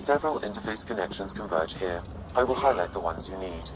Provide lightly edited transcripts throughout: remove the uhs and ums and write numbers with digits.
Several interface connections converge here. I will highlight the ones you need.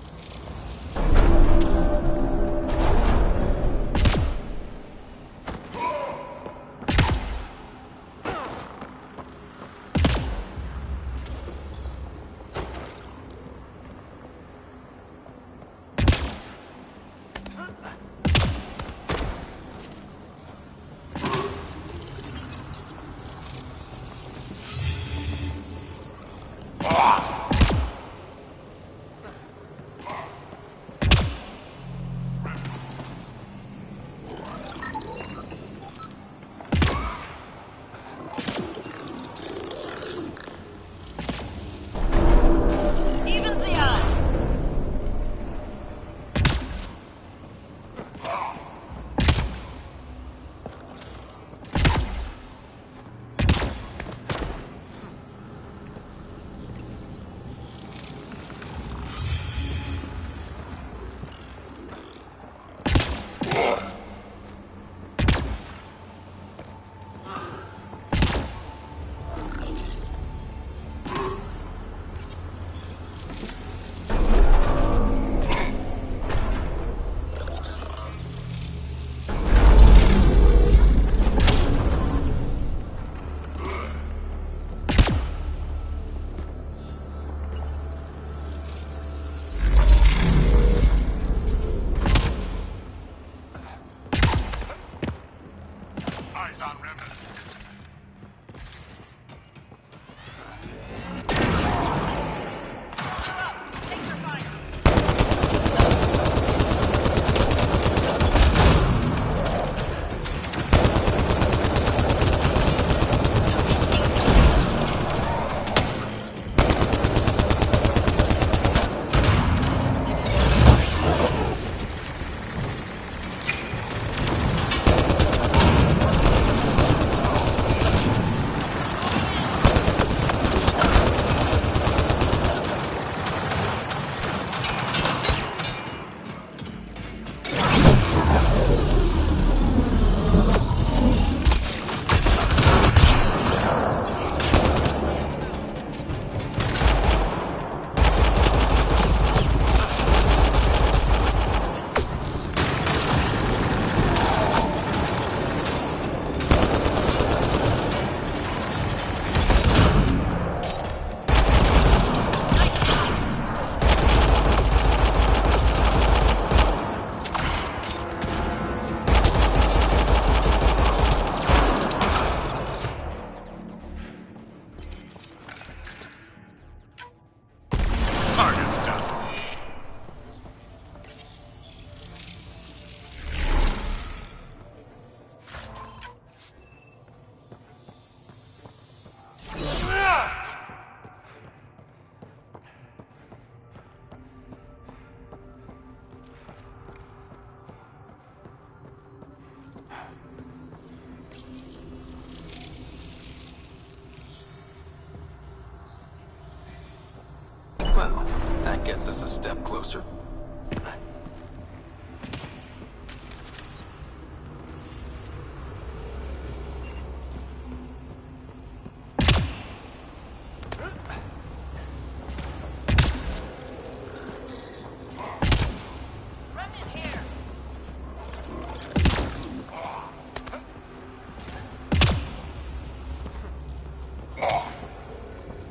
Well, that gets us a step closer.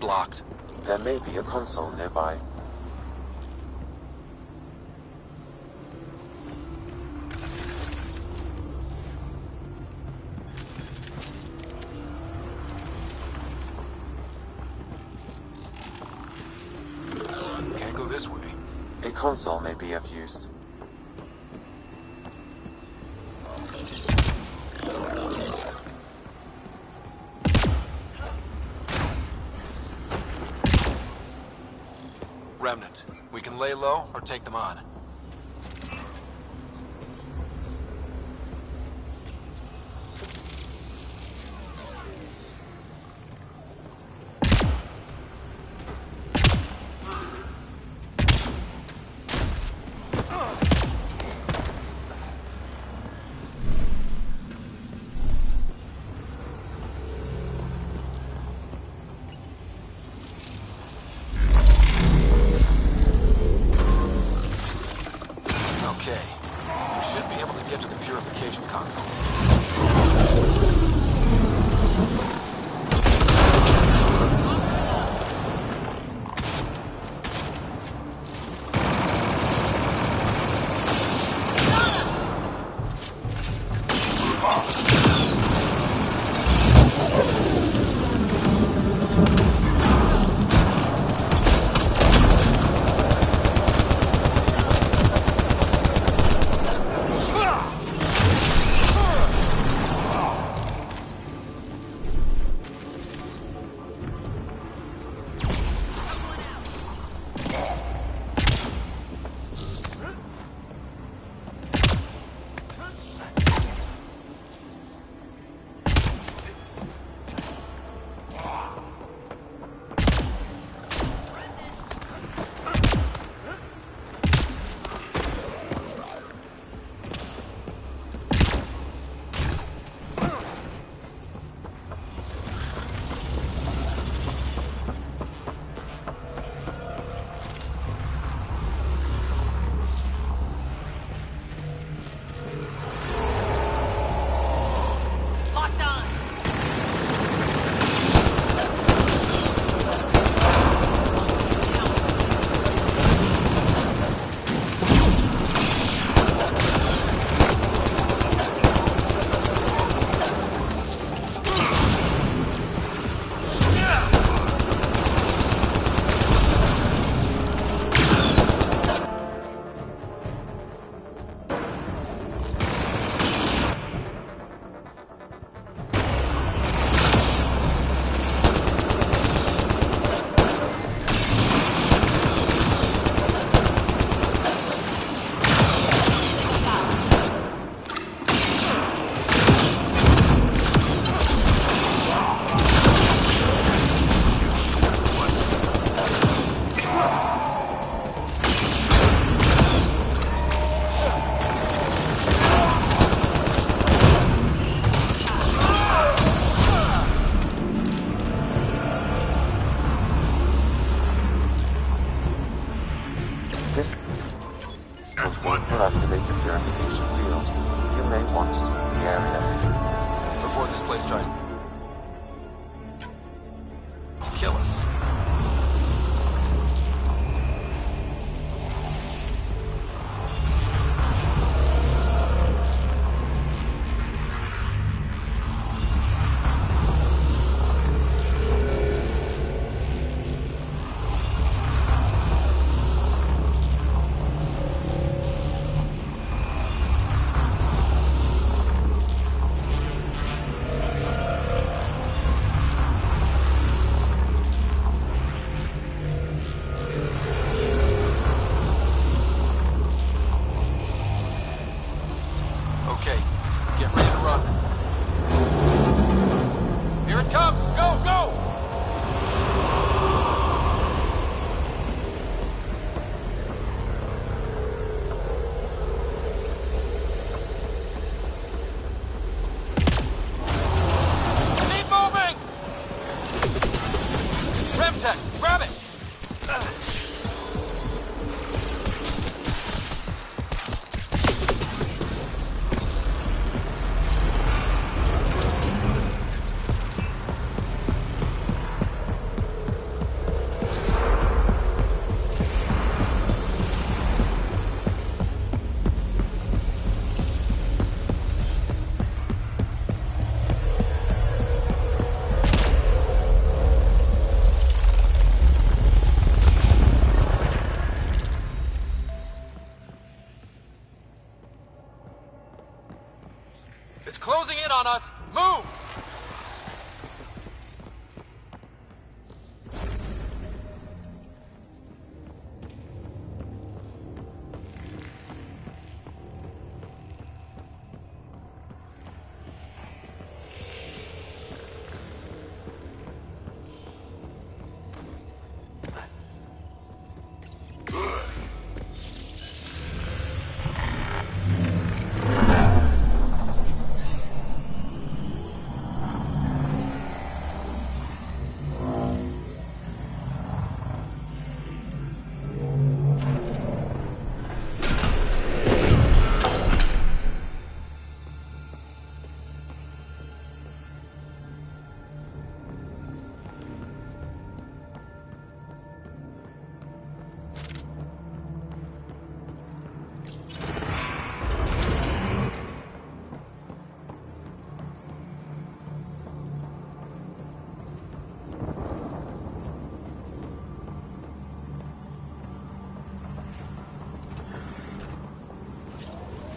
blocked. There may be a console nearby. Can't go this way. A console may be of use. Remnant. We can lay low or take them on. Okay. We should be able to get to the purification console. This console will activate the purification field. You may want to sweep the area. Before this place tries to kill us.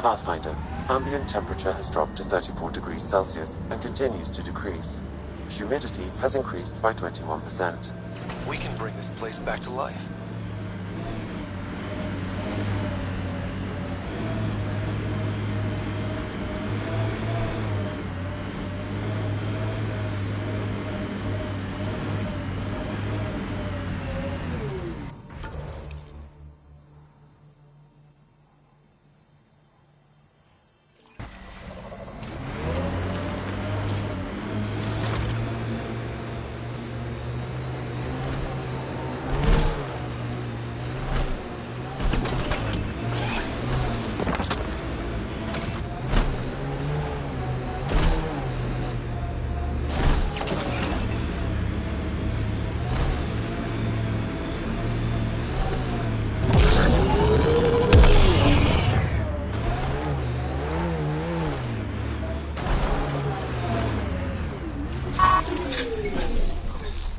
Pathfinder, ambient temperature has dropped to 34 degrees Celsius and continues to decrease. Humidity has increased by 21%. We can bring this place back to life.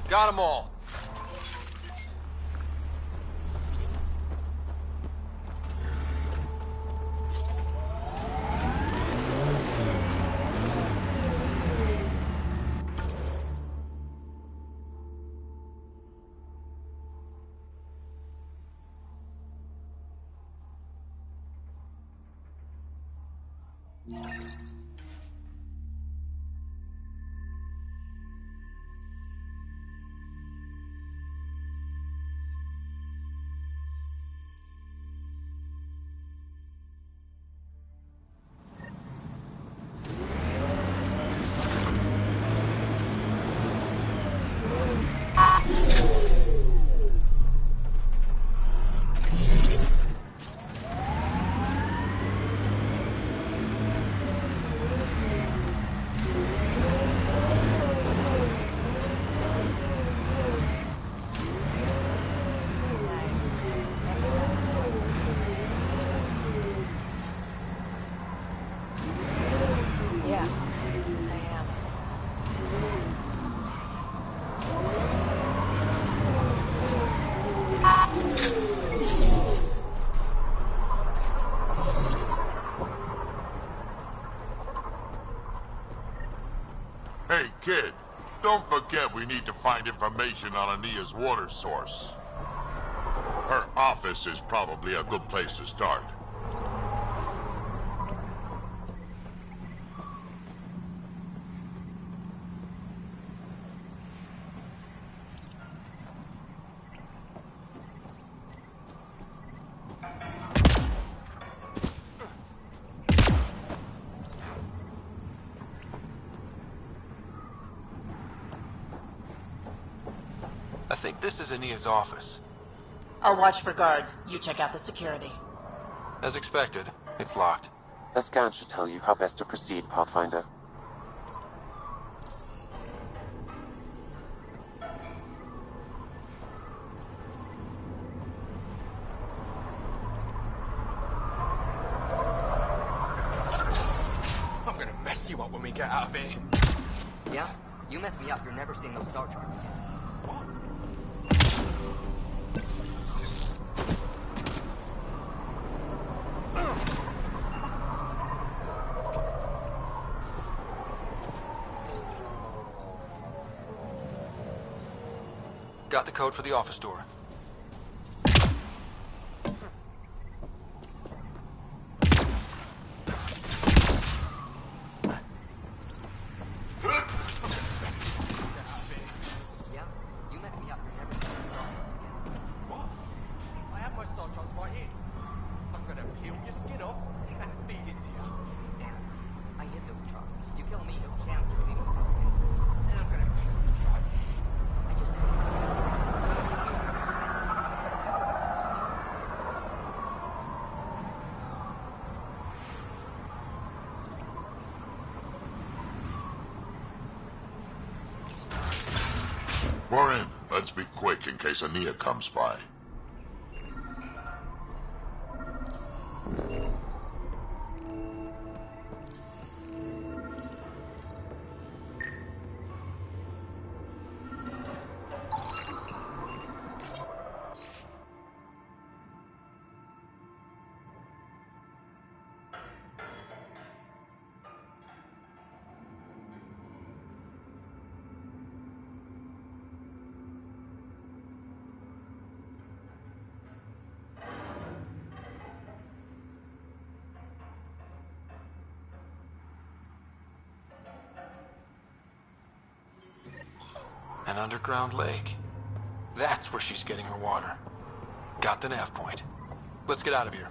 Got them all. Hey, kid, don't forget we need to find information on Ania's water source. Her office is probably a good place to start. I think this is Ania's office. I'll watch for guards. You check out the security. As expected, it's locked. A scan should tell you how best to proceed, Pathfinder. I'm gonna mess you up when we get out of here. Yeah? You mess me up, you're never seeing those star charts again. Got the code for the office door. Yeah? You mess me up, you're never seeing those star charts again. What? I have my star charts right here. I'm gonna peel your skin off and feed it to you. Damn. I hid those charts. You kill me, no chance you're leaving us unscathed. And I'm gonna kill you, right? I just We're in. Let's be quick in case Ania comes by. An underground lake. That's where she's getting her water. Got the nav point. Let's get out of here.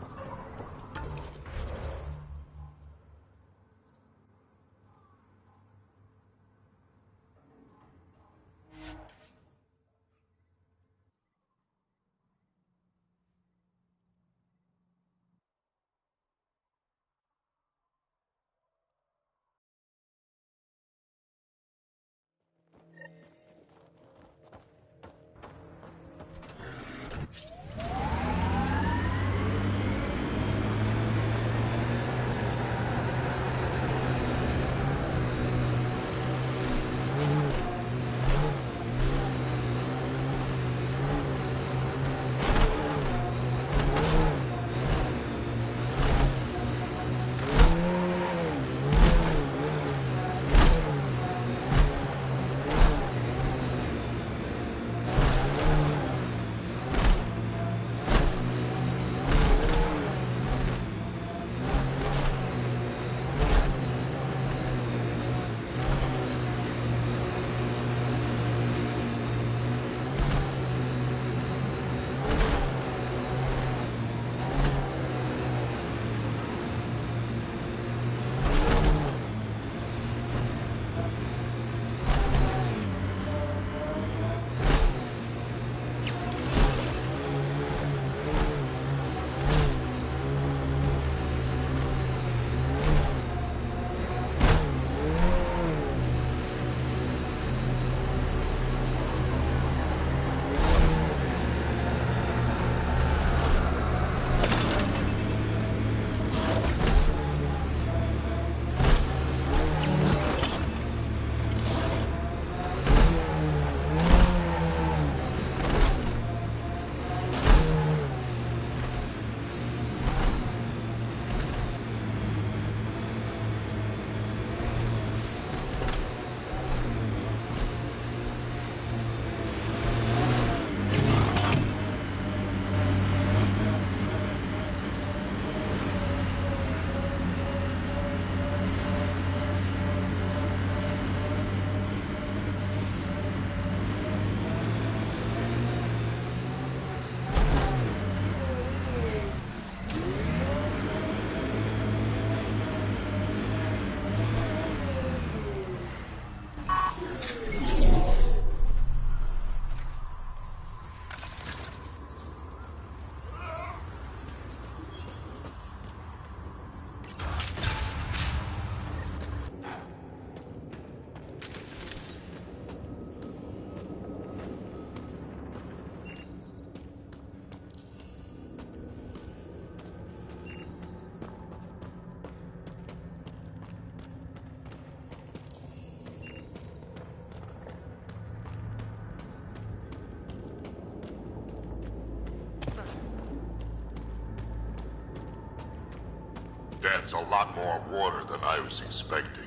That's a lot more water than I was expecting.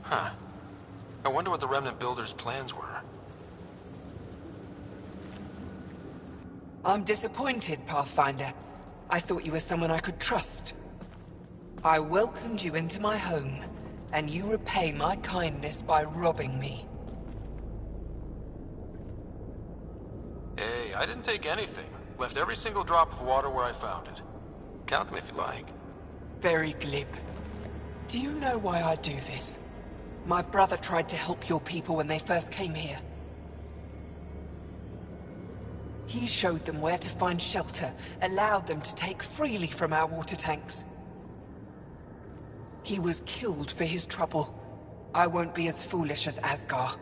Huh. I wonder what the Remnant Builders' plans were. I'm disappointed, Pathfinder. I thought you were someone I could trust. I welcomed you into my home, and you repay my kindness by robbing me. Hey, I didn't take anything. Left every single drop of water where I found it. Count them if you like. Very glib. Do you know why I do this? My brother tried to help your people when they first came here. He showed them where to find shelter, allowed them to take freely from our water tanks. He was killed for his trouble. I won't be as foolish as Asgar.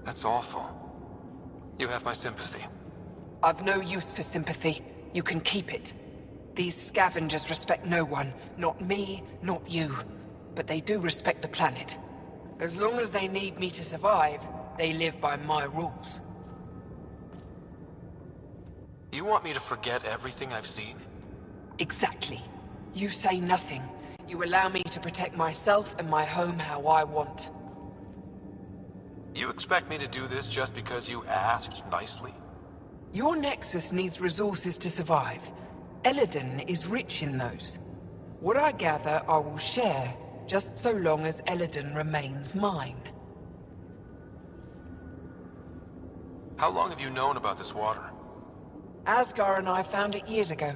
That's awful. You have my sympathy. I've no use for sympathy. You can keep it. These scavengers respect no one. Not me, not you. But they do respect the planet. As long as they need me to survive, they live by my rules. You want me to forget everything I've seen? Exactly. You say nothing. You allow me to protect myself and my home how I want. You expect me to do this just because you asked nicely? Your Nexus needs resources to survive. Eladin is rich in those. What I gather, I will share, just so long as Eladin remains mine. How long have you known about this water? Asgar and I found it years ago.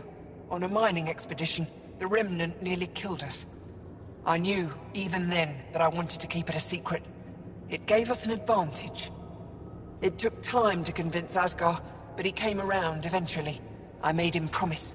On a mining expedition, the Remnant nearly killed us. I knew, even then, that I wanted to keep it a secret. It gave us an advantage. It took time to convince Asgar, but he came around eventually. I made him promise.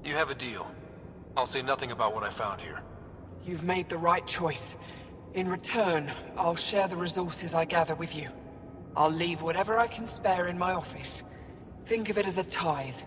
You have a deal. I'll say nothing about what I found here. You've made the right choice. In return, I'll share the resources I gather with you. I'll leave whatever I can spare in my office. Think of it as a tithe.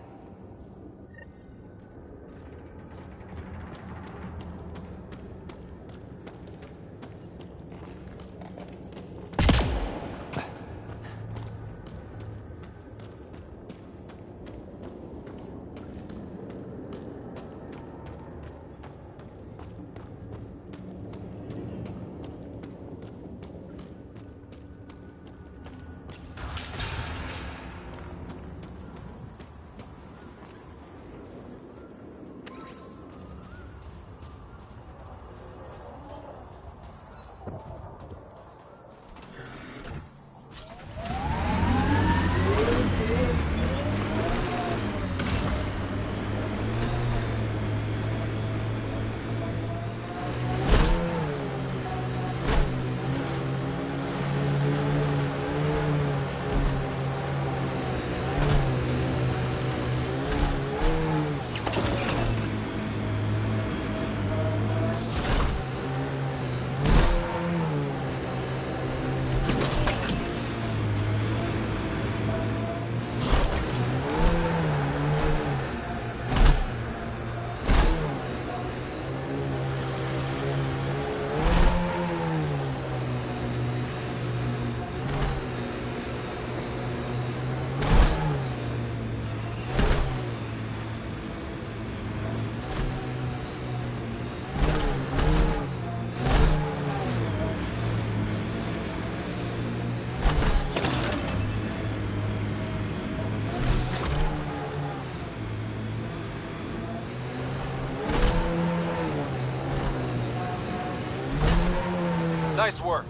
Nice work.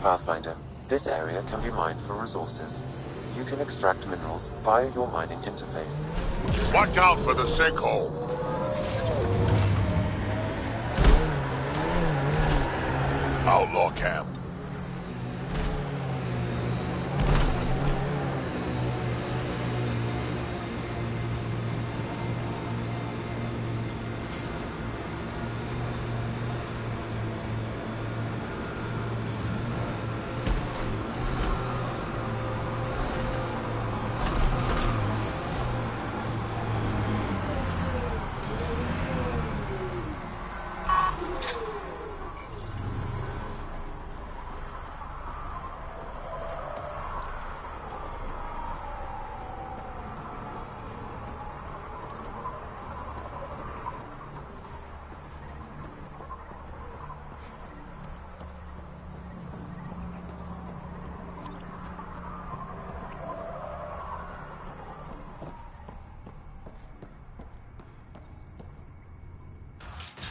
Pathfinder, this area can be mined for resources. You can extract minerals via your mining interface. Watch out for the sinkhole. Outlaw camp.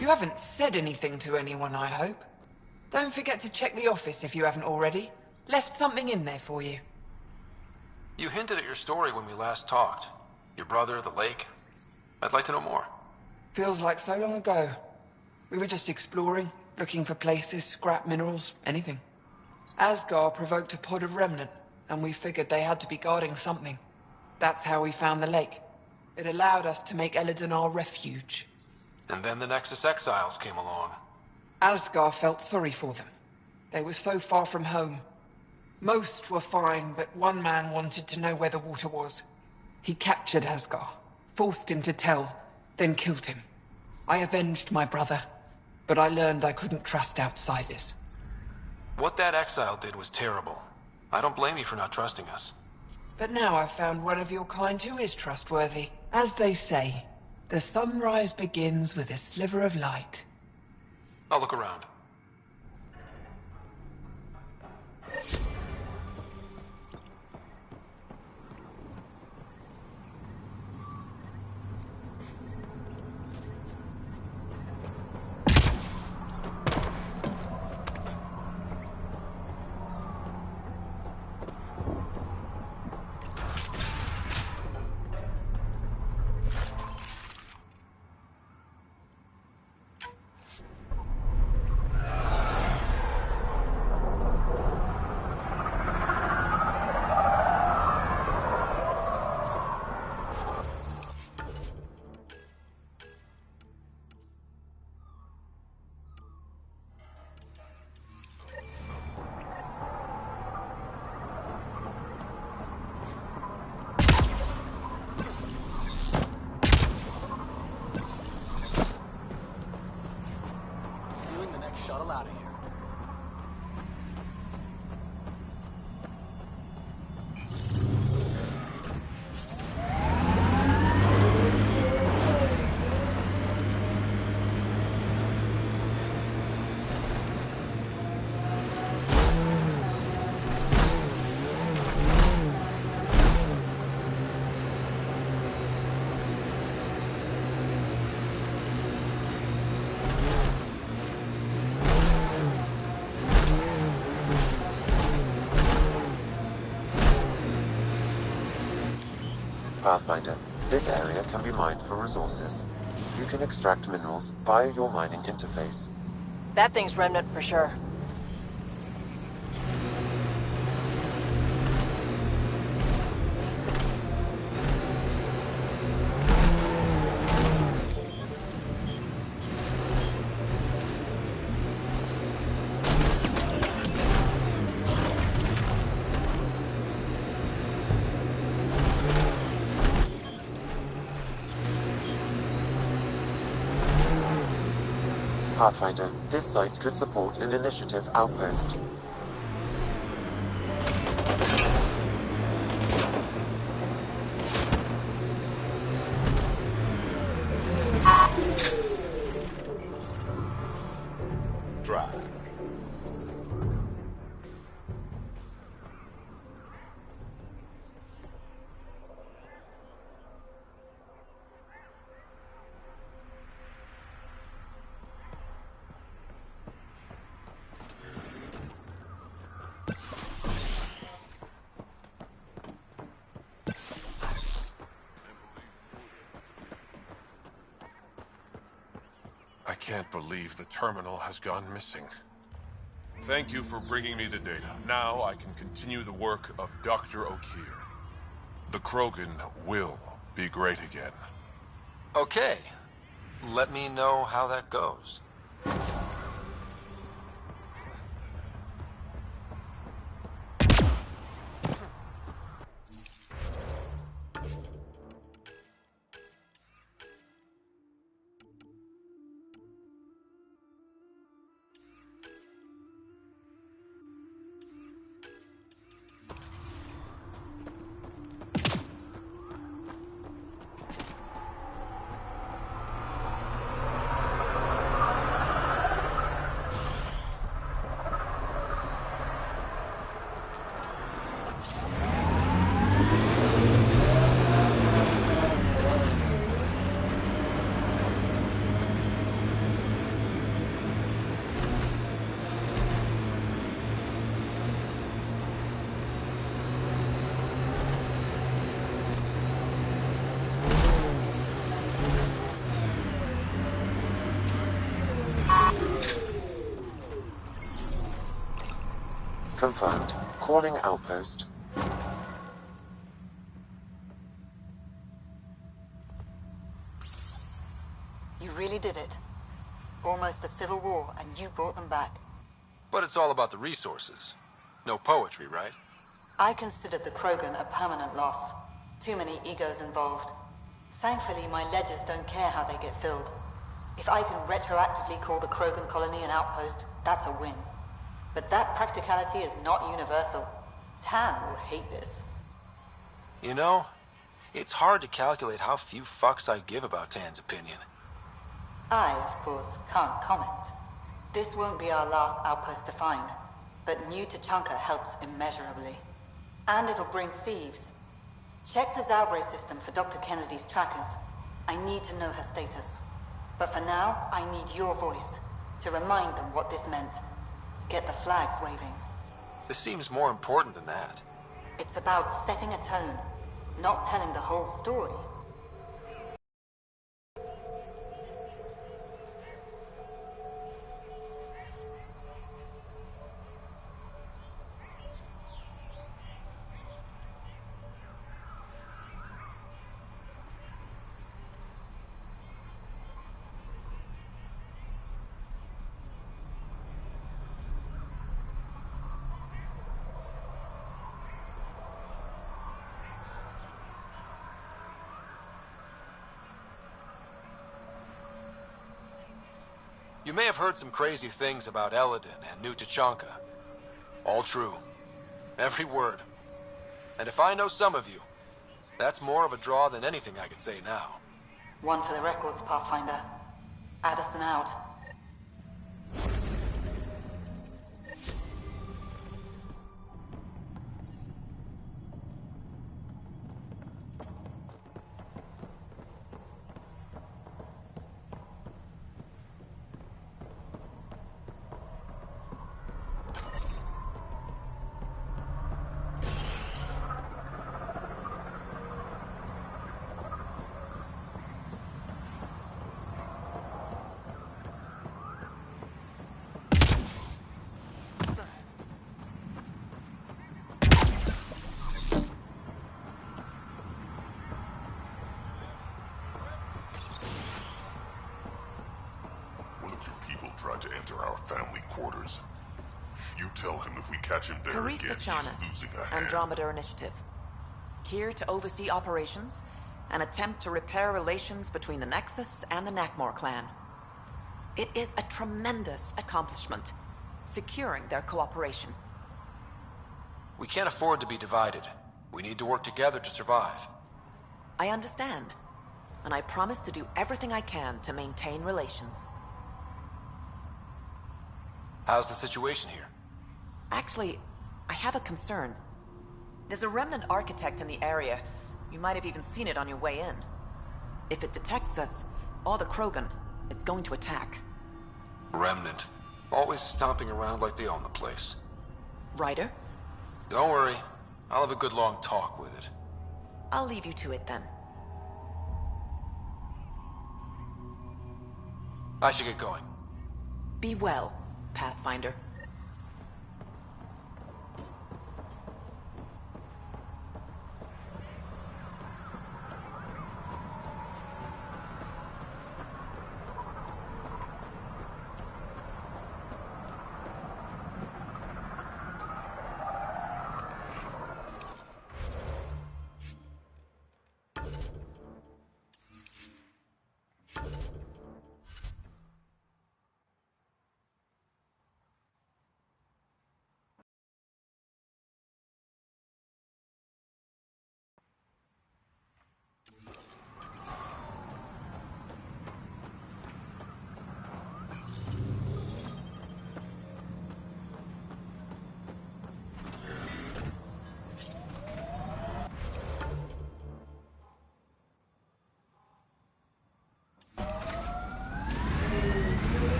You haven't said anything to anyone, I hope. Don't forget to check the office if you haven't already. Left something in there for you. You hinted at your story when we last talked. Your brother, the lake. I'd like to know more. Feels like so long ago. We were just exploring, looking for places, scrap minerals, anything. Asgard provoked a pod of remnant, and we figured they had to be guarding something. That's how we found the lake. It allowed us to make Eladon our refuge. And then the Nexus Exiles came along. Asgard felt sorry for them. They were so far from home. Most were fine, but one man wanted to know where the water was. He captured Asgard, forced him to tell, then killed him. I avenged my brother, but I learned I couldn't trust outsiders. What that exile did was terrible. I don't blame you for not trusting us. But now I've found one of your kind who is trustworthy. As they say, the sunrise begins with a sliver of light. I'll look around. Stealing the next shuttle out of here. Pathfinder, this area can be mined for resources. You can extract minerals via your mining interface. That thing's remnant for sure. Pathfinder, this site could support an initiative outpost. Drag. can't believe the terminal has gone missing. Thank you for bringing me the data. Now I can continue the work of Dr. O'Keir. The Krogan will be great again. Okay. Let me know how that goes. Confirmed. Calling outpost. You really did it. Almost a civil war, and you brought them back. But it's all about the resources. No poetry, right? I considered the Krogan a permanent loss. Too many egos involved. Thankfully, my ledgers don't care how they get filled. If I can retroactively call the Krogan colony an outpost, that's a win. But that practicality is not universal. Tan will hate this. You know, it's hard to calculate how few fucks I give about Tan's opinion. I, of course, can't comment. This won't be our last outpost to find, but New Tachanka helps immeasurably. And it'll bring thieves. Check the Zaubre system for Dr. Kennedy's trackers. I need to know her status. But for now, I need your voice to remind them what this meant. Get the flags waving. This seems more important than that. It's about setting a tone, not telling the whole story. You may have heard some crazy things about Eladin and New Tachanka. All true. Every word. And if I know some of you, that's more of a draw than anything I could say now. One for the records, Pathfinder. Addison out. Tried to enter our family quarters. You tell him if we catch him there again, he's losing a hand. Andromeda Initiative. Here to oversee operations and attempt to repair relations between the Nexus and the Nakmor clan. It is a tremendous accomplishment, securing their cooperation. We can't afford to be divided. We need to work together to survive. I understand, and I promise to do everything I can to maintain relations. How's the situation here? Actually, I have a concern. There's a remnant architect in the area. You might have even seen it on your way in. If it detects us, or the Krogan, it's going to attack. Remnant. Always stomping around like they own the place. Ryder? Don't worry. I'll have a good long talk with it. I'll leave you to it then. I should get going. Be well, Pathfinder.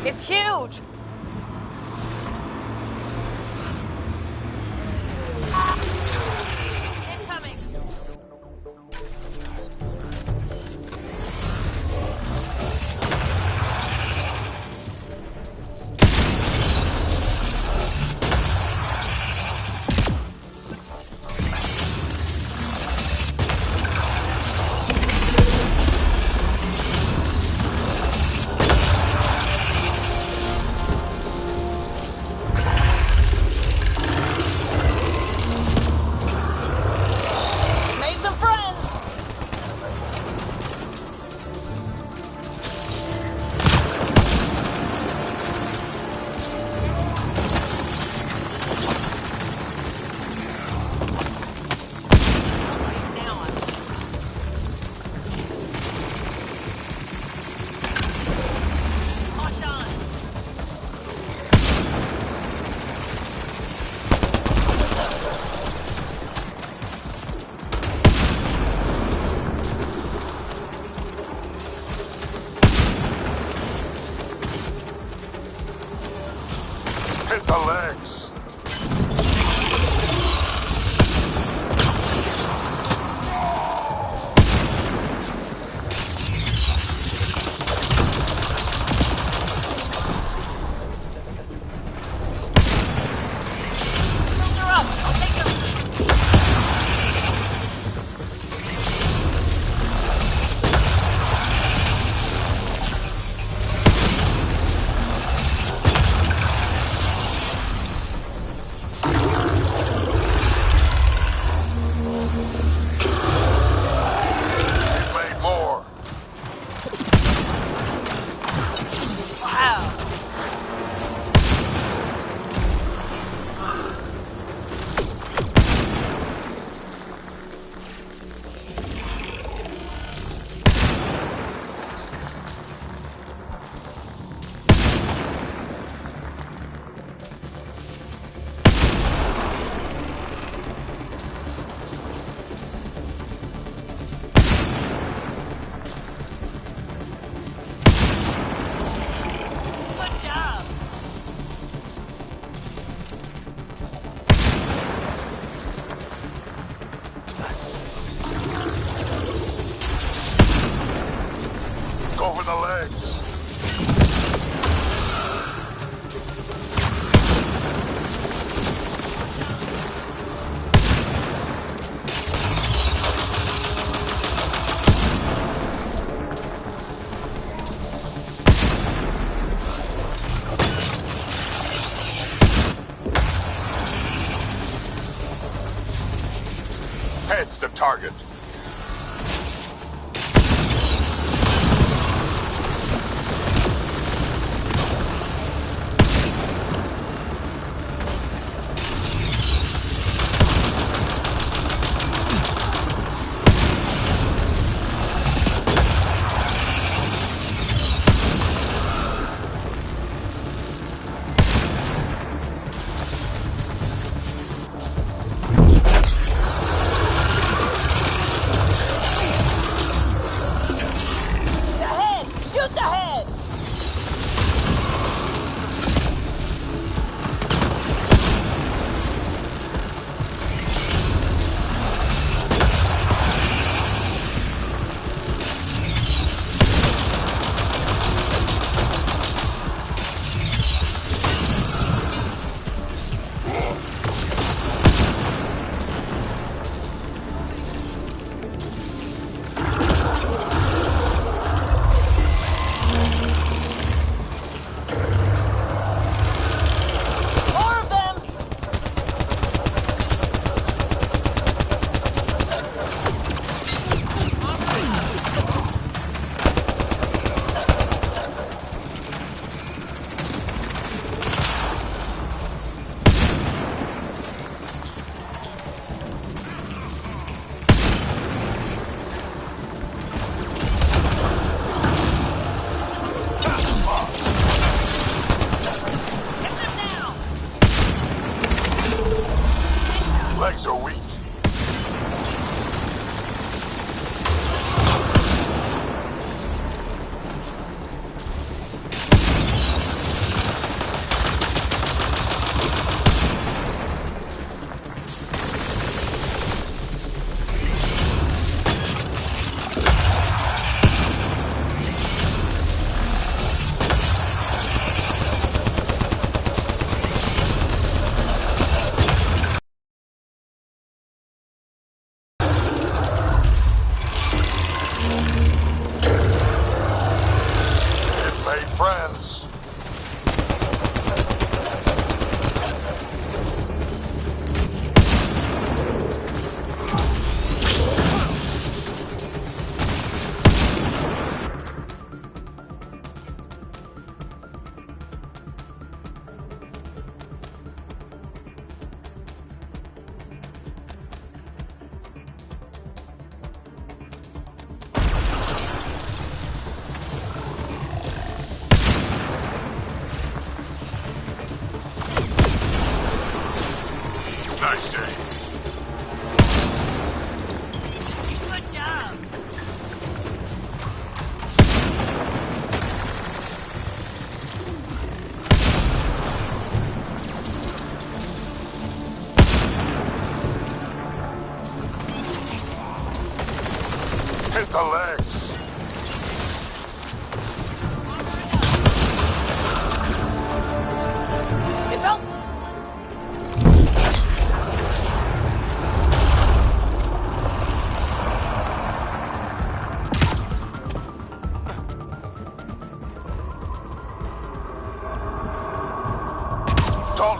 It's huge! Incoming! Hit the legs. Go for the legs. Head's the target.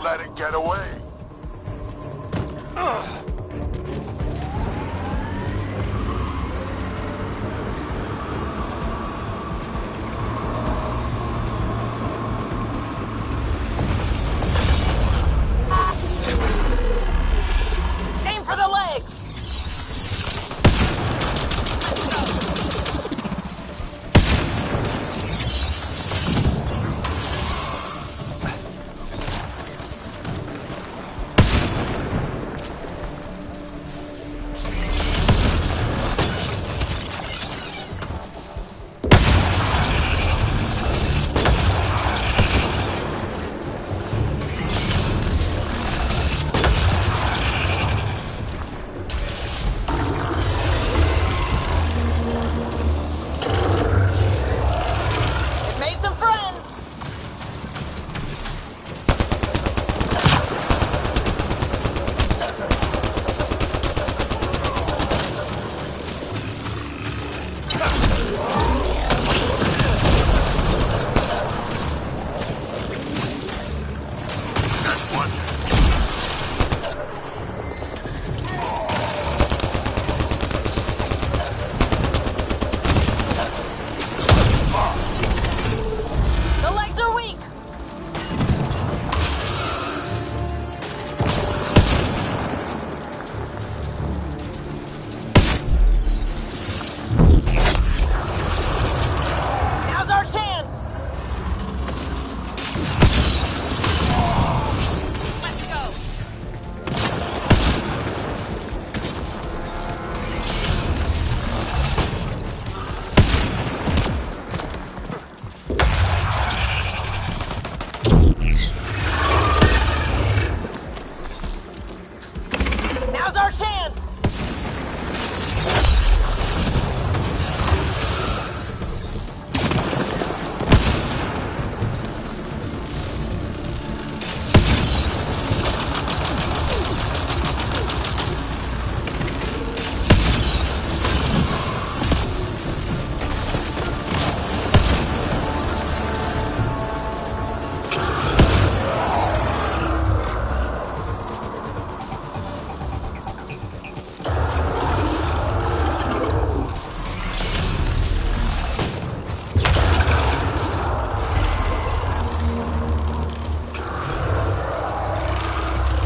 Don't let it get away. Aim for the legs! Made some friends! That's one. The legs are weak! Now's our chance! Let's go! Now's our chance!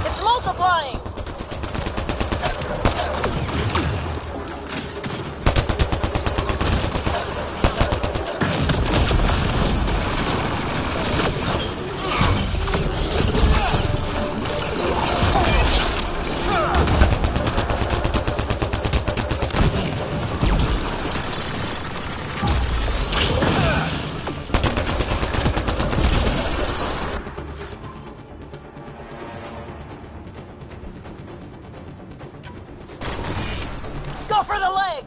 It's multiplying! Go for the legs!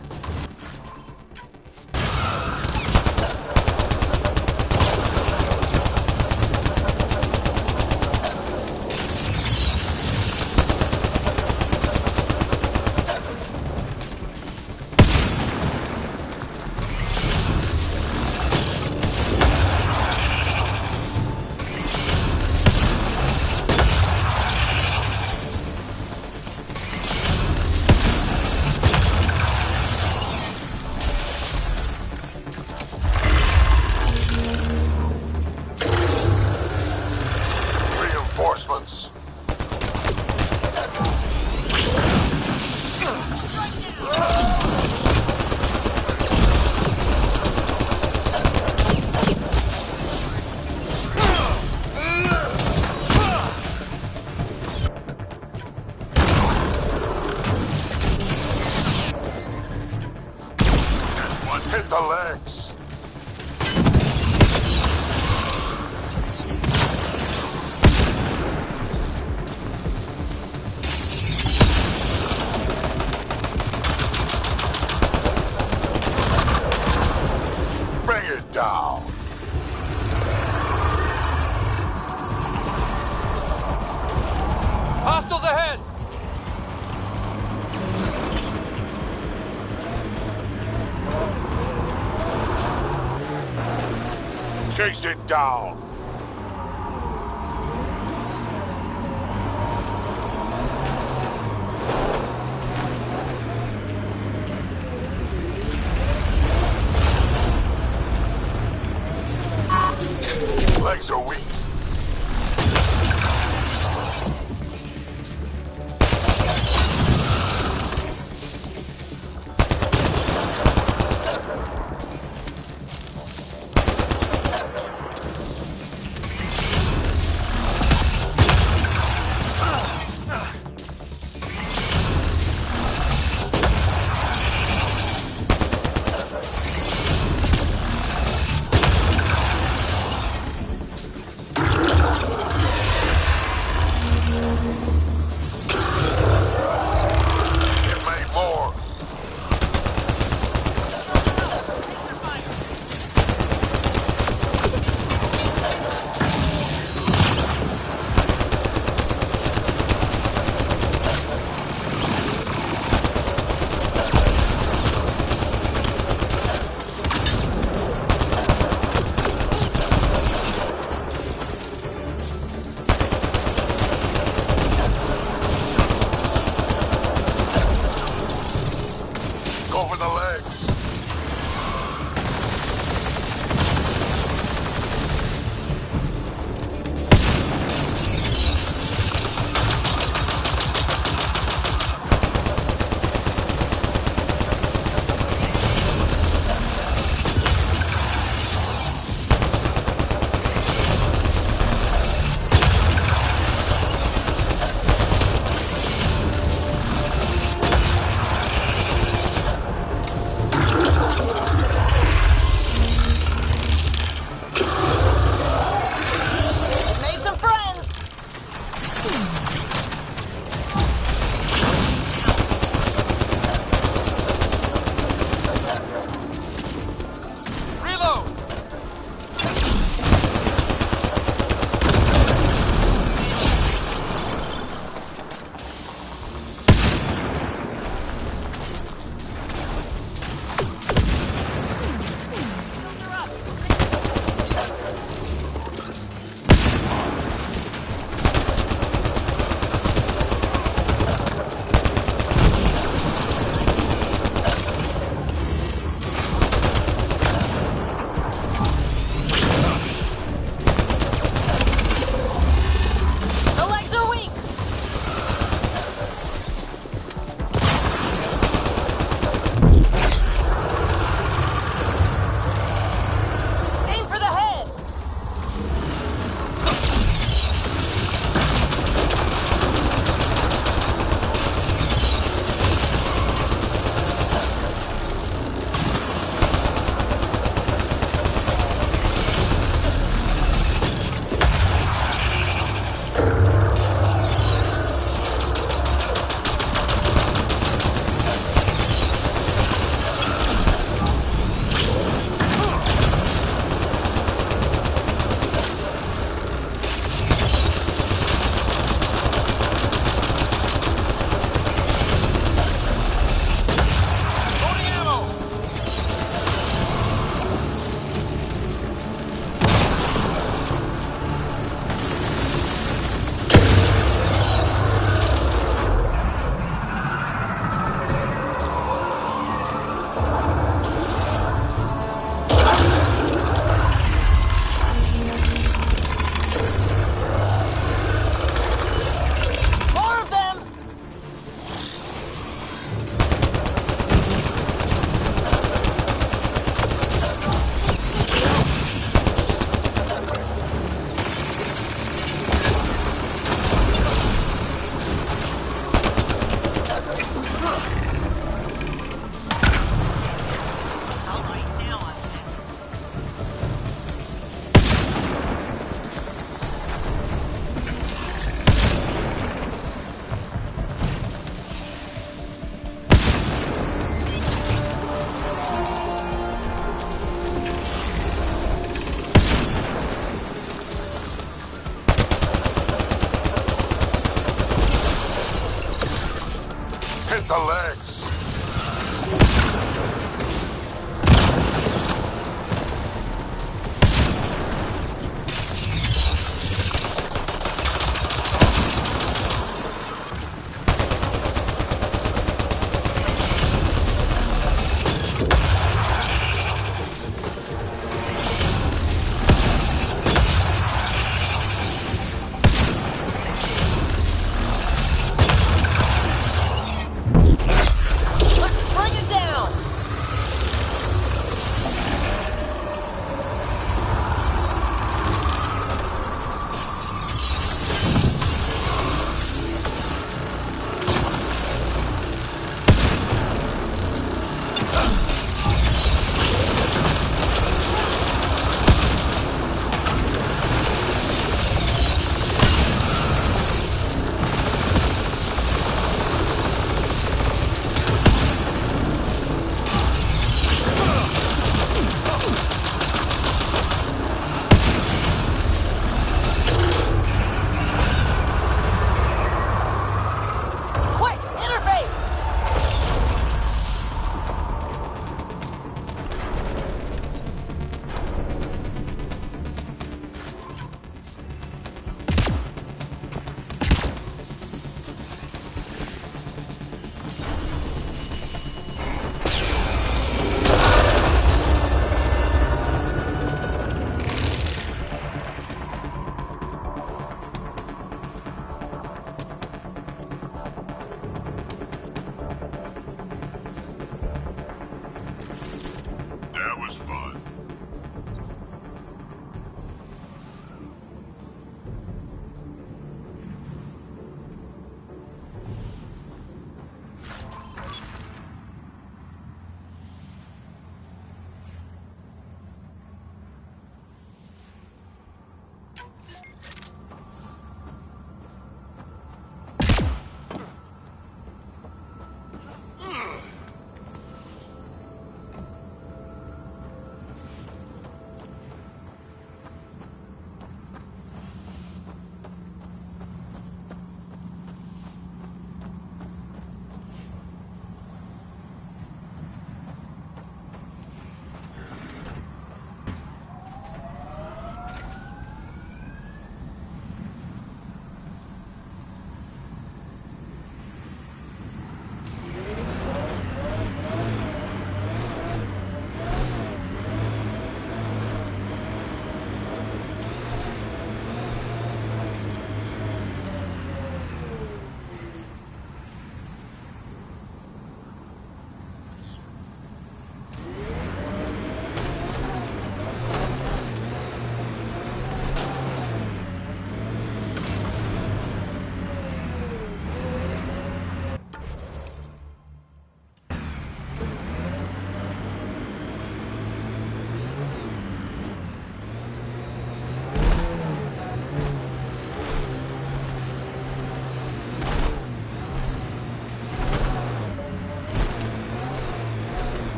Reinforcements. Hit the legs. Bring it down. Hostiles ahead! Chase it down. legs are weak.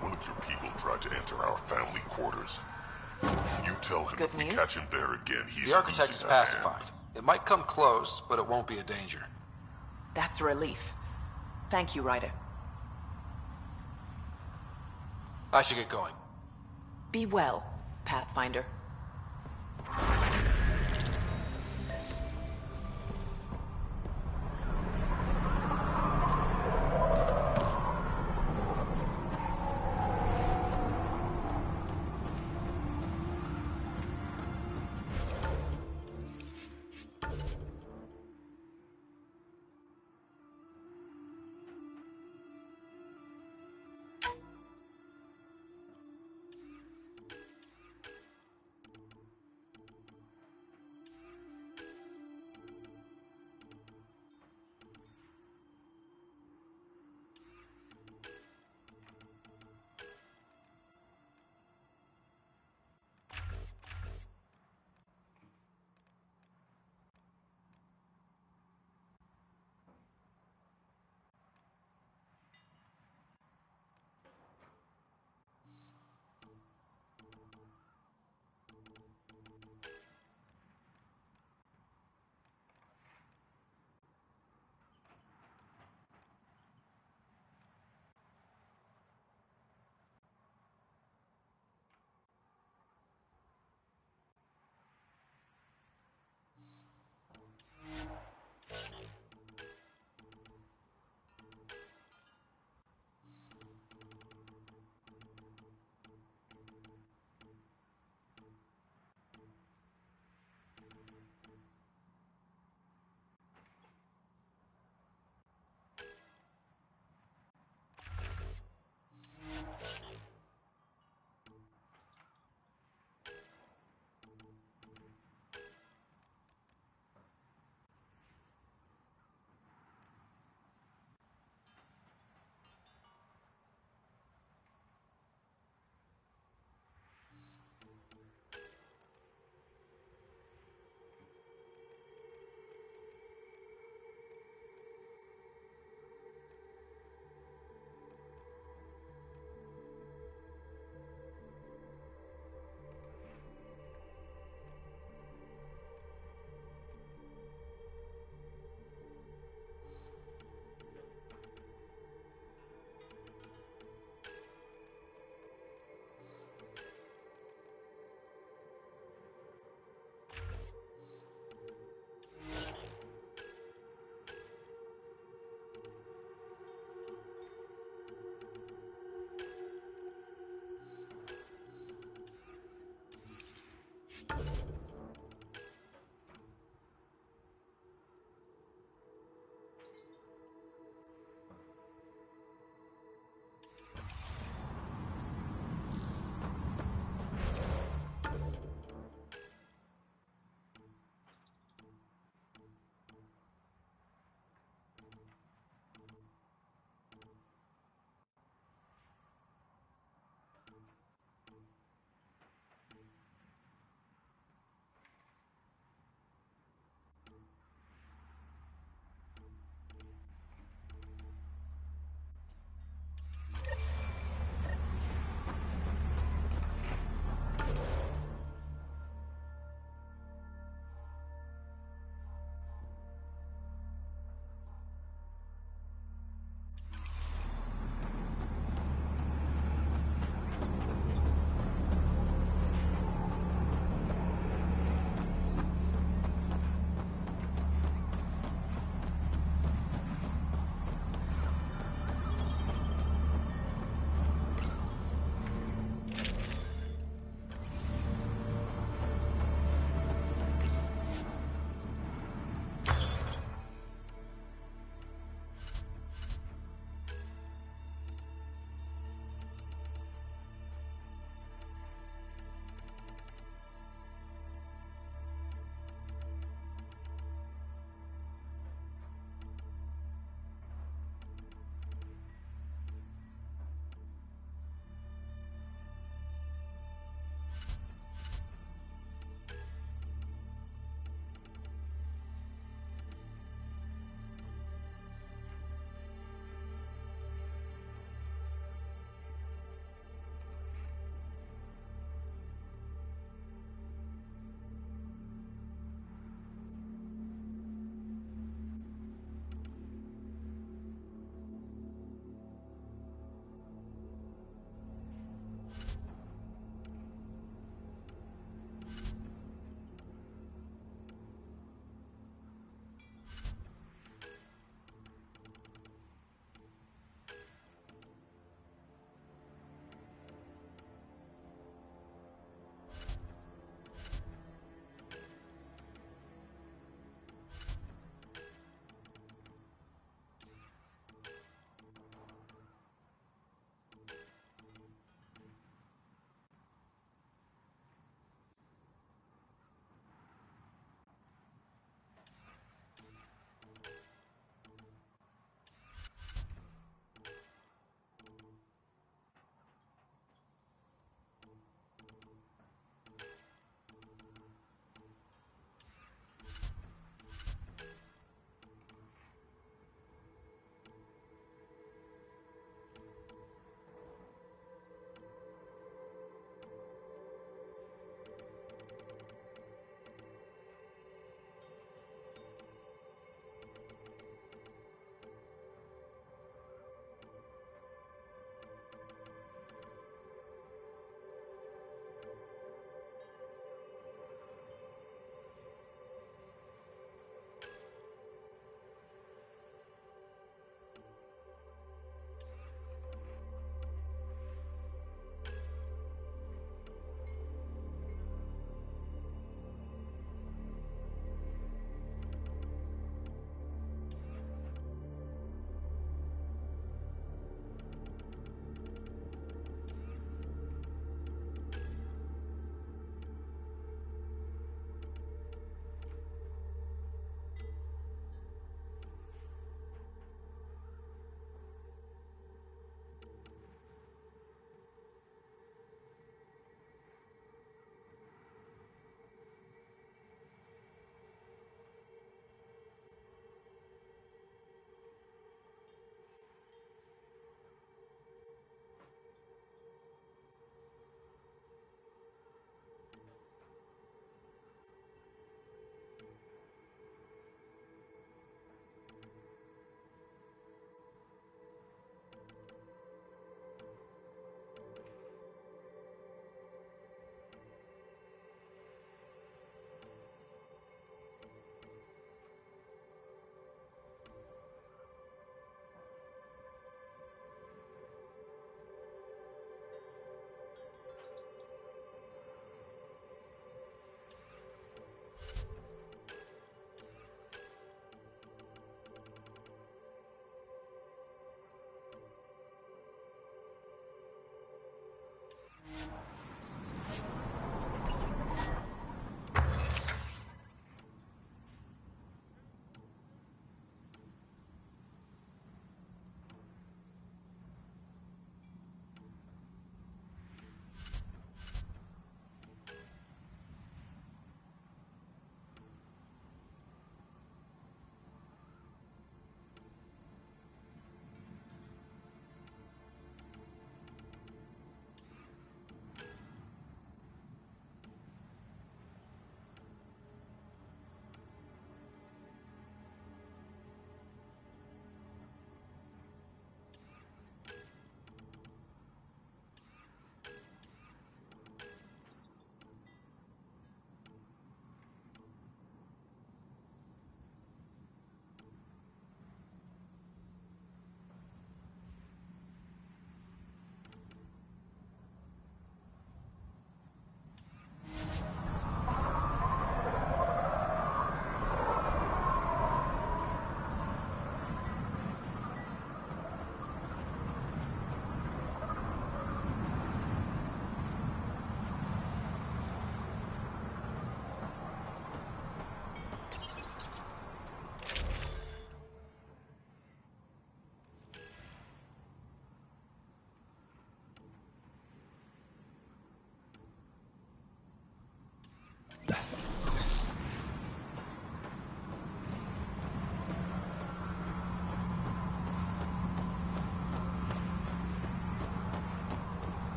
One of your people tried to enter our family quarters. You tell him Good if we news? catch him there again, he's The architect is losing a hand. pacified. It might come close, but it won't be a danger. That's a relief. Thank you, Ryder. I should get going. Be well, Pathfinder.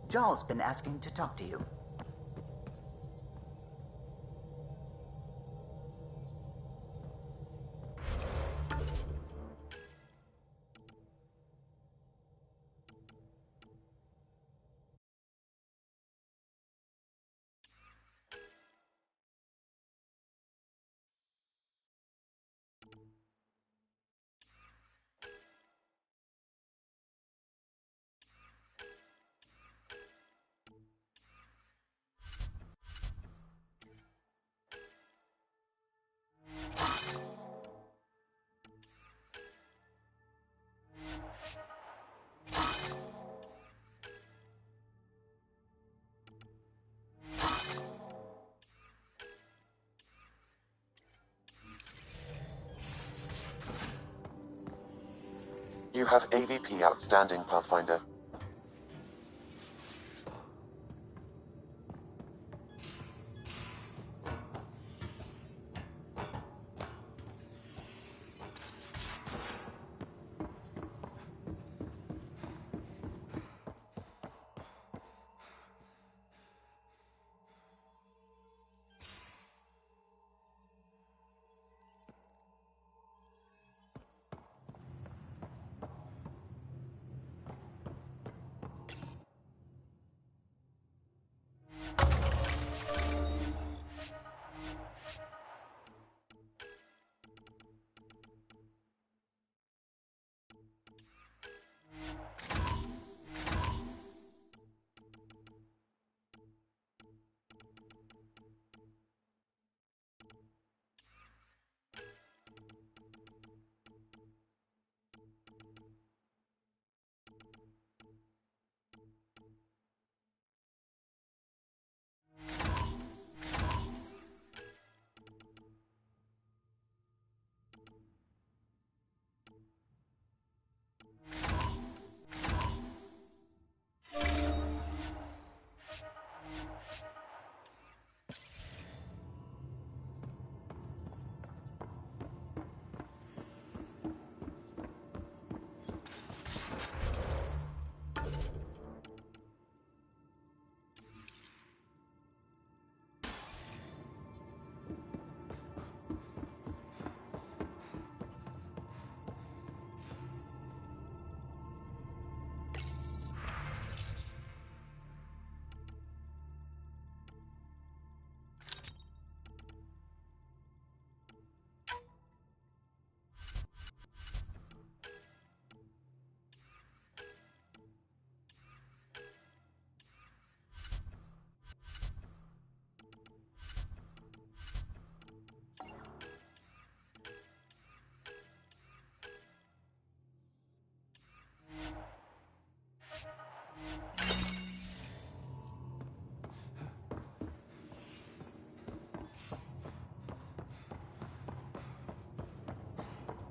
Jarl's been asking to talk to you. You have AVP outstanding, Pathfinder.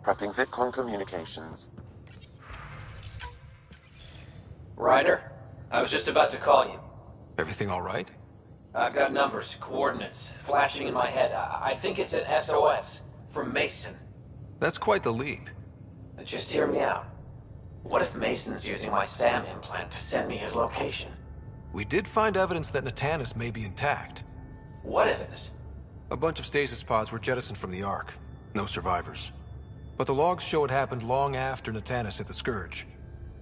Prepping VidCon communications. Ryder, I was just about to call you. Everything all right? I've got numbers, coordinates, flashing in my head. I think it's an SOS from Mason. That's quite the leap. Just hear me out. What if Mason's using my SAM implant to send me his location? We did find evidence that Natanis may be intact. What evidence? A bunch of stasis pods were jettisoned from the Ark. No survivors. But the logs show it happened long after Natanis hit the Scourge.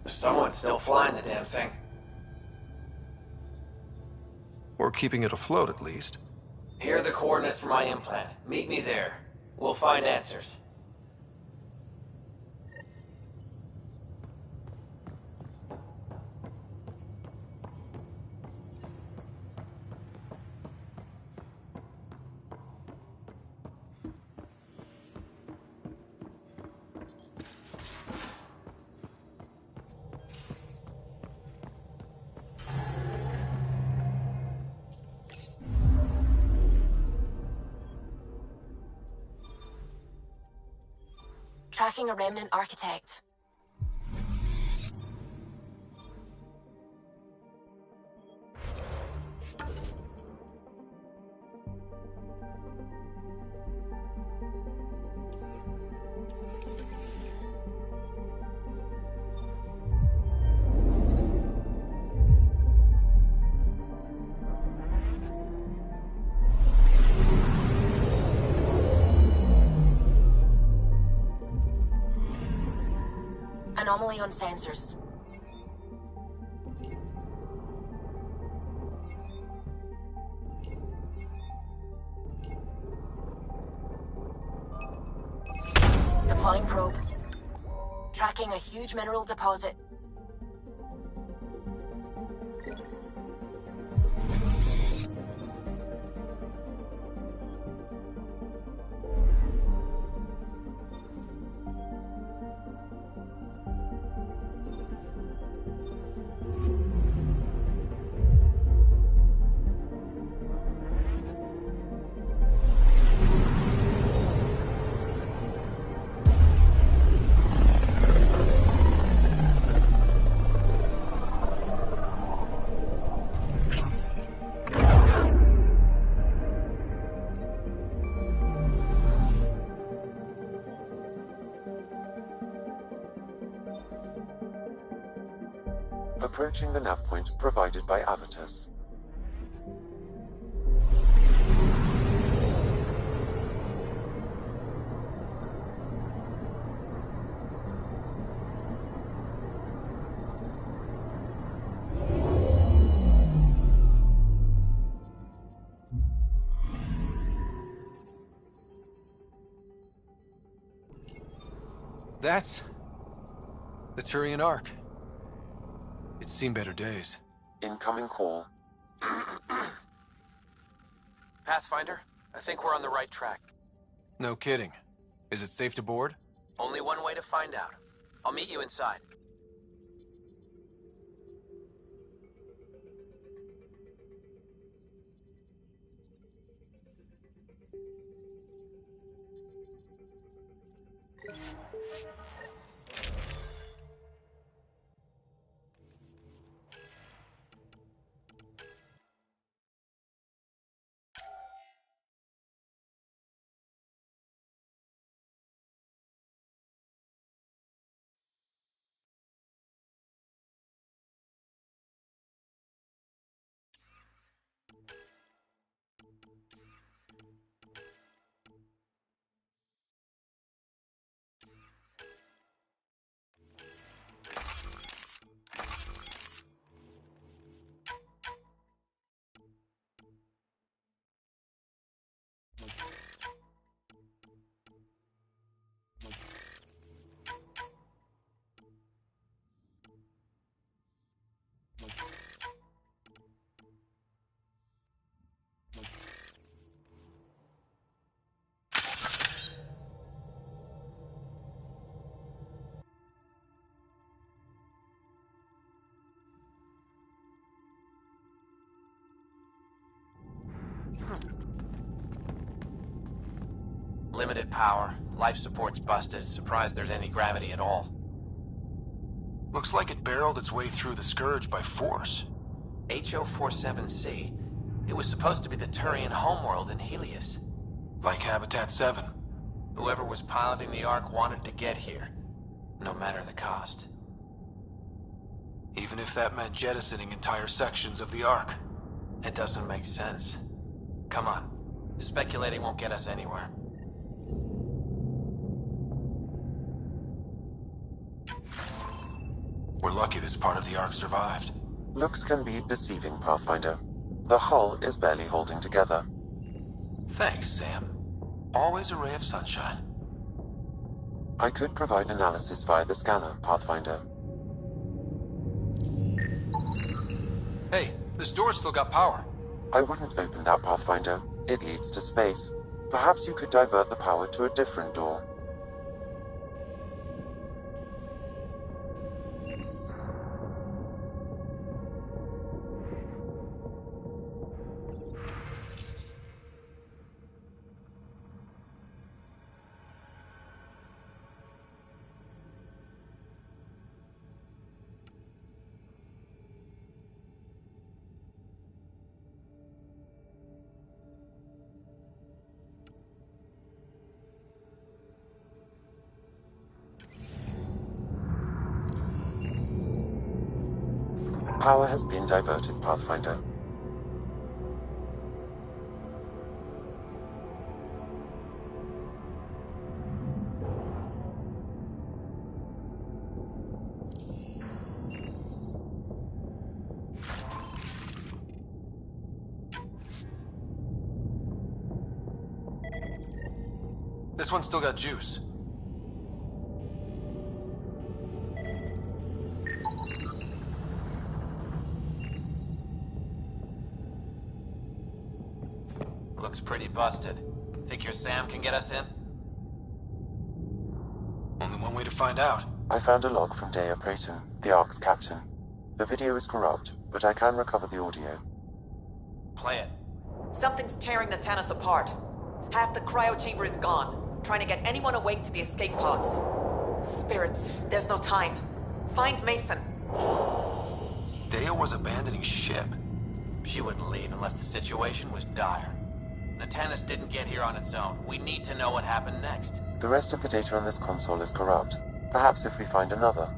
Someone's still flying the damn thing. Or keeping it afloat, at least. Here are the coordinates for my implant. Meet me there. We'll find answers. Tracking a remnant architect. Anomaly on sensors. Deploying probe. Tracking a huge mineral deposit. Approaching the nav point provided by Avitus. That's the Turian Ark. It's seen better days. Incoming call. Pathfinder, I think we're on the right track. No kidding. Is it safe to board? Only one way to find out. I'll meet you inside. Limited power, life support's busted, surprised there's any gravity at all. Looks like it barreled its way through the Scourge by force. HO-47C. It was supposed to be the Turian homeworld in Helios. Like Habitat 7. Whoever was piloting the Ark wanted to get here, no matter the cost. Even if that meant jettisoning entire sections of the Ark. It doesn't make sense. Come on. Speculating won't get us anywhere. We're lucky this part of the Ark survived. Looks can be deceiving, Pathfinder. The hull is barely holding together. Thanks, Sam. Always a ray of sunshine. I could provide analysis via the scanner, Pathfinder. Hey, this door's still got power. I wouldn't open that, Pathfinder. It leads to space. Perhaps you could divert the power to a different door. Power has been diverted, Pathfinder. This one's still got juice. Looks pretty busted. Think your Sam can get us in? Only one way to find out. I found a log from Dea Prayton, the Ark's captain. The video is corrupt, but I can recover the audio. Play it. Something's tearing the Tannis apart. Half the cryo chamber is gone, trying to get anyone awake to the escape pods. Spirits, there's no time. Find Mason. Dea was abandoning ship. She wouldn't leave unless the situation was dire. The Tannis didn't get here on its own. We need to know what happened next. The rest of the data on this console is corrupt. Perhaps if we find another.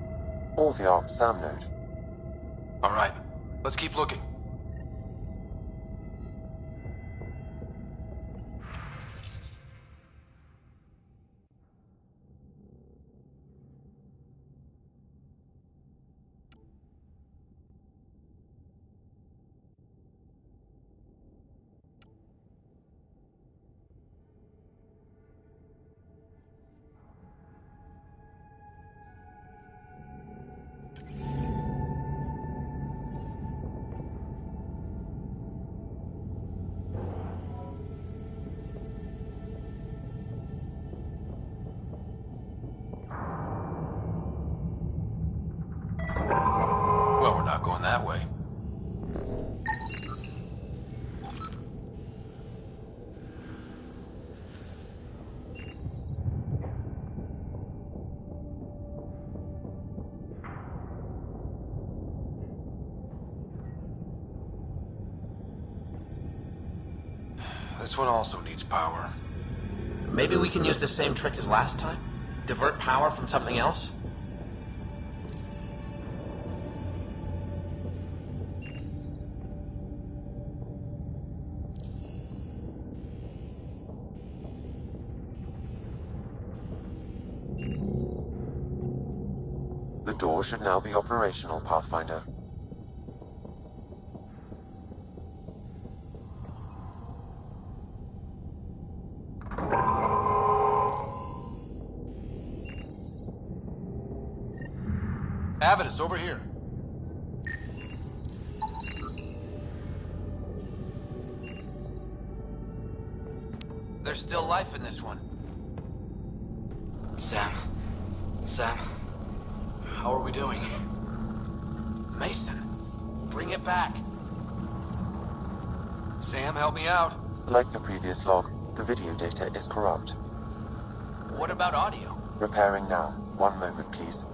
Or the Ark's SAM node. Alright, let's keep looking. Well, we're not going that way. This one also needs power. Maybe we can use the same trick as last time? Divert power from something else? The door should now be operational, Pathfinder. Avidus, over here. There's still life in this one. Sam. How are we doing? Mason, bring it back. Sam, help me out. Like the previous log, the video data is corrupt. What about audio? Repairing now. 1 moment, please.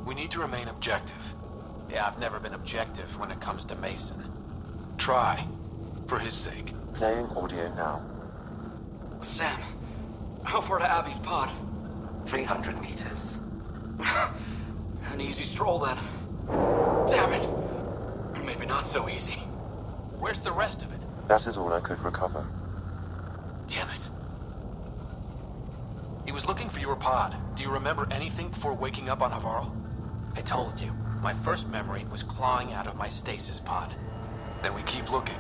We need to remain objective. Yeah, I've never been objective when it comes to Mason. Try. For his sake. Playing audio now. Sam, how far to Abby's pod? 300 meters. An easy stroll then. Damn it! Maybe not so easy. Where's the rest of it? That is all I could recover. Damn it. He was looking for your pod. Do you remember anything before waking up on Havarl? I told you. My first memory was clawing out of my stasis pod. Then we keep looking.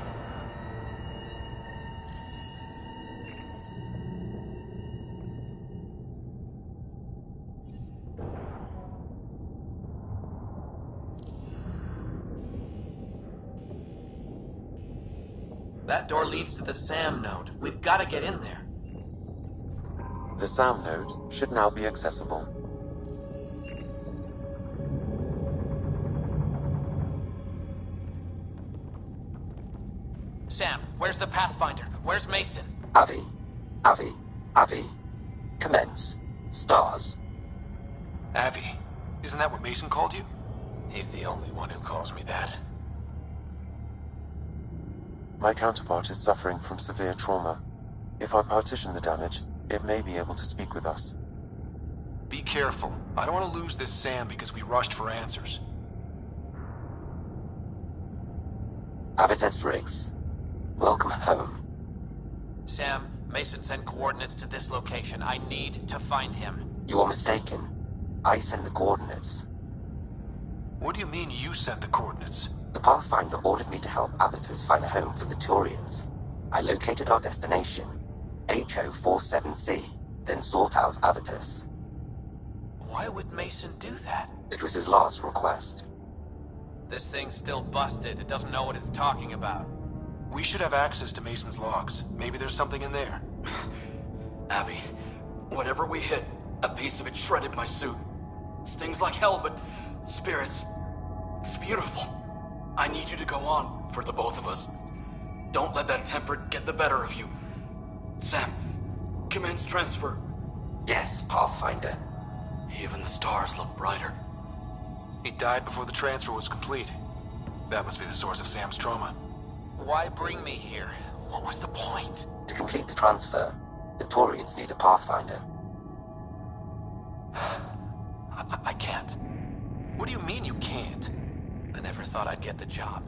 That door leads to the SAM node. We've got to get in there. The SAM node should now be accessible. Sam, where's the Pathfinder? Where's Mason? Avi. Commence. Stars. Avi. Isn't that what Mason called you? He's the only one who calls me that. My counterpart is suffering from severe trauma. If I partition the damage, it may be able to speak with us. Be careful. I don't want to lose this Sam because we rushed for answers. Avitus Riggs. Welcome home. Sam, Mason sent coordinates to this location. I need to find him. You are mistaken. I sent the coordinates. What do you mean you sent the coordinates? The Pathfinder ordered me to help Avitus find a home for the Turians. I located our destination. HO47C, then sort out Avitus. Why would Mason do that? It was his last request. This thing's still busted. It doesn't know what it's talking about. We should have access to Mason's logs. Maybe there's something in there. Abby, whatever we hit, a piece of it shredded my suit. Stings like hell, but spirits, it's beautiful. I need you to go on for the both of us. Don't let that temper get the better of you. Sam, commence transfer. Yes, Pathfinder. Even the stars look brighter. He died before the transfer was complete. That must be the source of Sam's trauma. Why bring me here? What was the point? To complete the transfer, the Taurians need a Pathfinder. I can't. What do you mean you can't? I never thought I'd get the job.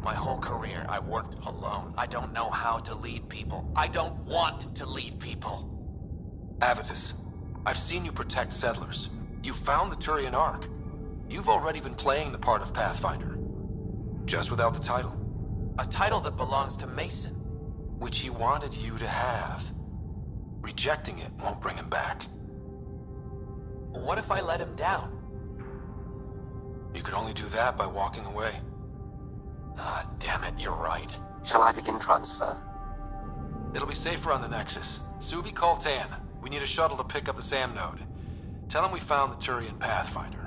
My whole career, I worked alone. I don't know how to lead people. I don't want to lead people. Avitus, I've seen you protect settlers. You found the Turian Ark. You've already been playing the part of Pathfinder. Just without the title. A title that belongs to Mason. Which he wanted you to have. Rejecting it won't bring him back. What if I let him down? You could only do that by walking away. Ah, damn it, you're right. Shall I begin transfer? It'll be safer on the Nexus. Suvi, call Tan. We need a shuttle to pick up the SAM node. Tell him we found the Turian Pathfinder.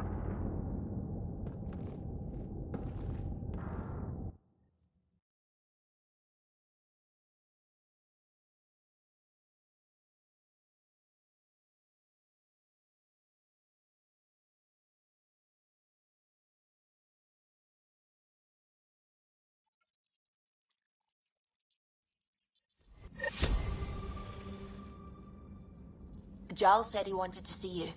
Giles said he wanted to see you.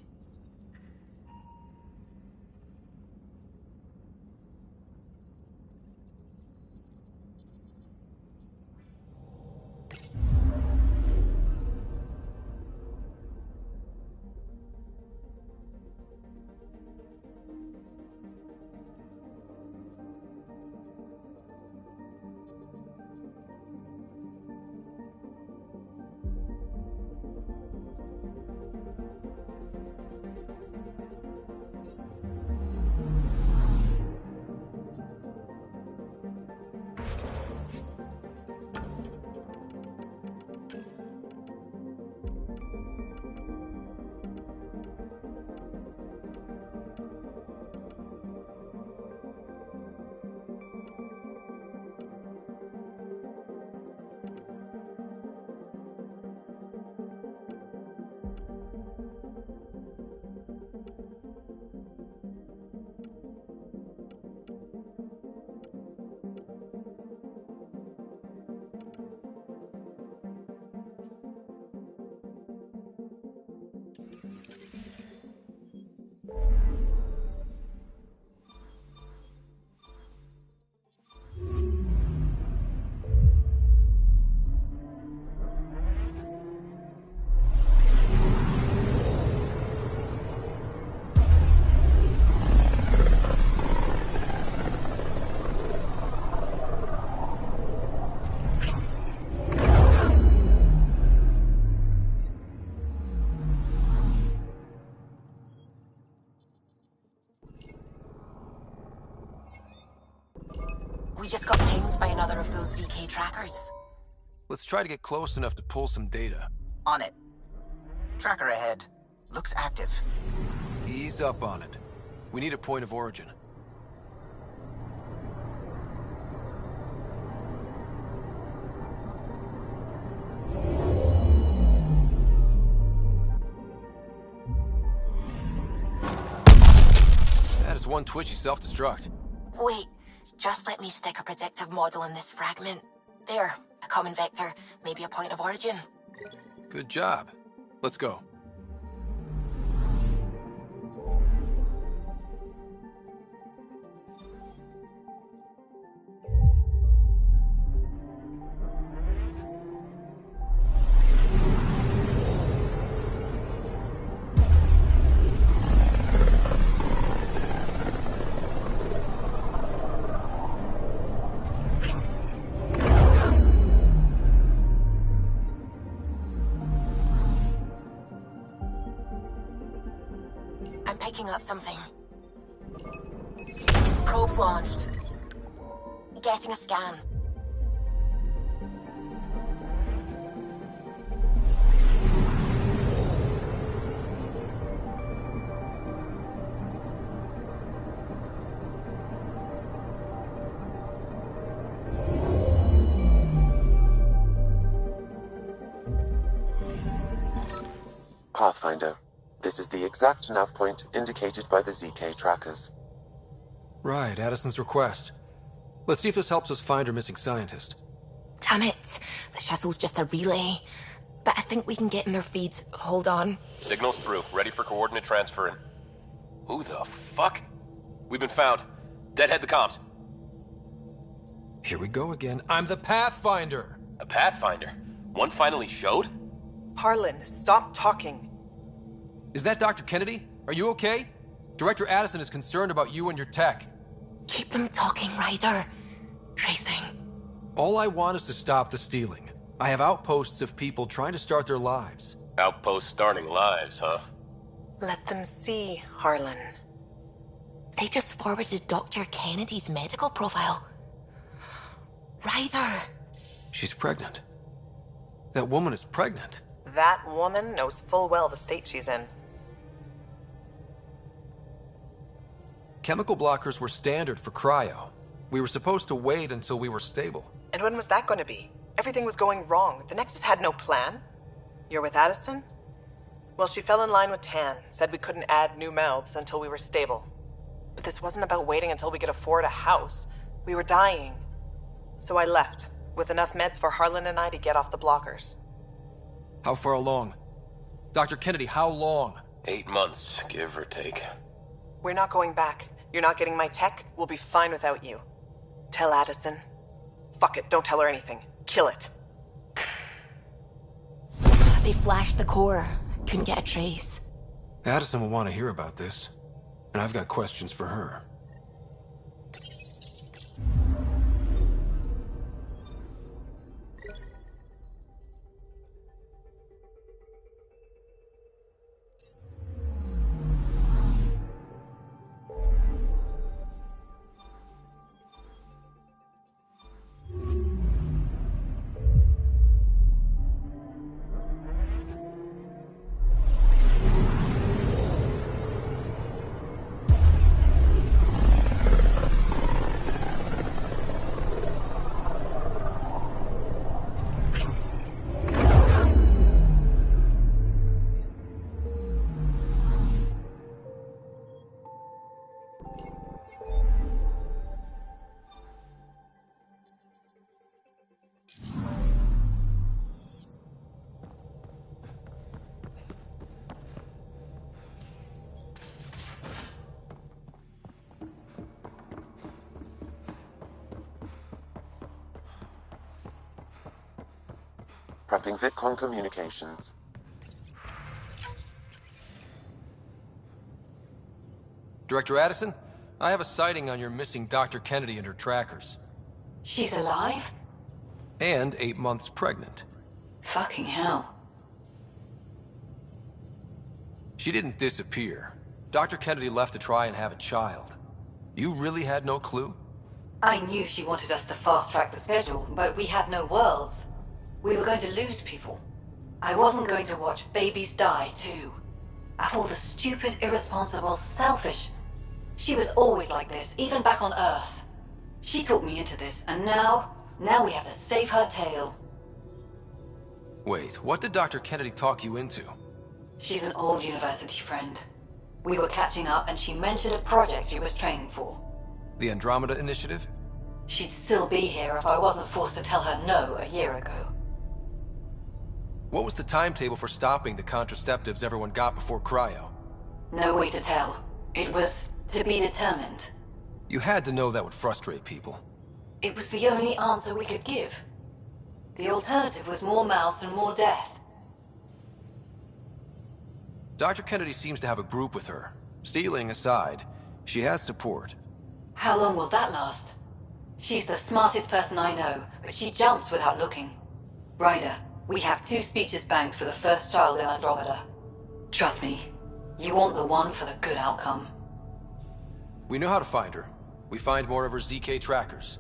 We just got pinged by another of those ZK trackers. Let's try to get close enough to pull some data. On it. Tracker ahead. Looks active. Ease up on it. We need a point of origin. That is one twitchy self-destruct. Wait, just let me stick a predictive model in this fragment. There, a common vector, maybe a point of origin. Good job. Let's go. picking up something. Probes launched. Getting a scan. Pathfinder, this is the exact nav point indicated by the ZK trackers. Right, Addison's request. Let's see if this helps us find her missing scientist. Damn it. The shuttle's just a relay. But I think we can get in their feeds. Hold on. Signal's through. Ready for coordinate transfer in. Who the fuck? We've been found. Deadhead the comms. Here we go again. I'm the Pathfinder! A Pathfinder? One finally showed? Harlan, stop talking. Is that Dr. Kennedy? Are you okay? Director Addison is concerned about you and your tech. Keep them talking, Ryder. Tracing. All I want is to stop the stealing. I have outposts of people trying to start their lives. Outposts starting lives, huh? Let them see, Harlan. They just forwarded Dr. Kennedy's medical profile. Ryder! She's pregnant. That woman is pregnant. That woman knows full well the state she's in. Chemical blockers were standard for cryo. We were supposed to wait until we were stable. And when was that going to be? Everything was going wrong. The Nexus had no plan. You're with Addison? Well, she fell in line with Tan, said we couldn't add new mouths until we were stable. But this wasn't about waiting until we could afford a house. We were dying. So I left, with enough meds for Harlan and I to get off the blockers. How far along? Dr. Kennedy, how long? 8 months, give or take. We're not going back. You're not getting my tech. We'll be fine without you. Tell Addison. Fuck it, don't tell her anything. Kill it. They flashed the core. Couldn't get a trace. Addison will want to hear about this. And I've got questions for her. Prepping VidCon communications. Director Addison, I have a sighting on your missing Dr. Kennedy and her trackers. She's alive? And 8 months pregnant. Fucking hell. She didn't disappear. Dr. Kennedy left to try and have a child. You really had no clue? I knew she wanted us to fast-track the schedule, but we had no worlds. We were going to lose people. I wasn't going to watch babies die, too. Of all the stupid, irresponsible, selfish... She was always like this, even back on Earth. She talked me into this, and now we have to save her tail. Wait, what did Dr. Kennedy talk you into? She's an old university friend. We were catching up, and she mentioned a project she was training for. The Andromeda Initiative? She'd still be here if I wasn't forced to tell her no a year ago. What was the timetable for stopping the contraceptives everyone got before cryo? No way to tell. It was to be determined. You had to know that would frustrate people. It was the only answer we could give. The alternative was more mouths and more death. Dr. Kennedy seems to have a group with her. Stealing aside, she has support. How long will that last? She's the smartest person I know, but she jumps without looking. Ryder, we have 2 speeches banked for the first child in Andromeda. Trust me, You want the one for the good outcome. We know how to find her. We find more of her ZK trackers.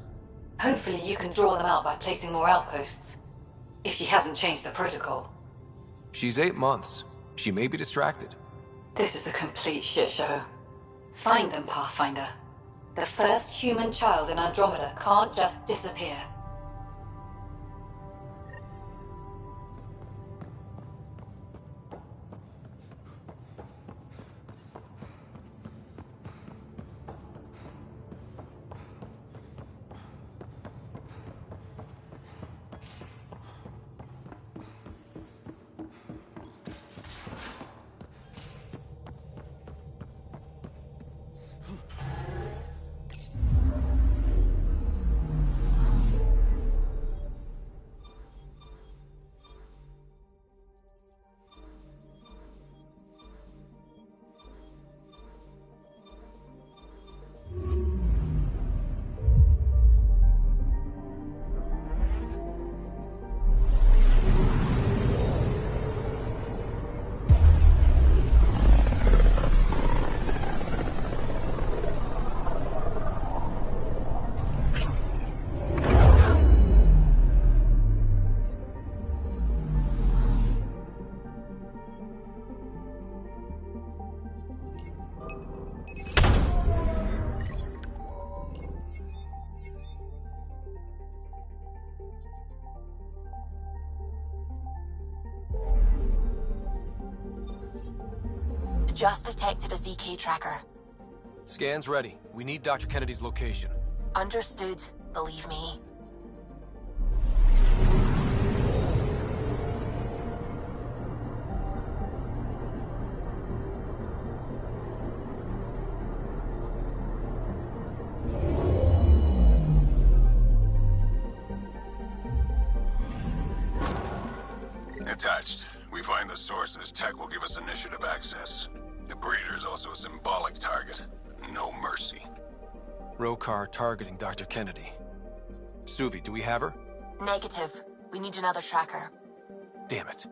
Hopefully you can draw them out by placing more outposts. If she hasn't changed the protocol. She's 8 months. She may be distracted. This is a complete shit show. Find them, Pathfinder. The first human child in Andromeda can't just disappear. Just detected a ZK tracker. Scan's ready. We need Dr. Kennedy's location. Understood, believe me. Attached. We find the sources. Tech will give us initiative access. The breeder is also a symbolic target. No mercy. Rokar targeting Dr. Kennedy. Suvi, do we have her? Negative. We need another tracker. Damn it.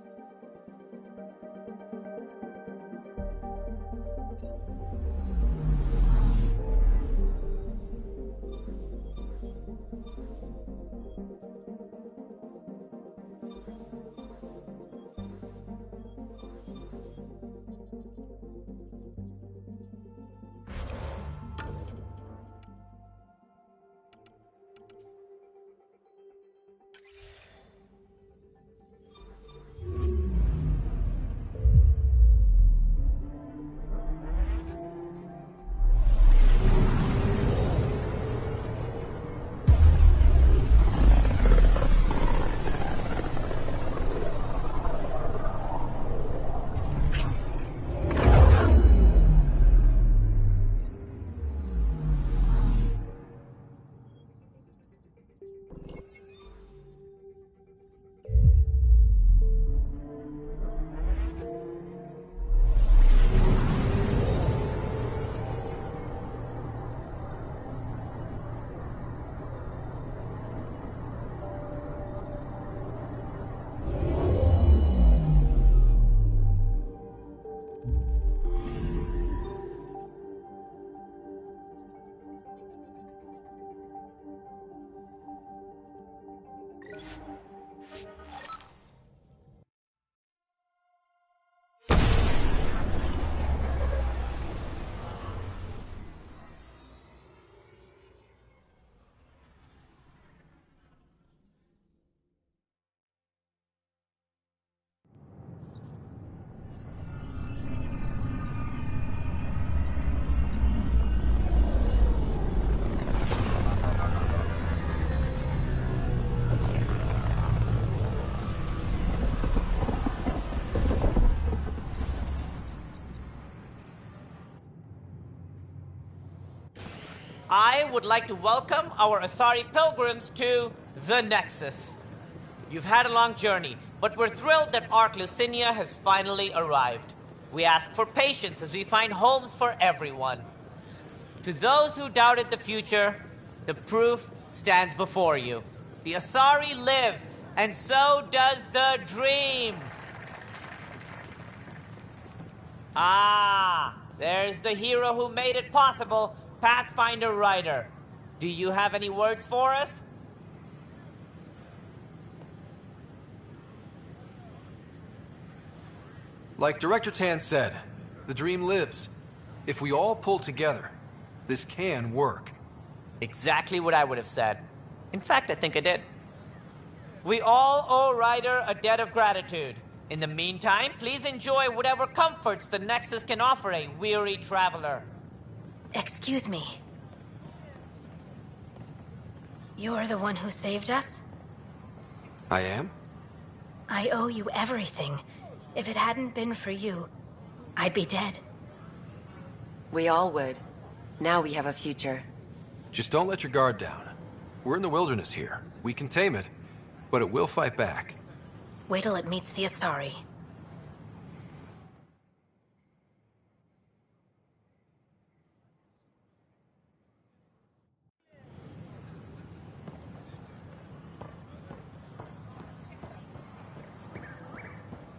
I would like to welcome our Asari pilgrims to the Nexus. You've had a long journey, but we're thrilled that Ark Lucinia has finally arrived. We ask for patience as we find homes for everyone. To those who doubted the future, the proof stands before you. The Asari live, and so does the dream. Ah, there's the hero who made it possible, Pathfinder Ryder. Do you have any words for us? Like Director Tan said, the dream lives. If we all pull together, this can work. Exactly what I would have said. In fact, I think I did. We all owe Ryder a debt of gratitude. In the meantime, please enjoy whatever comforts the Nexus can offer a weary traveler. Excuse me. You're the one who saved us? I am? I owe you everything. If it hadn't been for you, I'd be dead. We all would. Now we have a future. Just don't let your guard down. We're in the wilderness here. We can tame it, but it will fight back. Wait till it meets the Asari.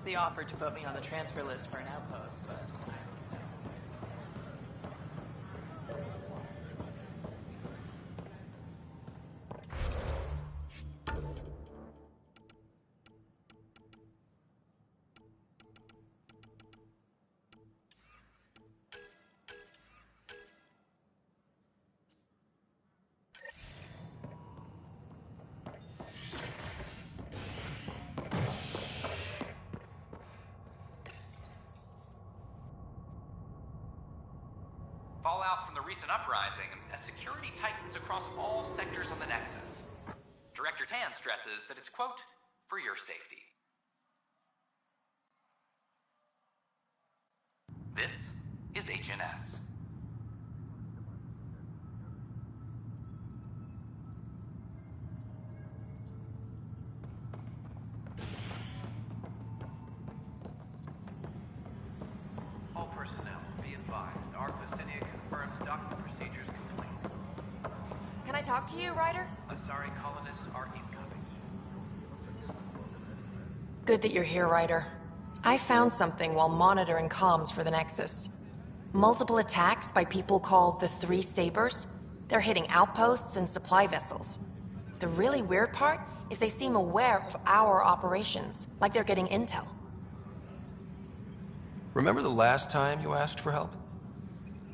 They offered to put me on the transfer list for an outpost, but... Fallout from the recent uprising as security tightens across all sectors on the Nexus. Director Tan stresses that it's, quote, for your safety. This is HNS. All personnel, be advised. Arclusinia confirms docking procedures complete. Can I talk to you, Ryder? Asari colonists are incoming. Good that you're here, Ryder. I found something while monitoring comms for the Nexus. Multiple attacks by people called the Three Sabers. They're hitting outposts and supply vessels. The really weird part is they seem aware of our operations, like they're getting intel. Remember the last time you asked for help?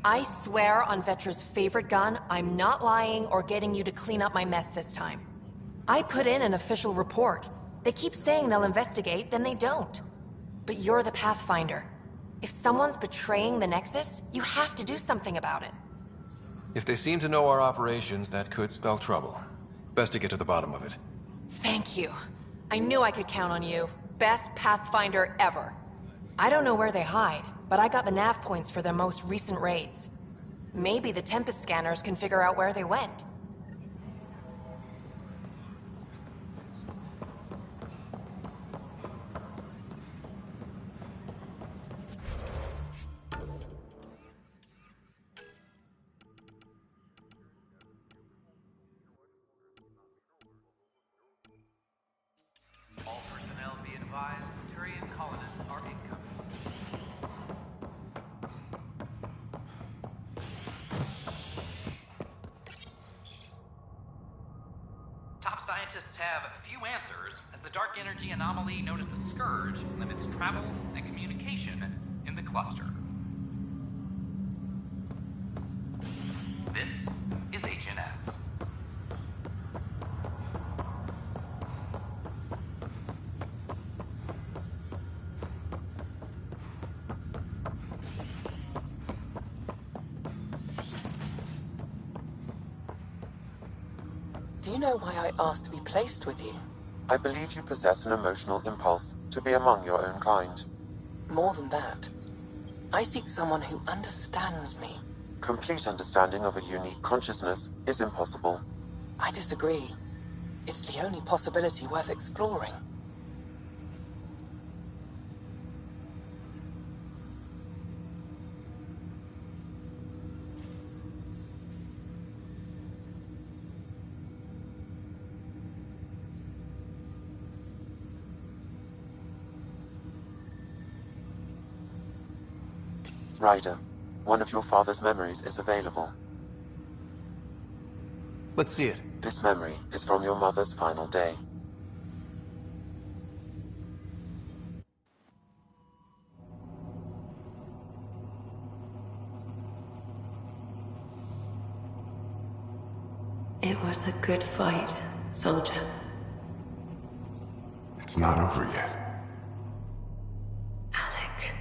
I swear on Vetra's favorite gun, I'm not lying or getting you to clean up my mess this time. I put in an official report. They keep saying they'll investigate, then they don't. But you're the Pathfinder. If someone's betraying the Nexus, you have to do something about it. If they seem to know our operations, that could spell trouble. Best to get to the bottom of it. Thank you. I knew I could count on you. Best Pathfinder ever. I don't know where they hide, but I got the nav points for their most recent raids. Maybe the Tempest scanners can figure out where they went. All personnel be advised. Turian colonists are incoming. Top scientists have few answers, as the dark energy anomaly known as the Scourge limits travel and communication in the cluster. This is HNS. Do you know why I asked to be placed with you? I believe you possess an emotional impulse to be among your own kind. More than that. I seek someone who understands me. Complete understanding of a unique consciousness is impossible. I disagree. It's the only possibility worth exploring. Ryder, one of your father's memories is available. Let's see it. This memory is from your mother's final day. It was a good fight, soldier. It's not over yet. Alec.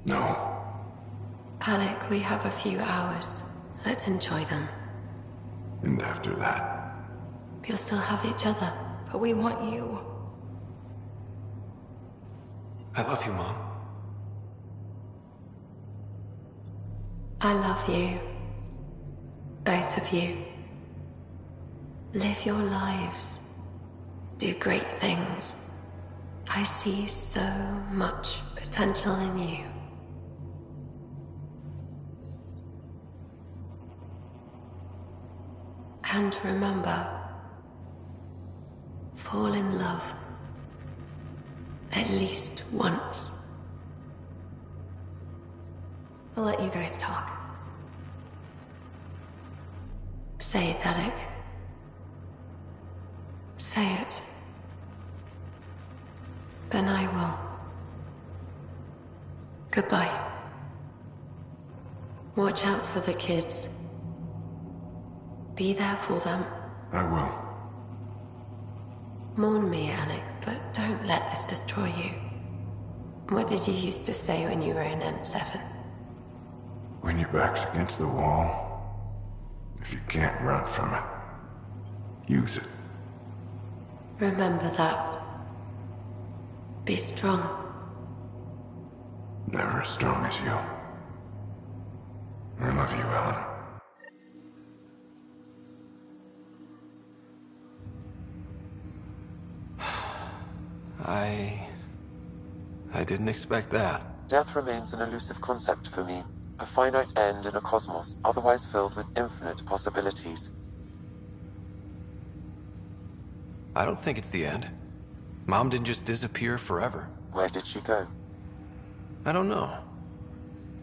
No. Alec, we have a few hours. Let's enjoy them. And after that? You'll still have each other. But we want you. I love you, Mom. I love you. Both of you. Live your lives. Do great things. I see so much potential in you. And remember, fall in love. At least once. We'll let you guys talk. Say it, Alec. Say it. Then I will. Goodbye. Watch out for the kids. Be there for them. I will. Mourn me, Alec, but don't let this destroy you. What did you used to say when you were in N7? When your back's against the wall, if you can't run from it, use it. Remember that. Be strong. Never as strong as you. I love you, Ellen. I didn't expect that. Death remains an elusive concept for me. A finite end in a cosmos otherwise filled with infinite possibilities. I don't think it's the end. Mom didn't just disappear forever. Where did she go? I don't know.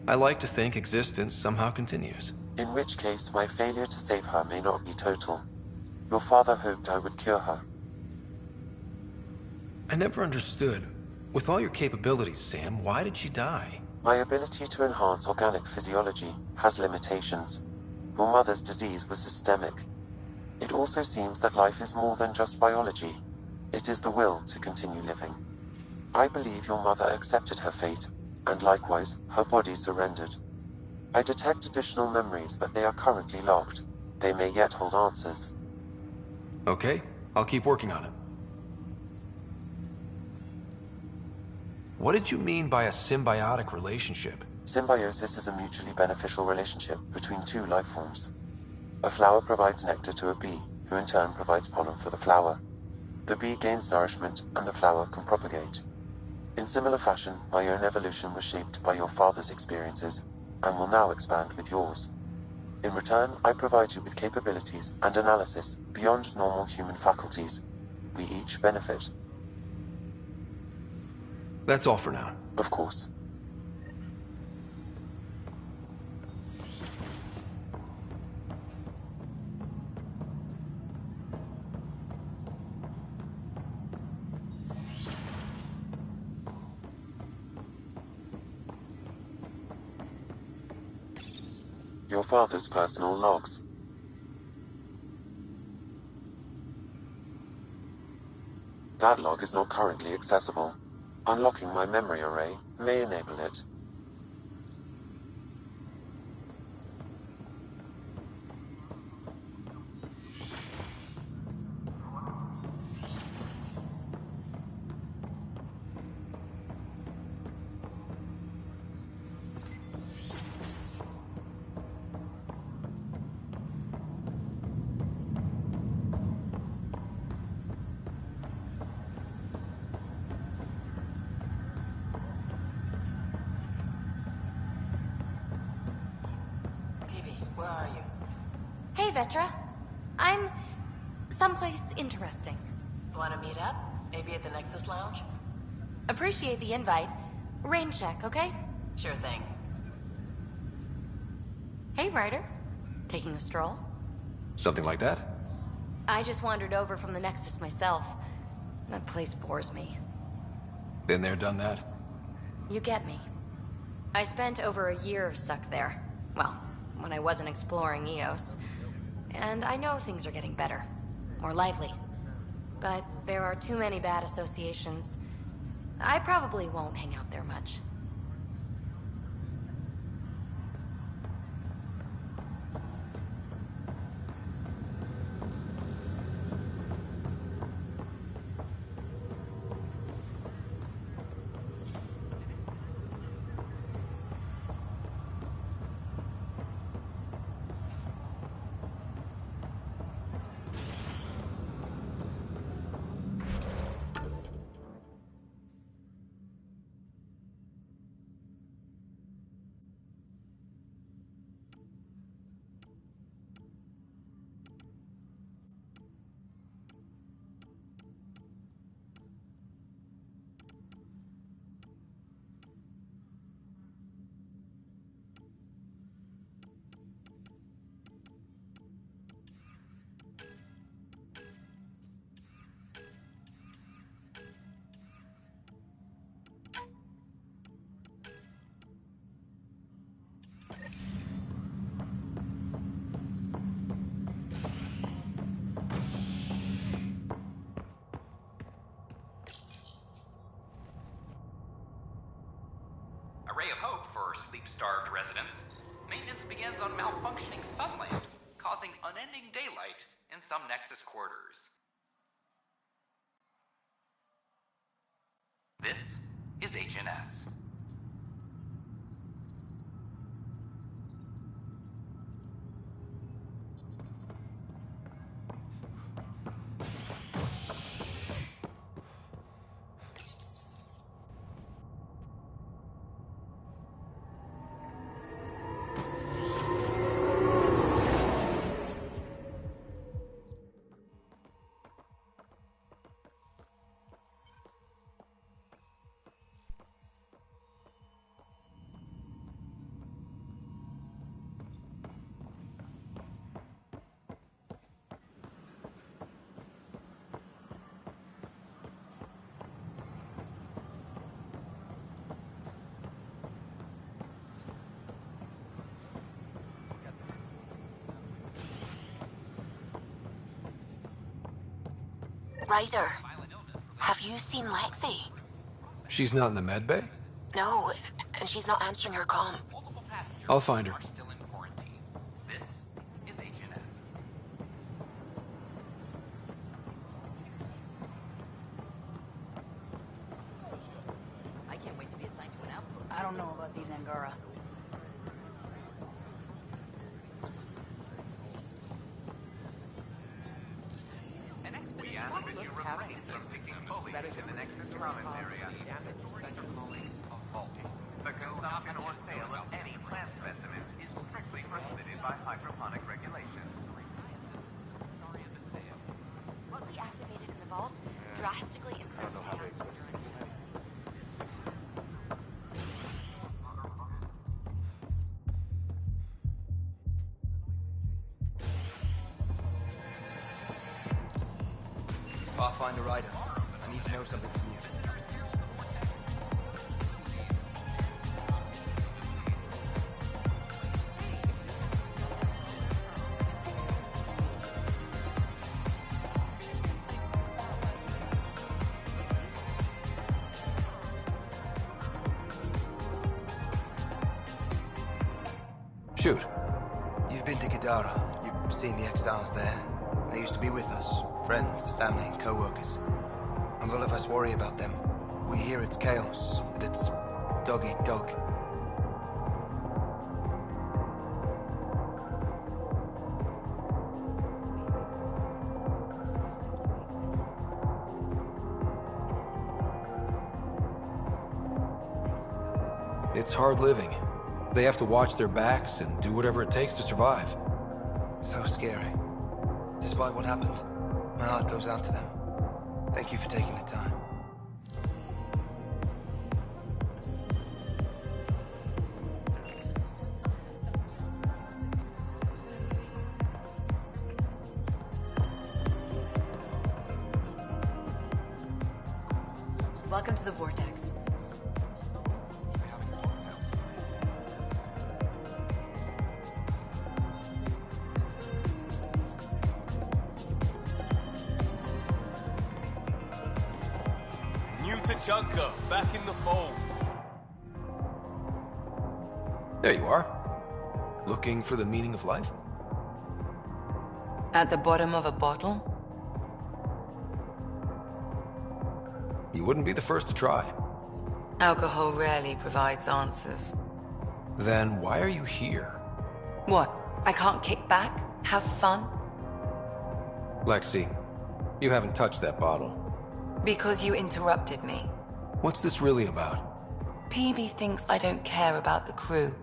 I like to think existence somehow continues. In which case, my failure to save her may not be total. Your father hoped I would cure her. I never understood. With all your capabilities, Sam, why did she die? My ability to enhance organic physiology has limitations. Your mother's disease was systemic. It also seems that life is more than just biology. It is the will to continue living. I believe your mother accepted her fate, and likewise, her body surrendered. I detect additional memories, but they are currently locked. They may yet hold answers. Okay, I'll keep working on it. What did you mean by a symbiotic relationship? Symbiosis is a mutually beneficial relationship between two life forms. A flower provides nectar to a bee, who in turn provides pollen for the flower. The bee gains nourishment, and the flower can propagate. In similar fashion, my own evolution was shaped by your father's experiences, and will now expand with yours. In return, I provide you with capabilities and analysis beyond normal human faculties. We each benefit. That's all for now. Of course. Your father's personal logs. That log is not currently accessible. Unlocking my memory array may enable it. Where are you? Hey, Vetra. I'm someplace interesting. Want to meet up? Maybe at the Nexus Lounge? Appreciate the invite. Rain check, okay? Sure thing. Hey, Ryder. Taking a stroll? Something like that? I just wandered over from the Nexus myself. That place bores me. Been there, done that? You get me. I spent over a year stuck there. Well, when I wasn't exploring Eos. And I know things are getting better. More lively. But there are too many bad associations. I probably won't hang out there much. Ray of hope for sleep-starved residents. Maintenance begins on malfunctioning sun lamps, causing unending daylight in some Nexus quarters. This is HNS. Ryder, have you seen Lexi? She's not in the med bay? No, and she's not answering her comm. I'll find her. I can't wait to be assigned to an outpost. I don't know about these Angara. We ask that you refrain from picking foliage in the Nexus Commons area. The consumption or sale of any plant specimens is strictly prohibited by hydroponic regulations. What we activated in the vault drastically improved the output. Pathfinder Ryder, I need to know something from you. Shoot. You've been to Gadara. You've seen the exiles there. They used to be with us. Friends, family, co-workers. A lot of us worry about them. We hear it's chaos, that it's dog-eat-dog. It's hard living. They have to watch their backs and do whatever it takes to survive. So scary. Despite what happened, my heart goes out to them. Thank you for taking the time. Welcome to the Vortex. New Tachanka, back in the fold. There you are. Looking for the meaning of life? At the bottom of a bottle? You wouldn't be the first to try. Alcohol rarely provides answers. Then why are you here? What? I can't kick back? Have fun? Lexi, you haven't touched that bottle. Because you interrupted me. What's this really about? PB thinks I don't care about the crew.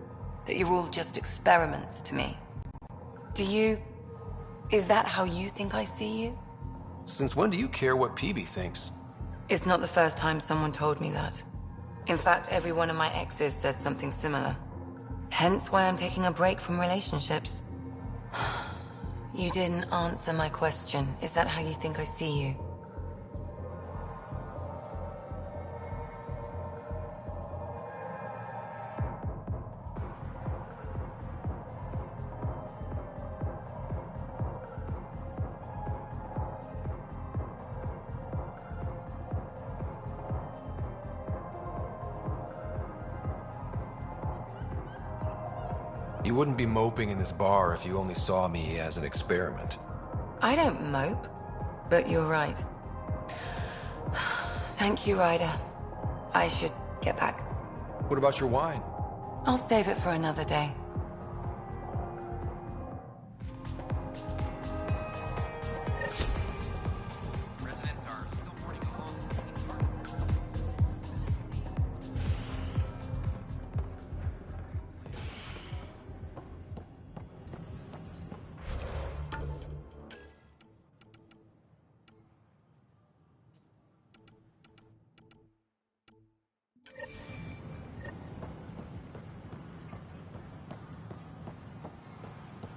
That you're all just experiments to me. Do you... Is that how you think I see you? Since when do you care what PB thinks? It's not the first time someone told me that. In fact, every one of my exes said something similar. Hence why I'm taking a break from relationships. You didn't answer my question. Is that how you think I see you? You wouldn't be moping in this bar if you only saw me as an experiment. I don't mope, but you're right. Thank you, Ryder. I should get back. What about your wine? I'll save it for another day.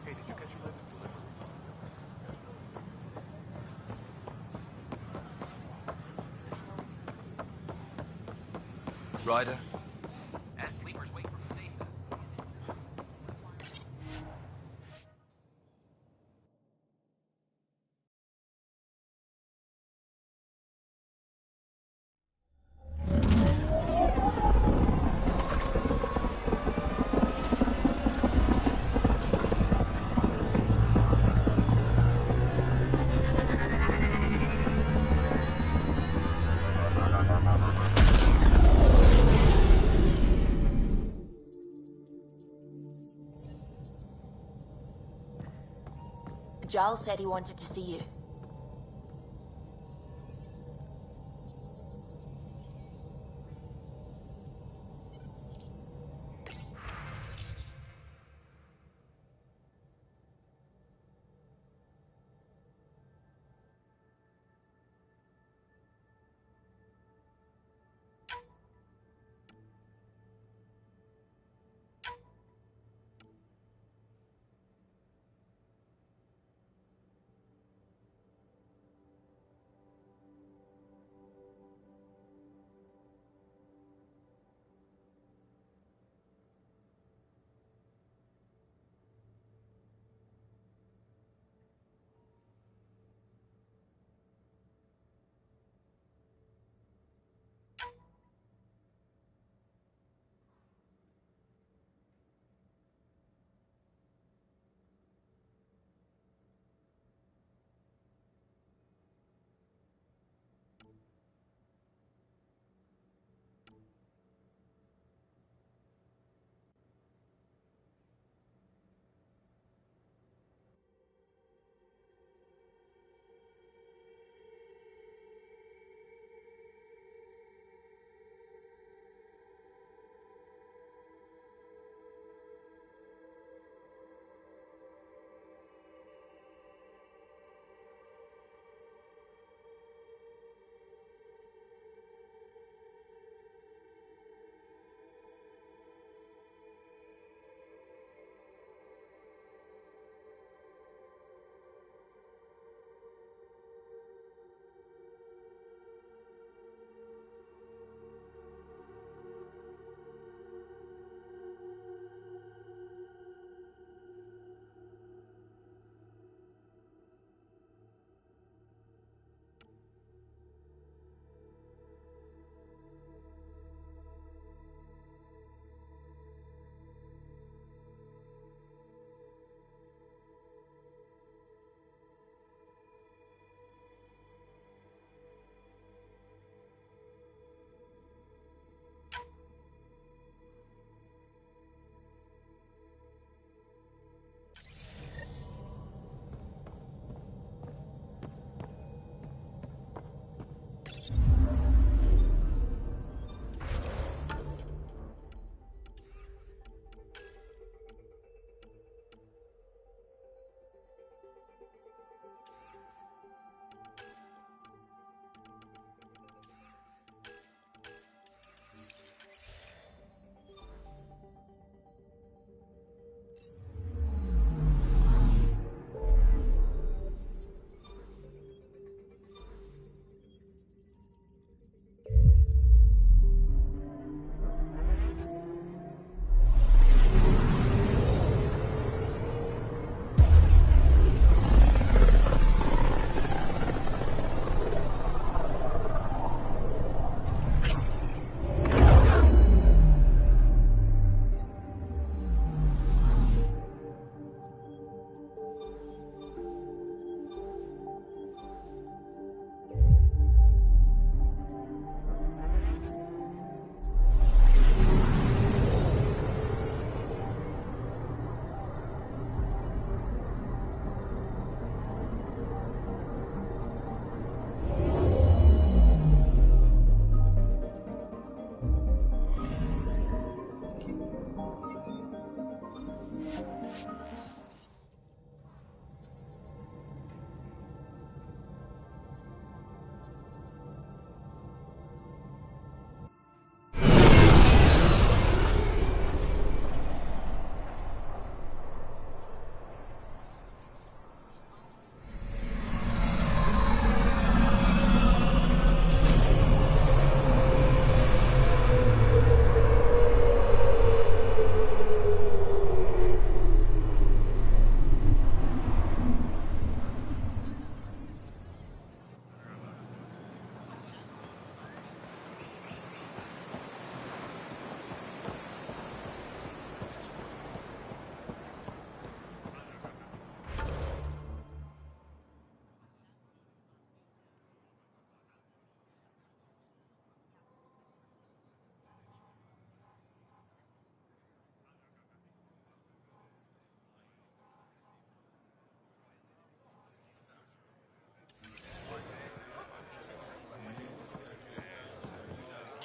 Hey, did you catch your latest delivery? Ryder? As sleepers wait for stasis. Giles said he wanted to see you.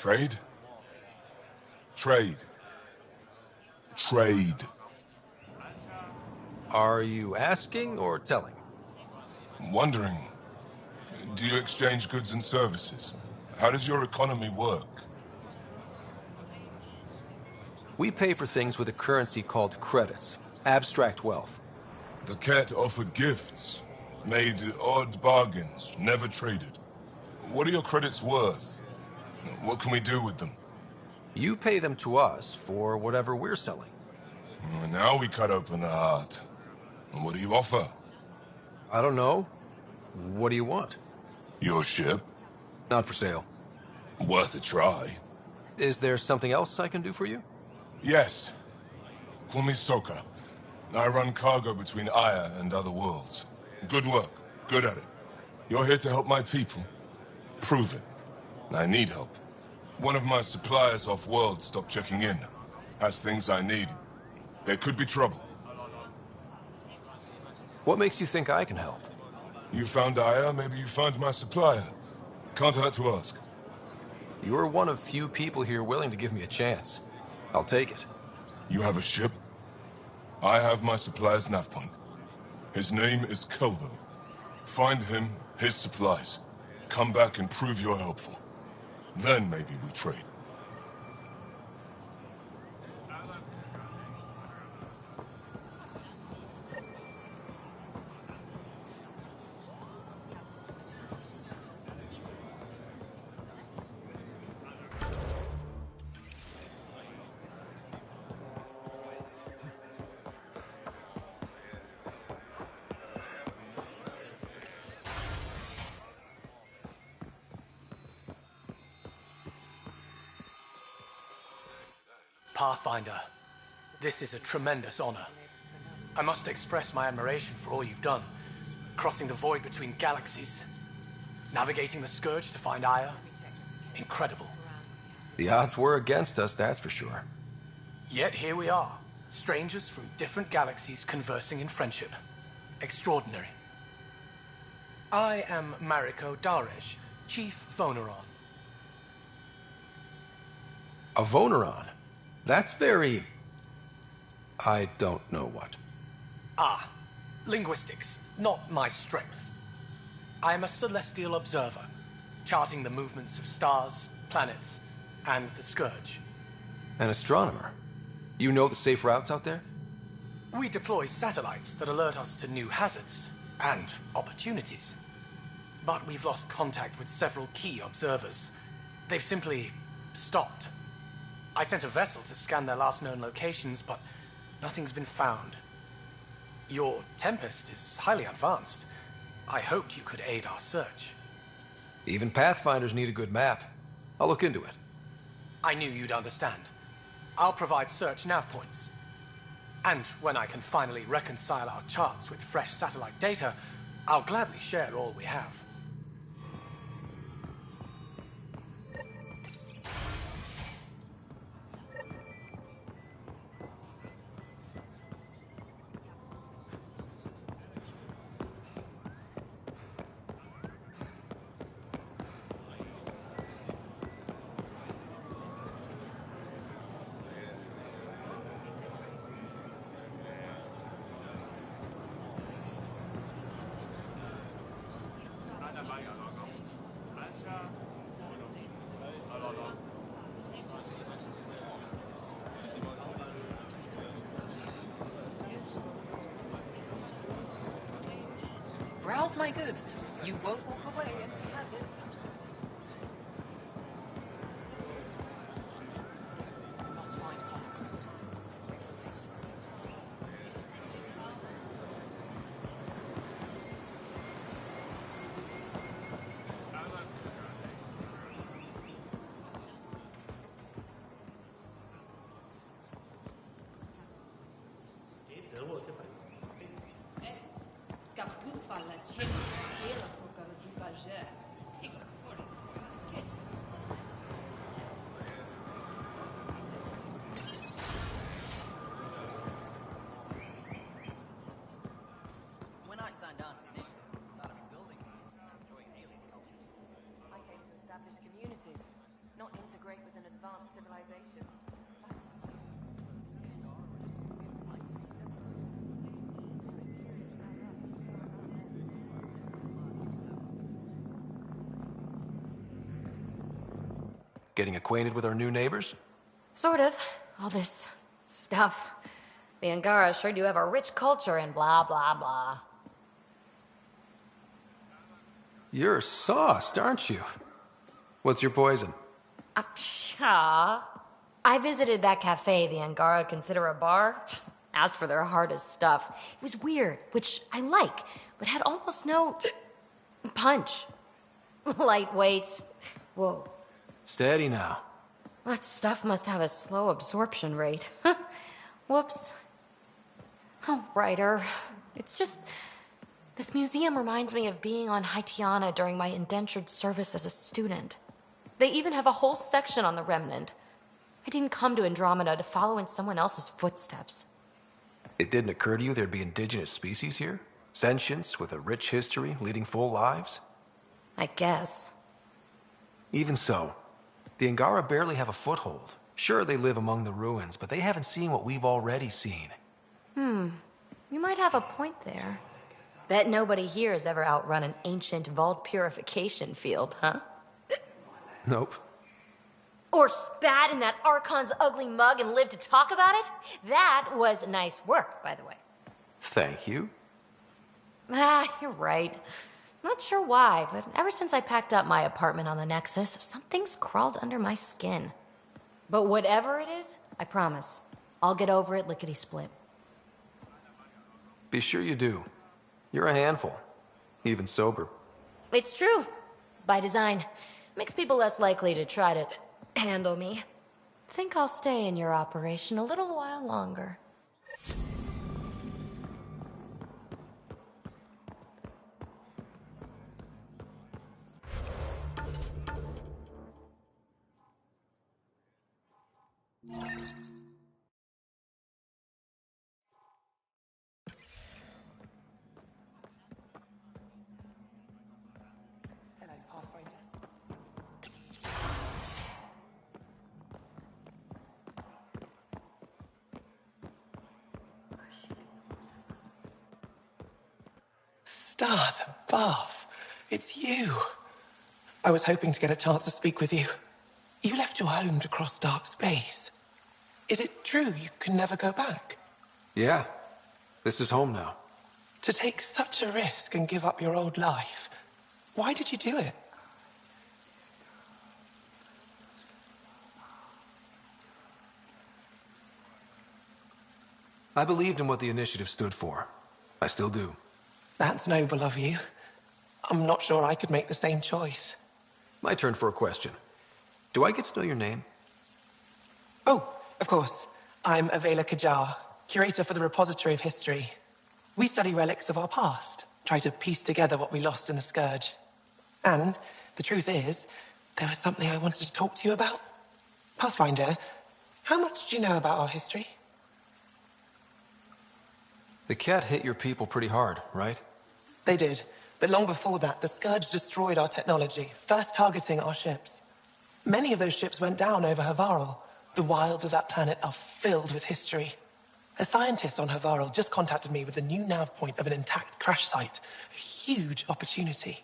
Trade? Trade. Trade. Are you asking or telling? Wondering, do you exchange goods and services? How does your economy work? We pay for things with a currency called credits. Abstract wealth. The cat offered gifts, made odd bargains, never traded. What are your credits worth? What can we do with them? You pay them to us for whatever we're selling. Now we cut open the heart. What do you offer? I don't know. What do you want? Your ship? Not for sale. Worth a try. Is there something else I can do for you? Yes. Call me Soka. I run cargo between Aya and other worlds. Good work. Good at it. You're here to help my people. Prove it. I need help. One of my suppliers off-world stopped checking in. Has things I need. There could be trouble. What makes you think I can help? You found Aya, maybe you found my supplier. Can't hurt to ask. You're one of few people here willing to give me a chance. I'll take it. You have a ship? I have my supplier's nav point. His name is Kelvo. Find him, his supplies. Come back and prove you're helpful. Then maybe we trade. Pathfinder, this is a tremendous honor. I must express my admiration for all you've done. Crossing the void between galaxies, navigating the Scourge to find Aya. Incredible. The odds were against us, that's for sure. Yet here we are, strangers from different galaxies conversing in friendship. Extraordinary. I am Mariko Darej, Chief Voneron. A Voneron? That's very... I don't know what. Ah, linguistics, not my strength. I am a celestial observer, charting the movements of stars, planets, and the Scourge. An astronomer? You know the safe routes out there? We deploy satellites that alert us to new hazards and opportunities. But we've lost contact with several key observers. They've simply stopped. I sent a vessel to scan their last known locations, but nothing's been found. Your Tempest is highly advanced. I hoped you could aid our search. Even Pathfinders need a good map. I'll look into it. I knew you'd understand. I'll provide search nav points. And when I can finally reconcile our charts with fresh satellite data, I'll gladly share all we have. Browse my goods. You won't walk away empty-handed. Must find Connor. When I signed on for the initiative, I thought I'd be building and enjoying alien cultures. I came to establish communities, not integrate advanced civilization. Getting acquainted with our new neighbors? Sort of. All this stuff. The Angara sure do have a rich culture and blah, blah, blah. You're sauced, aren't you? What's your poison? I visited that cafe the Angara consider a bar. Asked for their hardest stuff. It was weird, which I like, but had almost no punch. Lightweight. Whoa. Steady now. That stuff must have a slow absorption rate. Whoops. Oh, writer. It's just... This museum reminds me of being on Haitiana during my indentured service as a student. They even have a whole section on the Remnant. I didn't come to Andromeda to follow in someone else's footsteps. It didn't occur to you there'd be indigenous species here? Sentients with a rich history, leading full lives? I guess. Even so, the Angara barely have a foothold. Sure, they live among the ruins, but they haven't seen what we've already seen. You might have a point there. Bet nobody here has ever outrun an ancient vault purification field, huh? Nope. Or spat in that Archon's ugly mug and lived to talk about it? That was nice work, by the way. Thank you. You're right. Not sure why, but ever since I packed up my apartment on the Nexus, something's crawled under my skin. But whatever it is, I promise, I'll get over it lickety-split. Be sure you do. You're a handful. Even sober. It's true. By design. Makes people less likely to try to handle me. Think I'll stay in your operation a little while longer. Hello, Pathfinder. Stars above. It's you. I was hoping to get a chance to speak with you. You left your home to cross dark space. Is it true you can never go back? Yeah. This is home now. To take such a risk and give up your old life, why did you do it? I believed in what the initiative stood for. I still do. That's noble of you. I'm not sure I could make the same choice. My turn for a question. Do I get to know your name? Oh, of course. I'm Avela Kajar, curator for the Repository of History. We study relics of our past, try to piece together what we lost in the Scourge. And the truth is, there was something I wanted to talk to you about. Pathfinder, how much do you know about our history? The cat hit your people pretty hard, right? They did. But long before that, the Scourge destroyed our technology, first targeting our ships. Many of those ships went down over Havarl. The wilds of that planet are filled with history. A scientist on Havarl just contacted me with the new nav point of an intact crash site. A huge opportunity.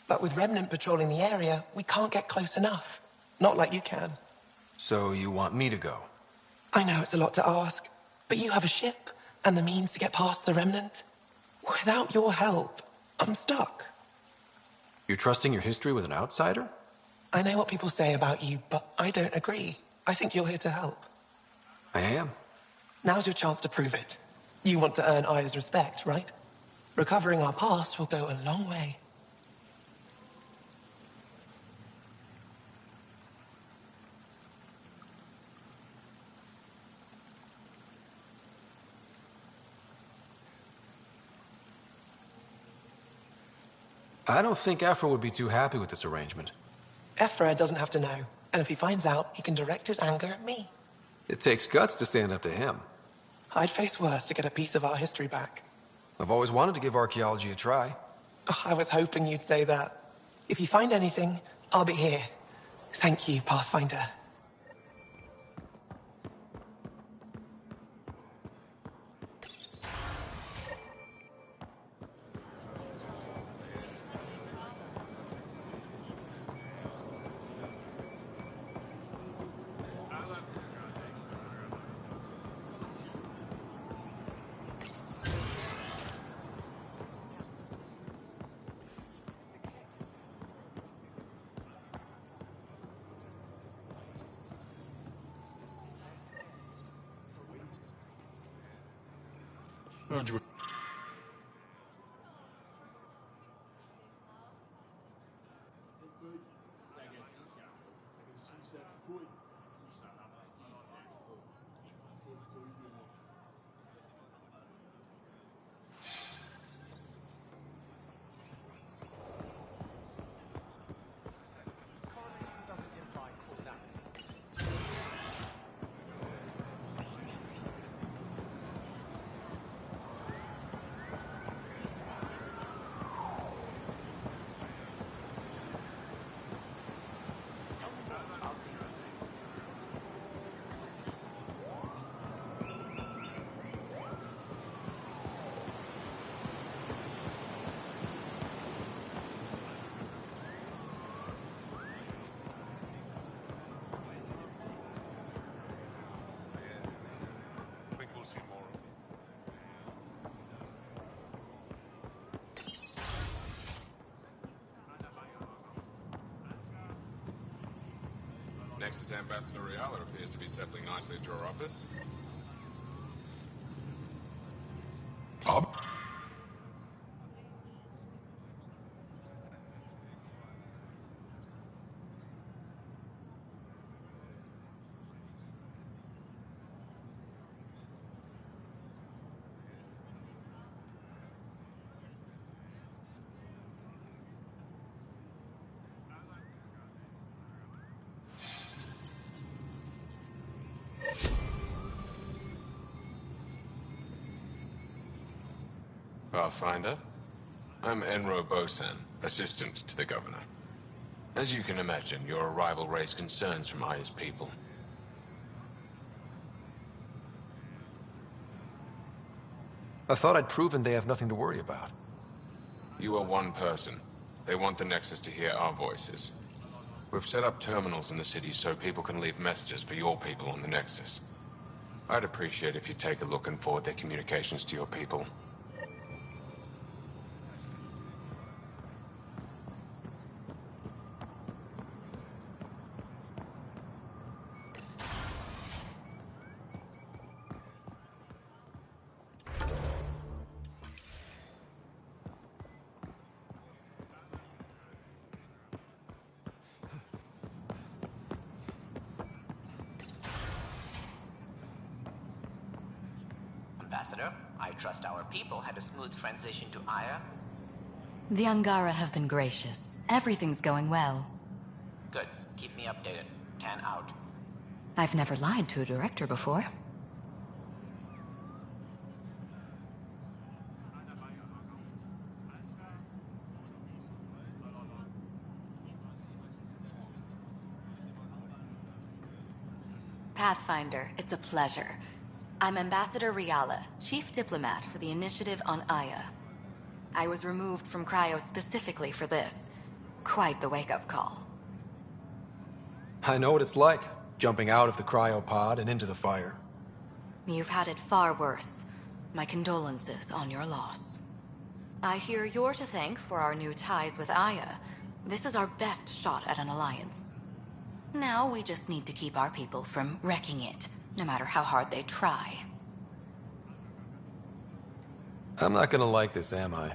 But with Remnant patrolling the area, we can't get close enough. Not like you can. So you want me to go? I know it's a lot to ask, but you have a ship and the means to get past the Remnant. Without your help, I'm stuck. You're trusting your history with an outsider? I know what people say about you, but I don't agree. I think you're here to help. I am. Now's your chance to prove it. You want to earn Aya's respect, right? Recovering our past will go a long way. I don't think Aphra would be too happy with this arrangement. Ephra doesn't have to know, and if he finds out, he can direct his anger at me. It takes guts to stand up to him. I'd face worse to get a piece of our history back. I've always wanted to give archaeology a try. Oh, I was hoping you'd say that. If you find anything, I'll be here. Thank you, Pathfinder. Heard you. Correlation doesn't imply causality. Tell me more about these. I think we'll see more of them. Nexus Ambassador Reala appears to be settling nicely at your office. Pathfinder. I'm Enro Bosan, assistant to the governor. As you can imagine, your arrival raised concerns from Aya's people. I thought I'd proven they have nothing to worry about. You are one person. They want the Nexus to hear our voices. We've set up terminals in the city so people can leave messages for your people on the Nexus. I'd appreciate if you take a look and forward their communications to your people. Ambassador, I trust our people had a smooth transition to Aya. The Angara have been gracious. Everything's going well. Good. Keep me updated. 10 out. I've never lied to a director before. Pathfinder, it's a pleasure. I'm Ambassador Reala, Chief Diplomat for the Initiative on Aya. I was removed from Cryo specifically for this. Quite the wake-up call. I know what it's like, jumping out of the cryopod and into the fire. You've had it far worse. My condolences on your loss. I hear you're to thank for our new ties with Aya. This is our best shot at an alliance. Now we just need to keep our people from wrecking it, no matter how hard they try. I'm not gonna like this, am I?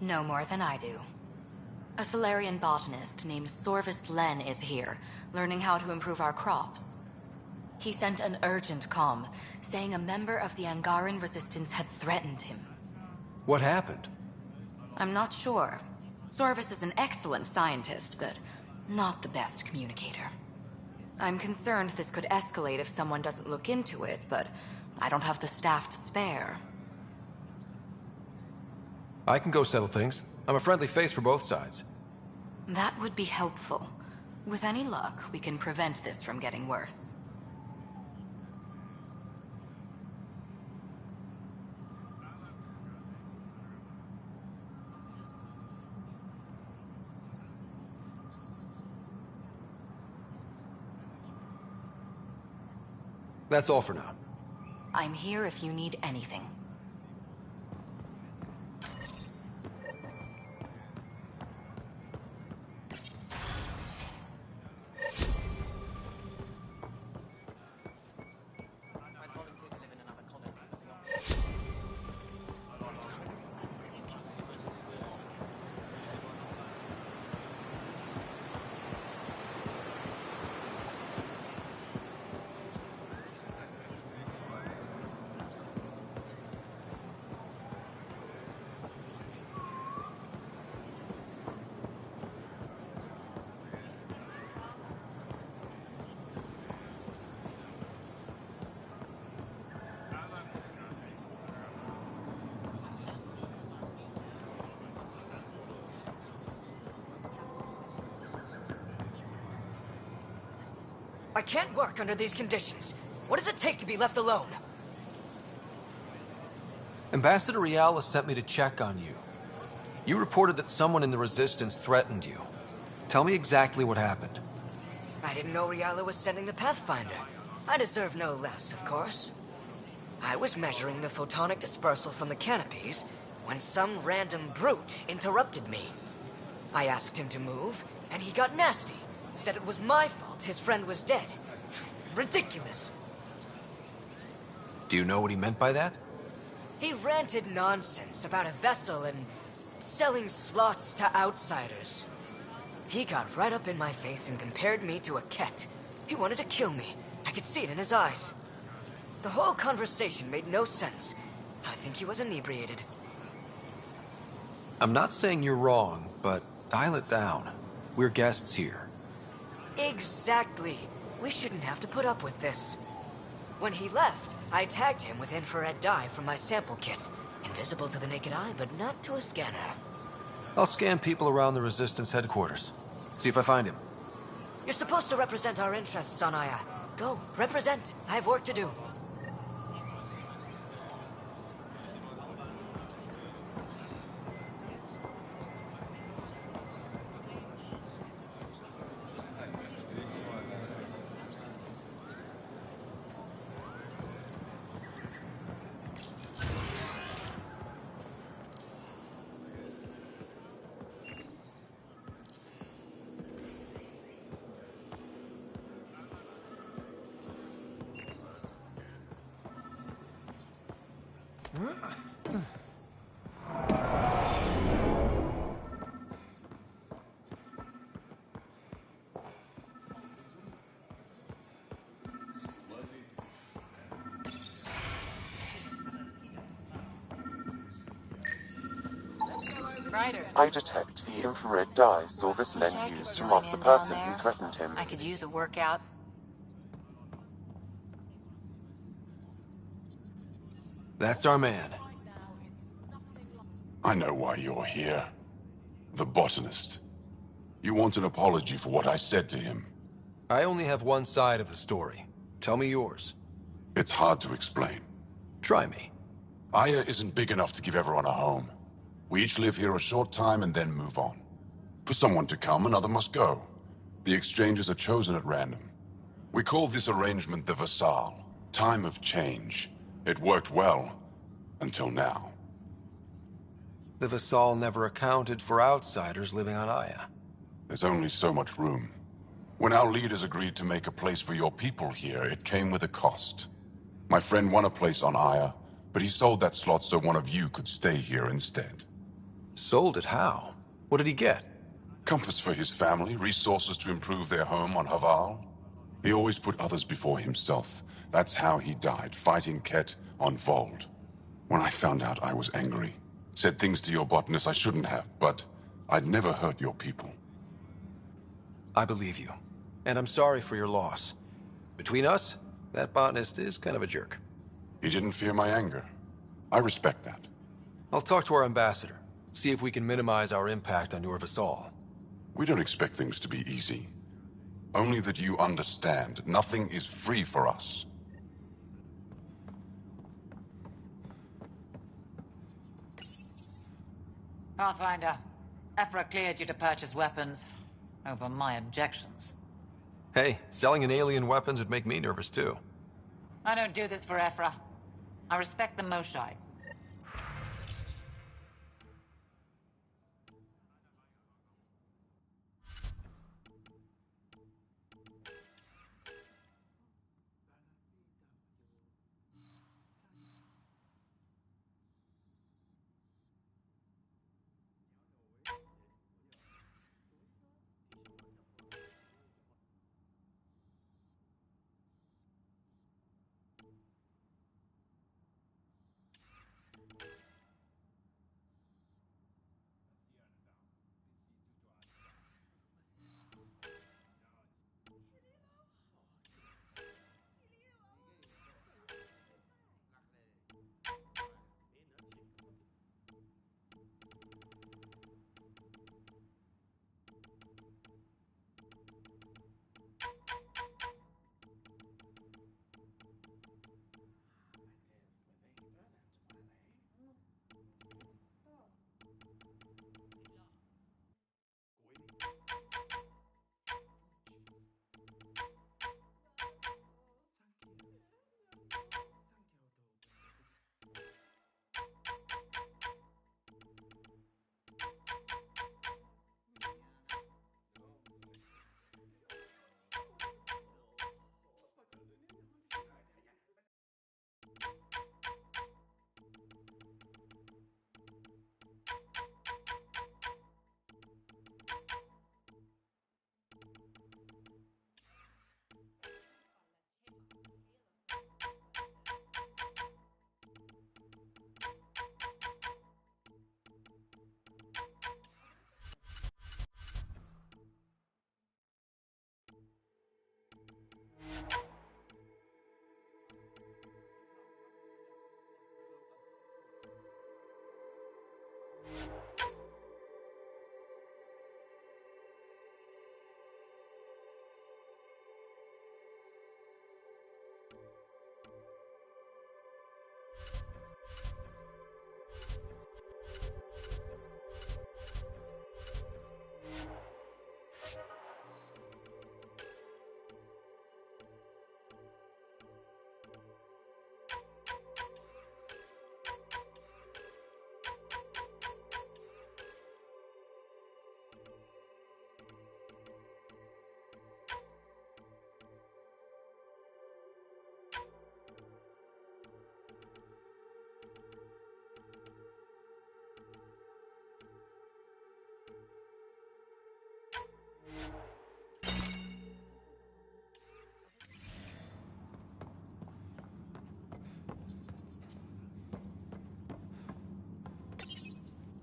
No more than I do. A Solarian botanist named Sorvis Len is here, learning how to improve our crops. He sent an urgent comm, saying a member of the Angaran resistance had threatened him. What happened? I'm not sure. Sorvis is an excellent scientist, but not the best communicator. I'm concerned this could escalate if someone doesn't look into it, but I don't have the staff to spare. I can go settle things. I'm a friendly face for both sides. That would be helpful. With any luck, we can prevent this from getting worse. That's all for now. I'm here if you need anything. I'd volunteer to live in another colony for the office. I can't work under these conditions. What does it take to be left alone? Ambassador Riala sent me to check on you. You reported that someone in the Resistance threatened you. Tell me exactly what happened. I didn't know Riala was sending the Pathfinder. I deserve no less, of course. I was measuring the photonic dispersal from the canopies when some random brute interrupted me. I asked him to move, and he got nasty. Said it was my fault his friend was dead. Ridiculous. Do you know what he meant by that? He ranted nonsense about a vessel and selling slots to outsiders. He got right up in my face and compared me to a cat. He wanted to kill me. I could see it in his eyes. The whole conversation made no sense. I think he was inebriated. I'm not saying you're wrong, but dial it down. We're guests here. Exactly. We shouldn't have to put up with this. When he left, I tagged him with infrared dye from my sample kit. Invisible to the naked eye, but not to a scanner. I'll scan people around the Resistance headquarters. See if I find him. You're supposed to represent our interests on Aya. Go, represent. I have work to do. I detect the infrared dye Sorvis Len used to mark the person who threatened him. I could use a workout. That's our man. I know why you're here. The botanist. You want an apology for what I said to him. I only have one side of the story. Tell me yours. It's hard to explain. Try me. Aya isn't big enough to give everyone a home. We each live here a short time and then move on. For someone to come, another must go. The exchanges are chosen at random. We call this arrangement the Vassal. Time of change. It worked well, until now. The Vassal never accounted for outsiders living on Aya. There's only so much room. When our leaders agreed to make a place for your people here, it came with a cost. My friend won a place on Aya, but he sold that slot so one of you could stay here instead. Sold it how? What did he get? Comforts for his family, resources to improve their home on Haval. He always put others before himself. That's how he died, fighting Ket on Vold. When I found out, I was angry. Said things to your botanist I shouldn't have, but I'd never hurt your people. I believe you. And I'm sorry for your loss. Between us, that botanist is kind of a jerk. He didn't fear my anger. I respect that. I'll talk to our ambassador. See if we can minimize our impact on your Vassal. We don't expect things to be easy. Only that you understand, nothing is free for us. Pathfinder, Ephra cleared you to purchase weapons over my objections. Hey, selling an alien weapons would make me nervous too. I don't do this for Ephra. I respect the Moshai.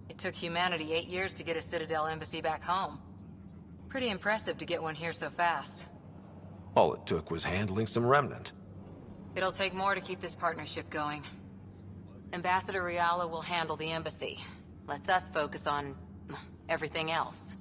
It took humanity 8 years to get a Citadel embassy back home. Pretty impressive to get one here so fast. All it took was handling some remnant. It'll take more to keep this partnership going. Ambassador Riala will handle the embassy. Lets us focus on everything else.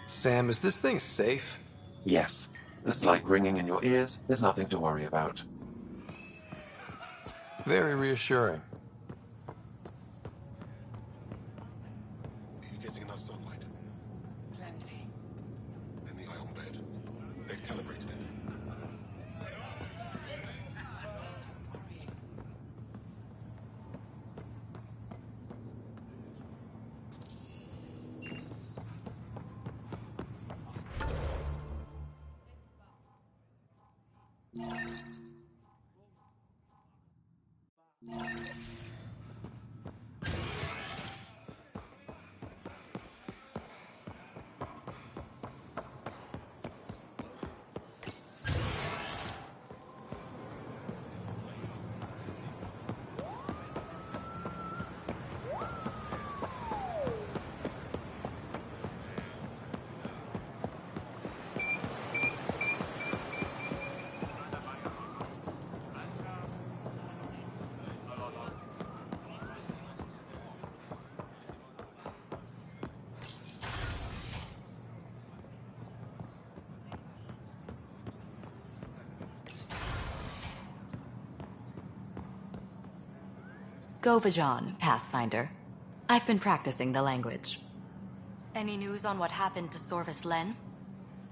Sam, is this thing safe? Yes. The slight ringing in your ears is nothing to worry about. Very reassuring. Are you getting enough sunlight? Plenty. In the ion bed. They've calibrated it. Govajon, Pathfinder. I've been practicing the language. Any news on what happened to Sorvis Len?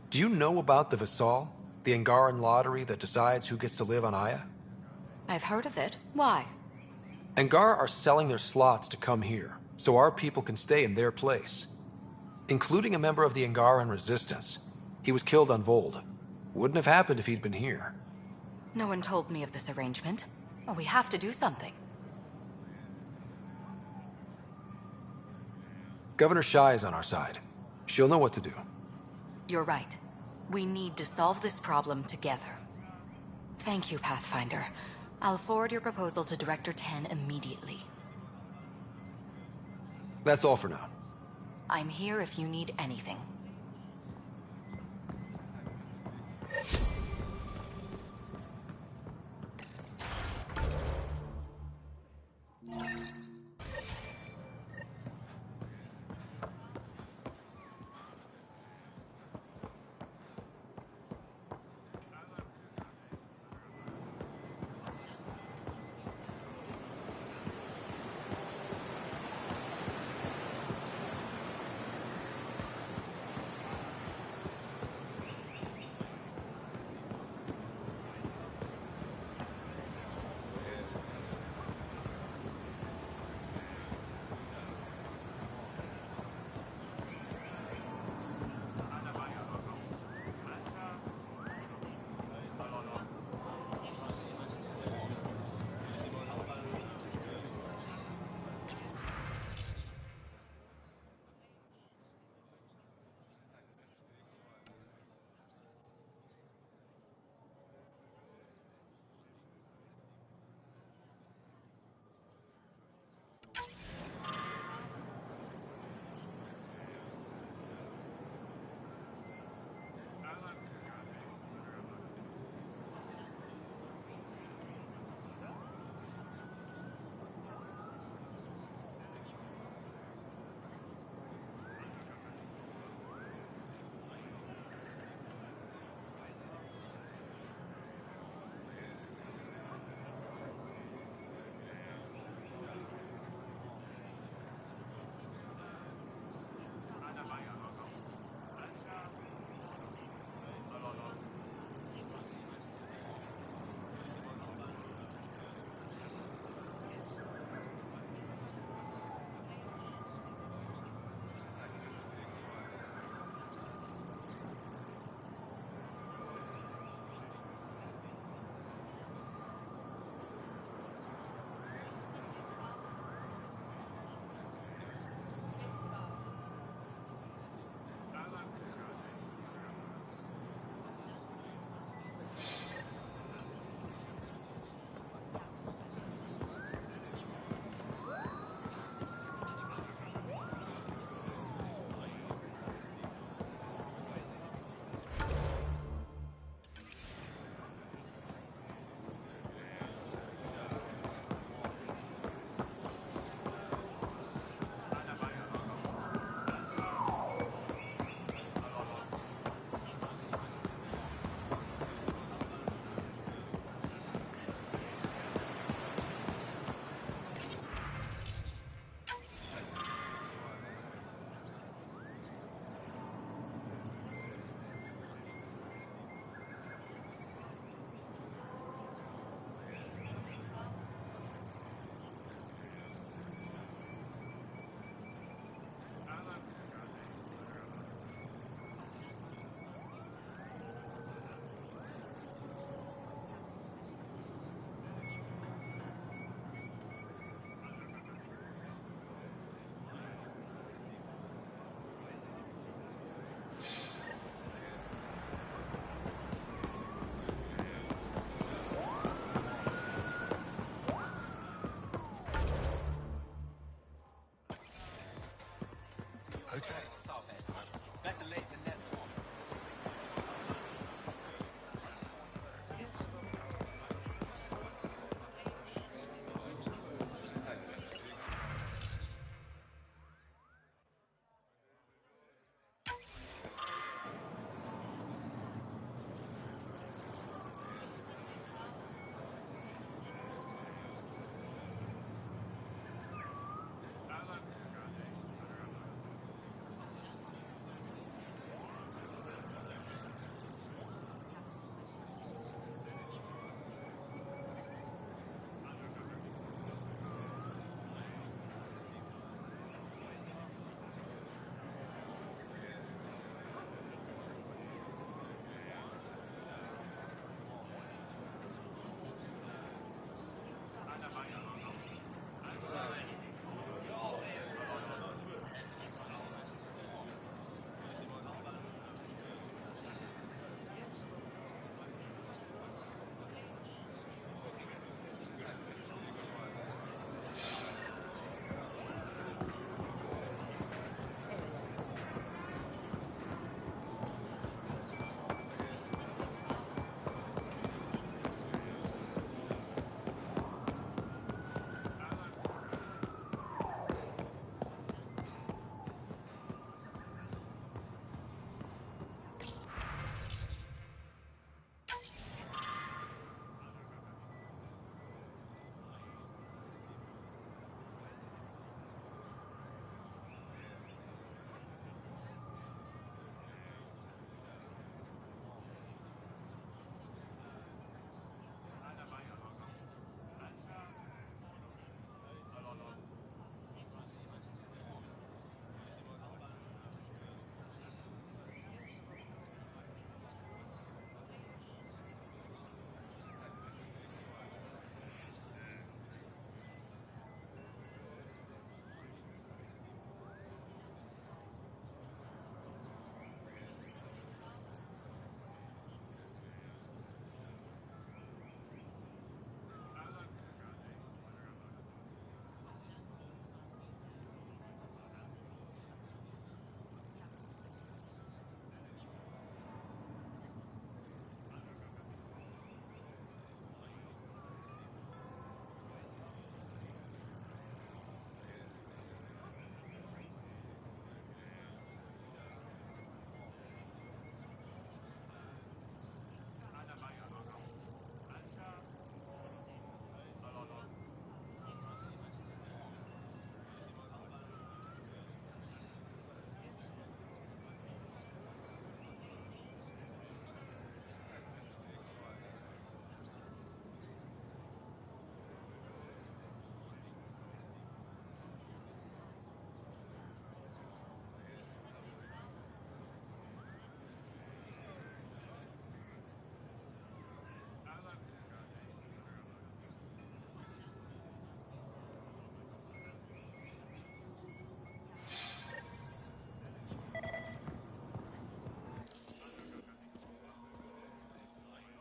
Do you know about the Visal? The Angaran lottery that decides who gets to live on Aya? I've heard of it. Why? Angar are selling their slots to come here, so our people can stay in their place. Including a member of the Angaran resistance. He was killed on Vold. Wouldn't have happened if he'd been here. No one told me of this arrangement. Well, we have to do something. Governor Shai is on our side. She'll know what to do. You're right. We need to solve this problem together. Thank you, Pathfinder. I'll forward your proposal to Director 10 immediately. That's all for now. I'm here if you need anything. Okay. Better late than never.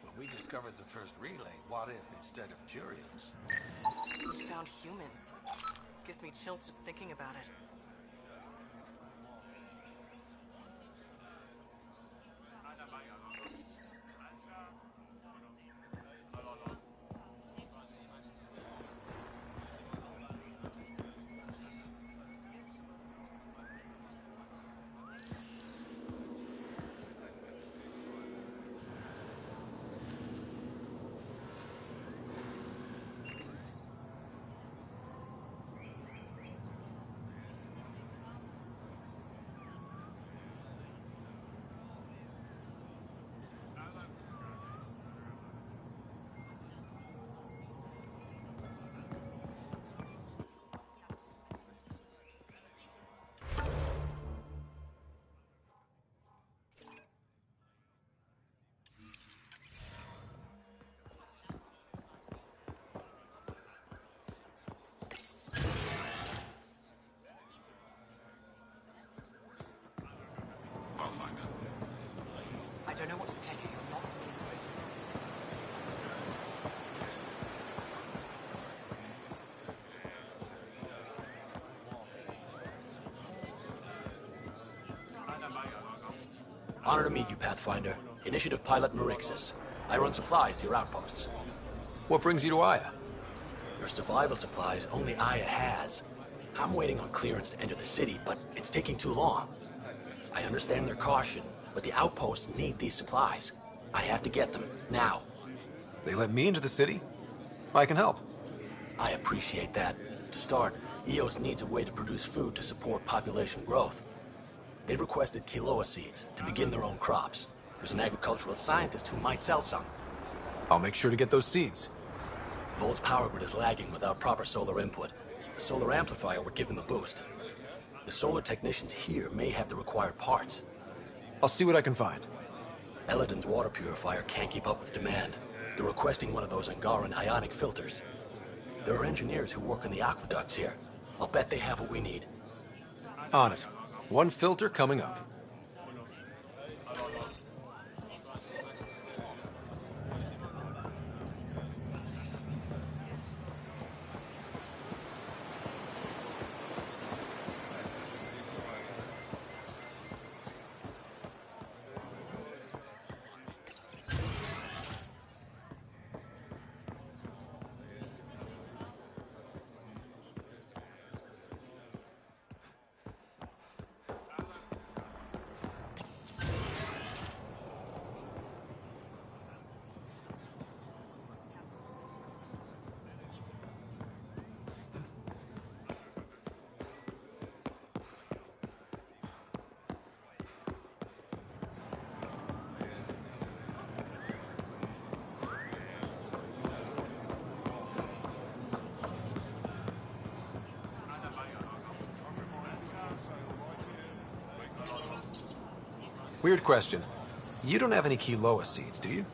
When we discovered the first relay, what if instead of Turians? We found humans. Gives me chills just thinking about it. Honor to meet you, Pathfinder. Initiative Pilot Marixus. I run supplies to your outposts. What brings you to Aya? Your survival supplies only Aya has. I'm waiting on clearance to enter the city, but it's taking too long. I understand their caution, but the outposts need these supplies. I have to get them, now. They let me into the city? I can help. I appreciate that. To start, EOS needs a way to produce food to support population growth. They've requested Kiloa seeds to begin their own crops. There's an agricultural scientist who might sell some. I'll make sure to get those seeds. Volt's power grid is lagging without proper solar input. The solar amplifier would give them a boost. The solar technicians here may have the required parts. I'll see what I can find. Eladin's water purifier can't keep up with demand. They're requesting one of those Angaran ionic filters. There are engineers who work in the aqueducts here. I'll bet they have what we need. On it. One filter coming up. Weird question. You don't have any Kiloa seeds, do you?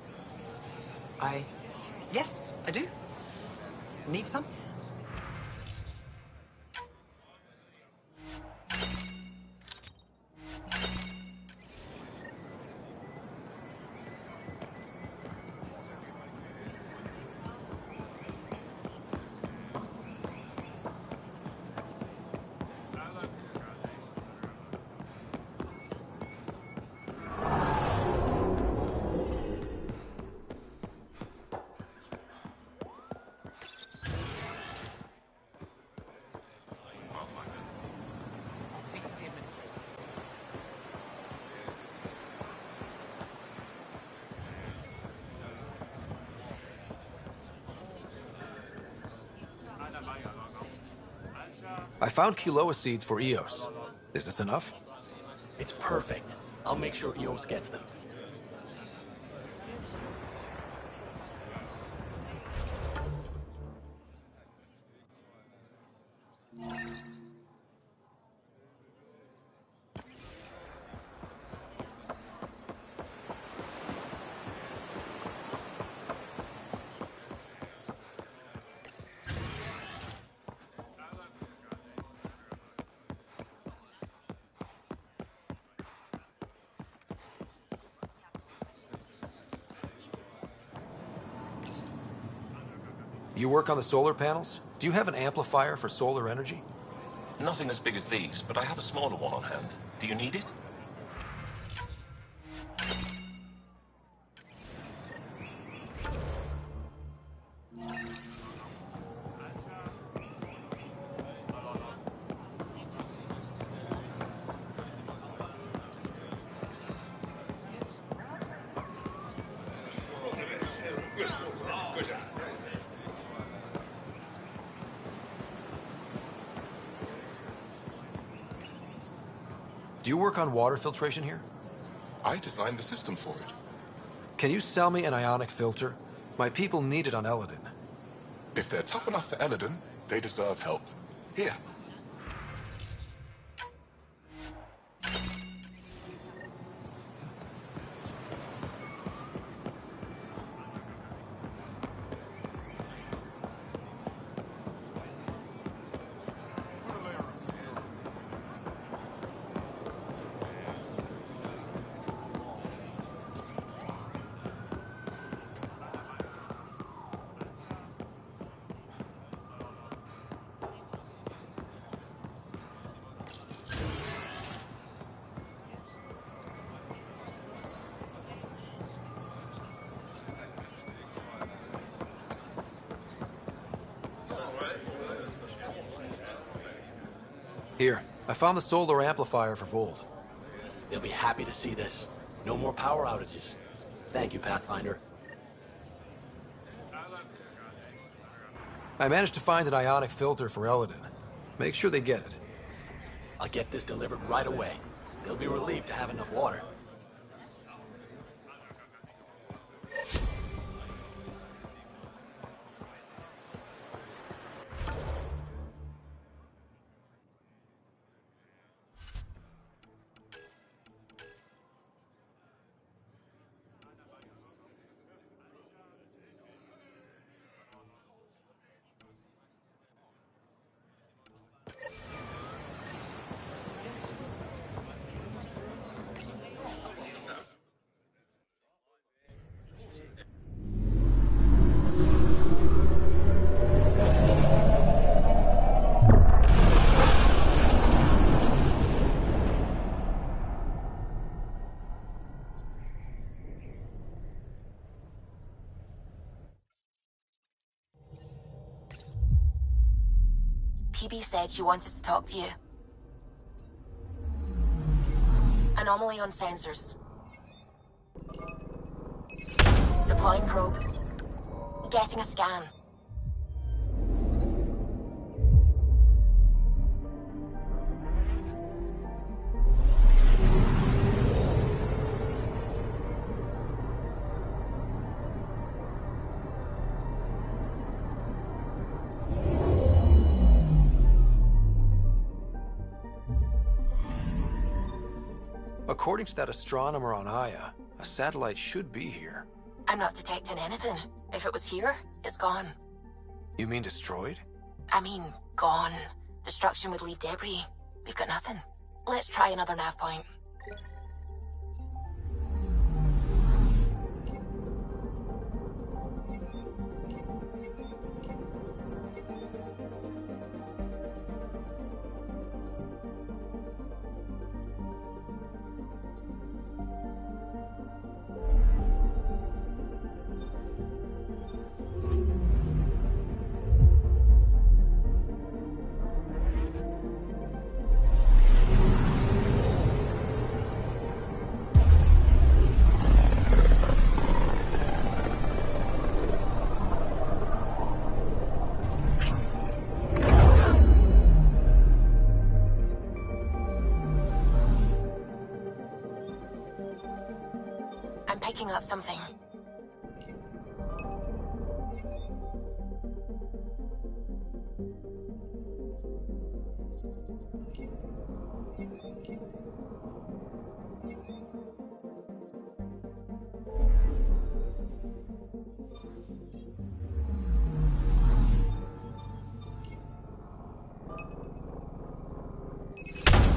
Yes, I do. Need some? I found Kiloa seeds for EOS. Is this enough? It's perfect. I'll make sure EOS gets them. You work on the solar panels? Do you have an amplifier for solar energy? Nothing as big as these, but I have a smaller one on hand. Do you need it? Do you work on water filtration here? I designed the system for it. Can you sell me an ionic filter? My people need it on Eladin. If they're tough enough for Eladin, they deserve help. Here. Here, I found the solar amplifier for Vold. They'll be happy to see this. No more power outages. Thank you, Pathfinder. I managed to find an ionic filter for Eladin. Make sure they get it. I'll get this delivered right away. They'll be relieved to have enough water. PB said she wanted to talk to you. Anomaly on sensors. Deploying probe. Getting a scan. According to that astronomer on Aya, a satellite should be here. I'm not detecting anything. If it was here, it's gone. You mean destroyed? I mean, gone. Destruction would leave debris. We've got nothing. Let's try another nav point. I'm picking up something.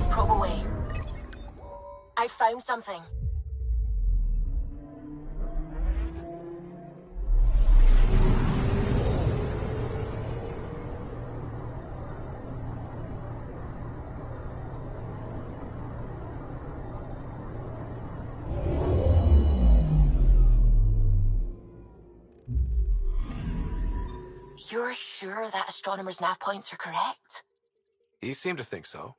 Probe away. I found something. You're sure that astronomer's nav points are correct? He seemed to think so.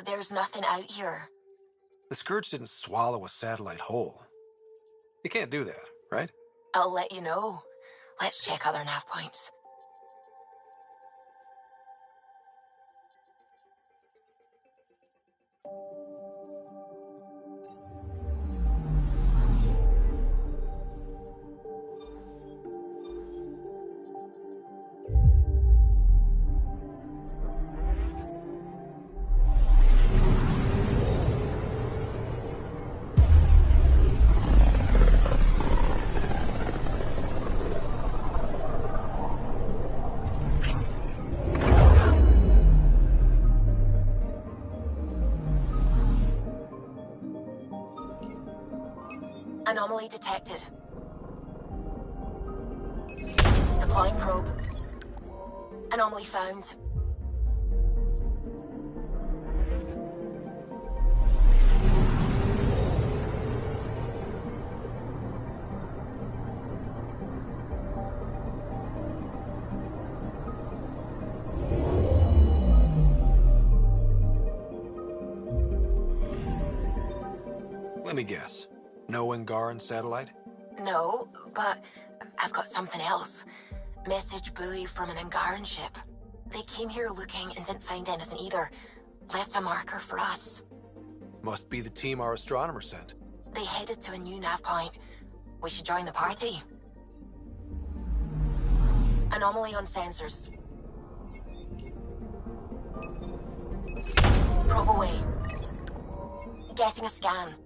There's nothing out here. The Scourge didn't swallow a satellite whole. You can't do that, right? I'll let you know. Let's check other nav points. Anomaly detected. Deploying probe. Anomaly found. Let me guess. No Angaran satellite? No, but I've got something else. Message buoy from an Angaran ship. They came here looking and didn't find anything either. Left a marker for us. Must be the team our astronomer sent. They headed to a new nav point. We should join the party. Anomaly on sensors. Probe away. Getting a scan.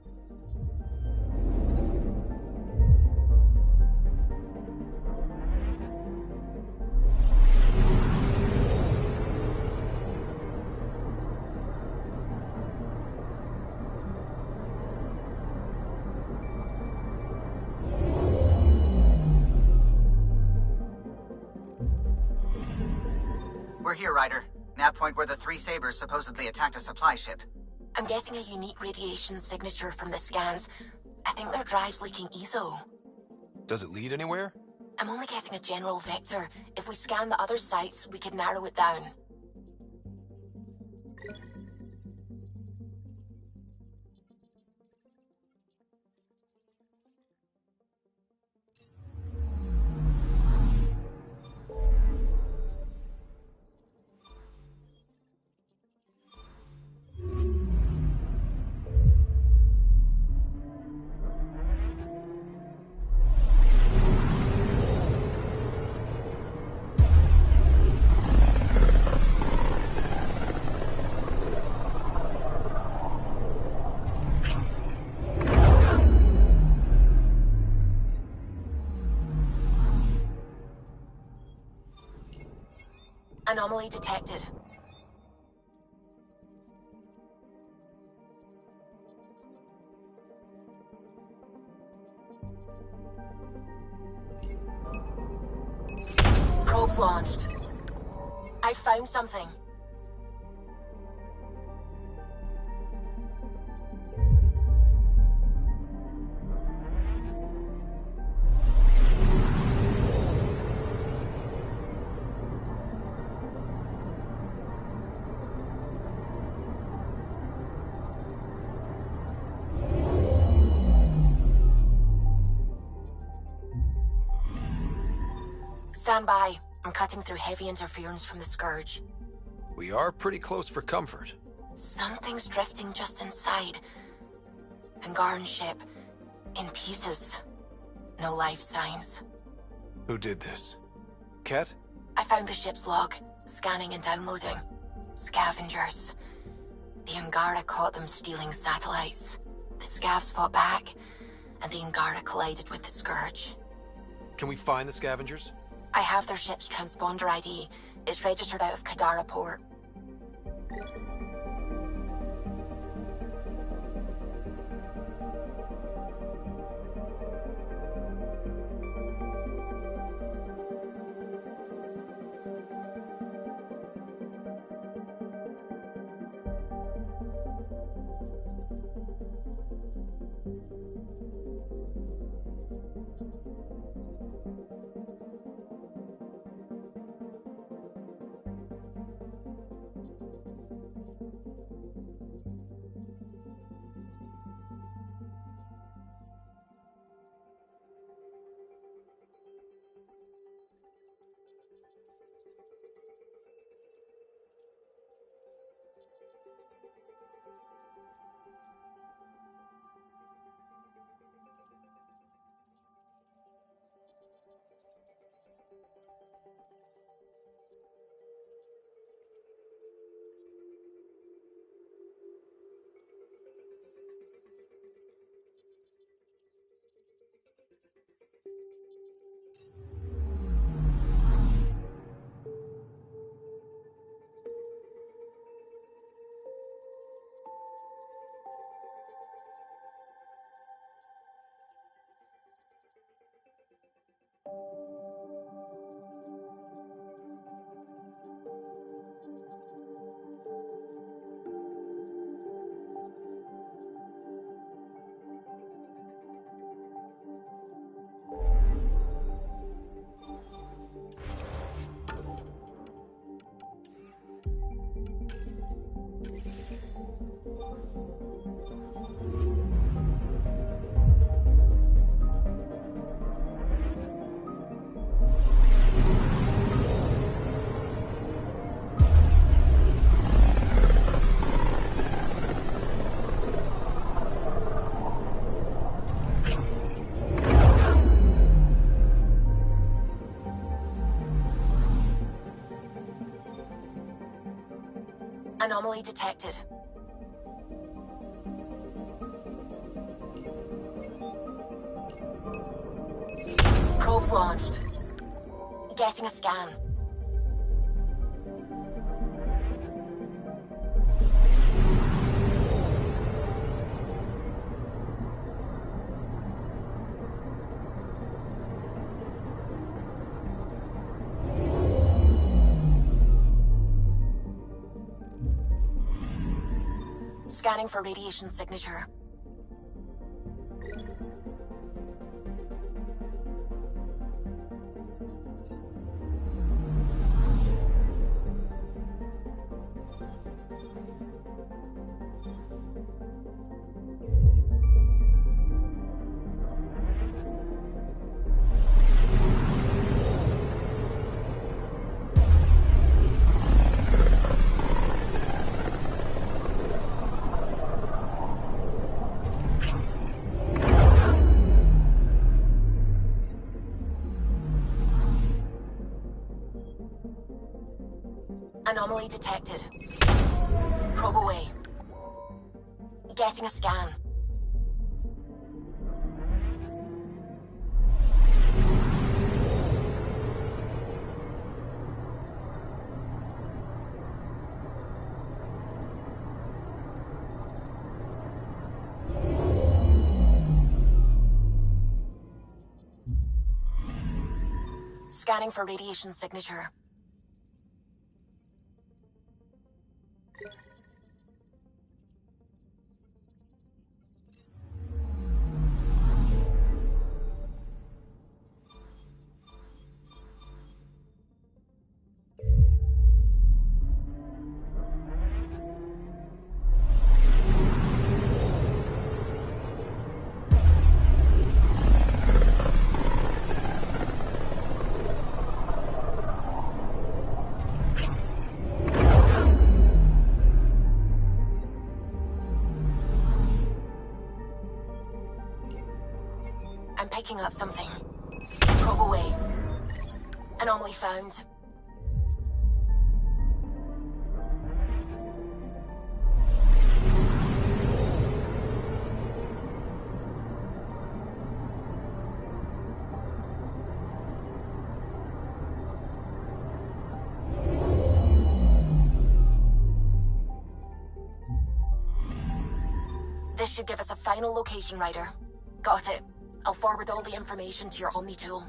We're here, Ryder. Nav point where the three Sabers supposedly attacked a supply ship. I'm getting a unique radiation signature from the scans. I think their drive's leaking ESO. Does it lead anywhere? I'm only getting a general vector. If we scan the other sites, we could narrow it down. Anomaly detected. Probes launched. I found something. Stand by. I'm cutting through heavy interference from the Scourge. We are pretty close for comfort. Something's drifting just inside. Angaran ship. In pieces. No life signs. Who did this? Ket? I found the ship's log. Scanning and downloading. Scavengers. The Angara caught them stealing satellites. The Scavs fought back, and the Angara collided with the Scourge. Can we find the scavengers? I have their ship's transponder ID. It's registered out of Kadara port. Anomaly detected. Probes launched. Getting a scan. Scanning for radiation signature. Anomaly detected. Probe away. Getting a scan. Scanning for radiation signature. I'm picking up something. Probe away. Anomaly found. This should give us a final location, Ryder. Got it. I'll forward all the information to your Omni tool.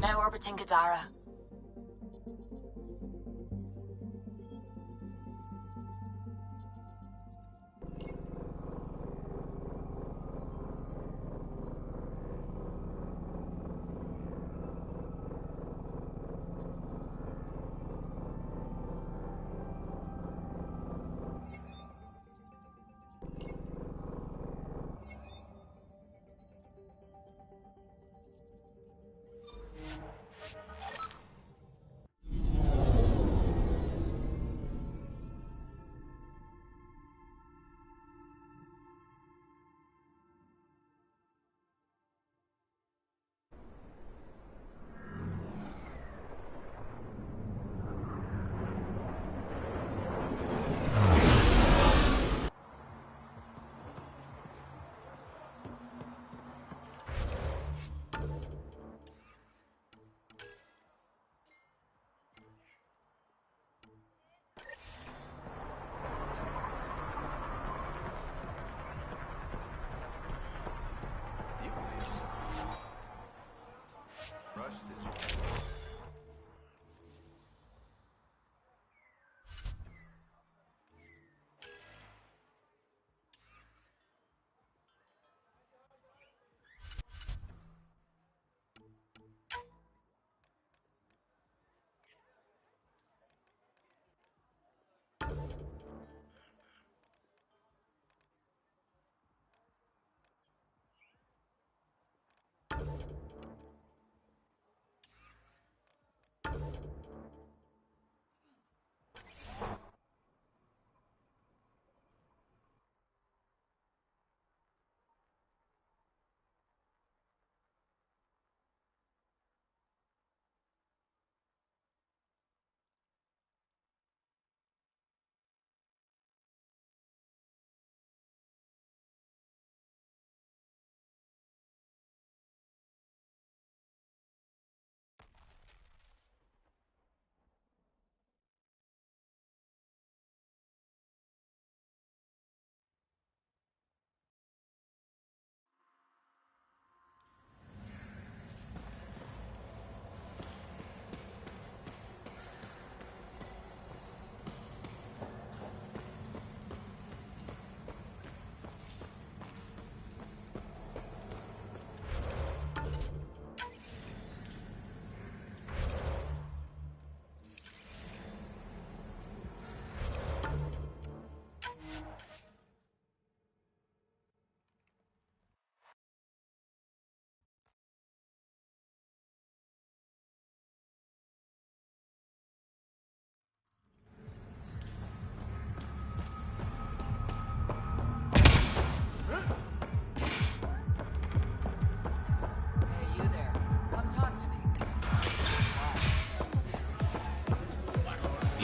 Now orbiting Gadara.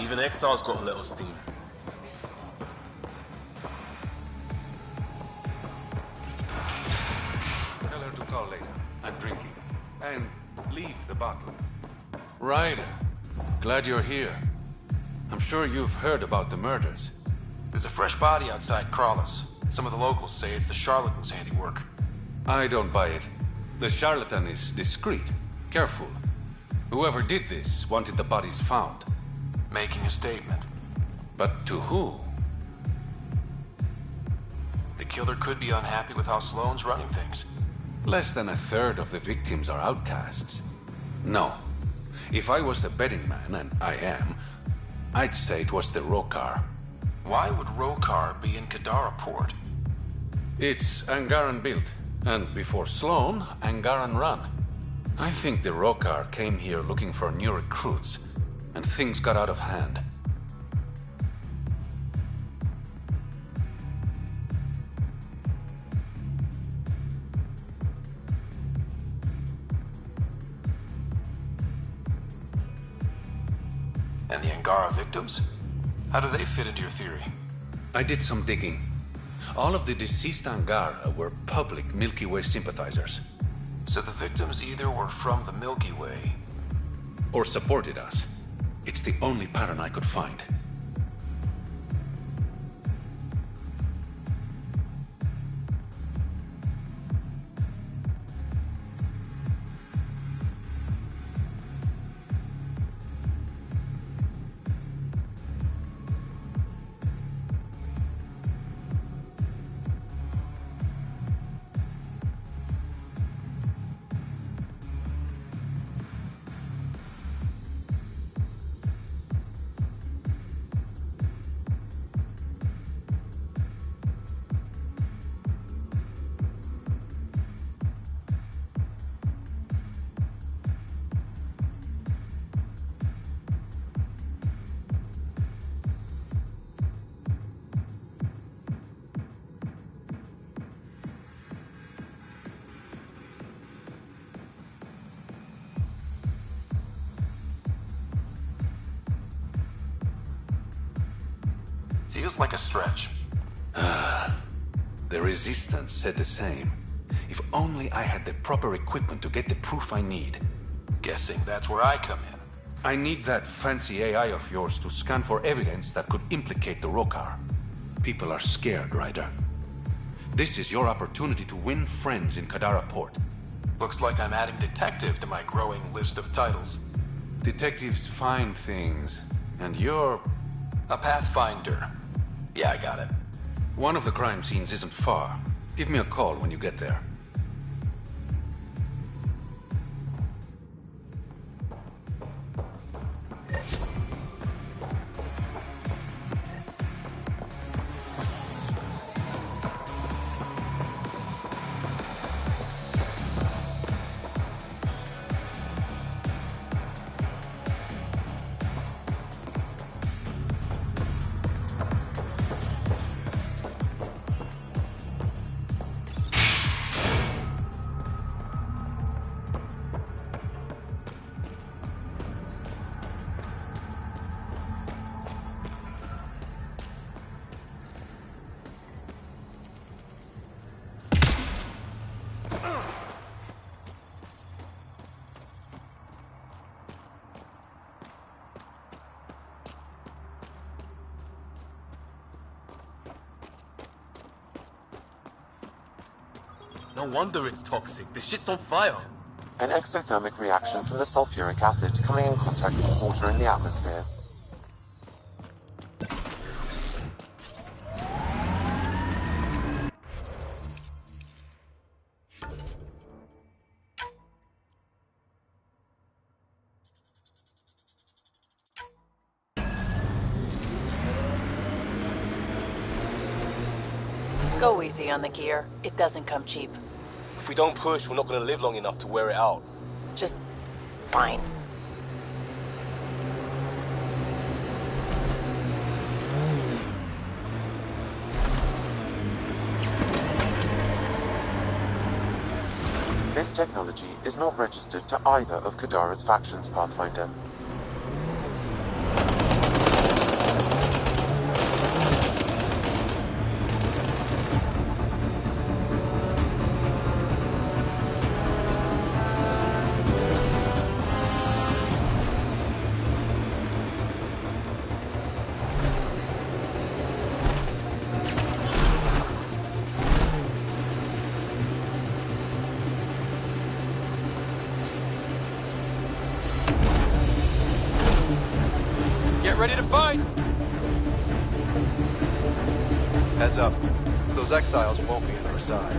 Even Exile's got a little steam. Tell her to call later. I'm drinking. And leave the bottle. Ryder, glad you're here. I'm sure you've heard about the murders. There's a fresh body outside Crawlers. Some of the locals say it's the charlatan's handiwork. I don't buy it. The charlatan is discreet, careful. Whoever did this wanted the bodies found. Making a statement. But to who? The killer could be unhappy with how Sloane's running things. Less than a third of the victims are outcasts. No. If I was the betting man, and I am, I'd say it was the Rokar. Why would Rokar be in Kadara port? It's Angaran built, and before Sloane, Angaran run. I think the Rokar came here looking for new recruits, and things got out of hand. And the Angara victims? How do they fit into your theory? I did some digging. All of the deceased Angara were public Milky Way sympathizers. So the victims either were from the Milky Way... or supported us. It's the only pattern I could find. Feels like a stretch. The Resistance said the same. If only I had the proper equipment to get the proof I need. Guessing that's where I come in. I need that fancy AI of yours to scan for evidence that could implicate the Rokar. People are scared, Ryder. This is your opportunity to win friends in Kadara Port. Looks like I'm adding detective to my growing list of titles. Detectives find things, and you're... a pathfinder. Yeah, I got it. One of the crime scenes isn't far. Give me a call when you get there. No wonder it's toxic. The shit's on fire. An exothermic reaction from the sulfuric acid coming in contact with water in the atmosphere. Go easy on the gear. It doesn't come cheap. If we don't push, we're not gonna live long enough to wear it out. Just fine. This technology is not registered to either of Kadara's factions, Pathfinder. ready to fight! Heads up. Those exiles won't be on our side.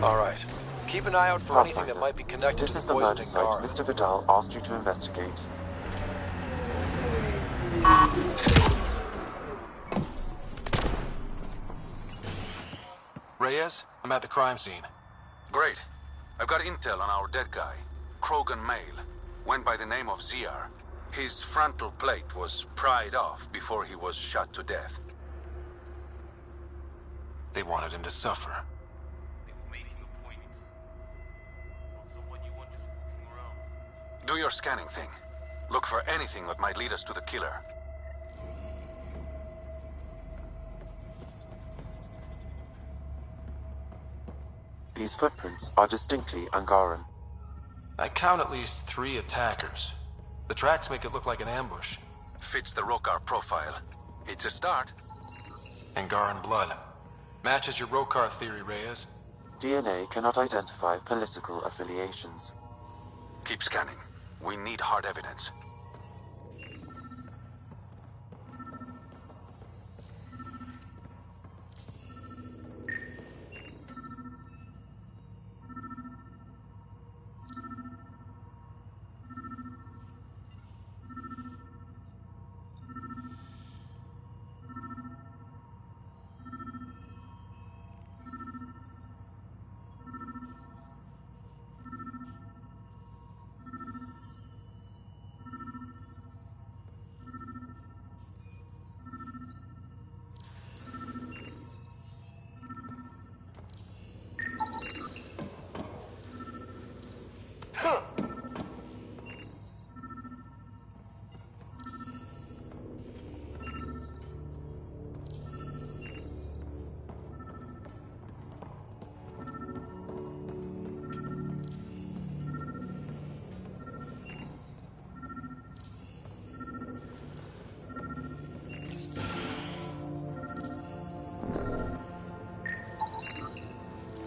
Alright. Keep an eye out for anything that might be connected to the poisoning site Mr. Vidal asked you to investigate. Reyes, I'm at the crime scene. Great. I've got intel on our dead guy. Krogan male. Went by the name of ZR. His frontal plate was pried off before he was shot to death. They wanted him to suffer. Do your scanning thing. Look for anything that might lead us to the killer. These footprints are distinctly Angaran. I count at least 3 attackers. The tracks make it look like an ambush. Fits the Rokar profile. It's a start. Angaran blood. Matches your Rokar theory, Reyes. DNA cannot identify political affiliations. Keep scanning. We need hard evidence.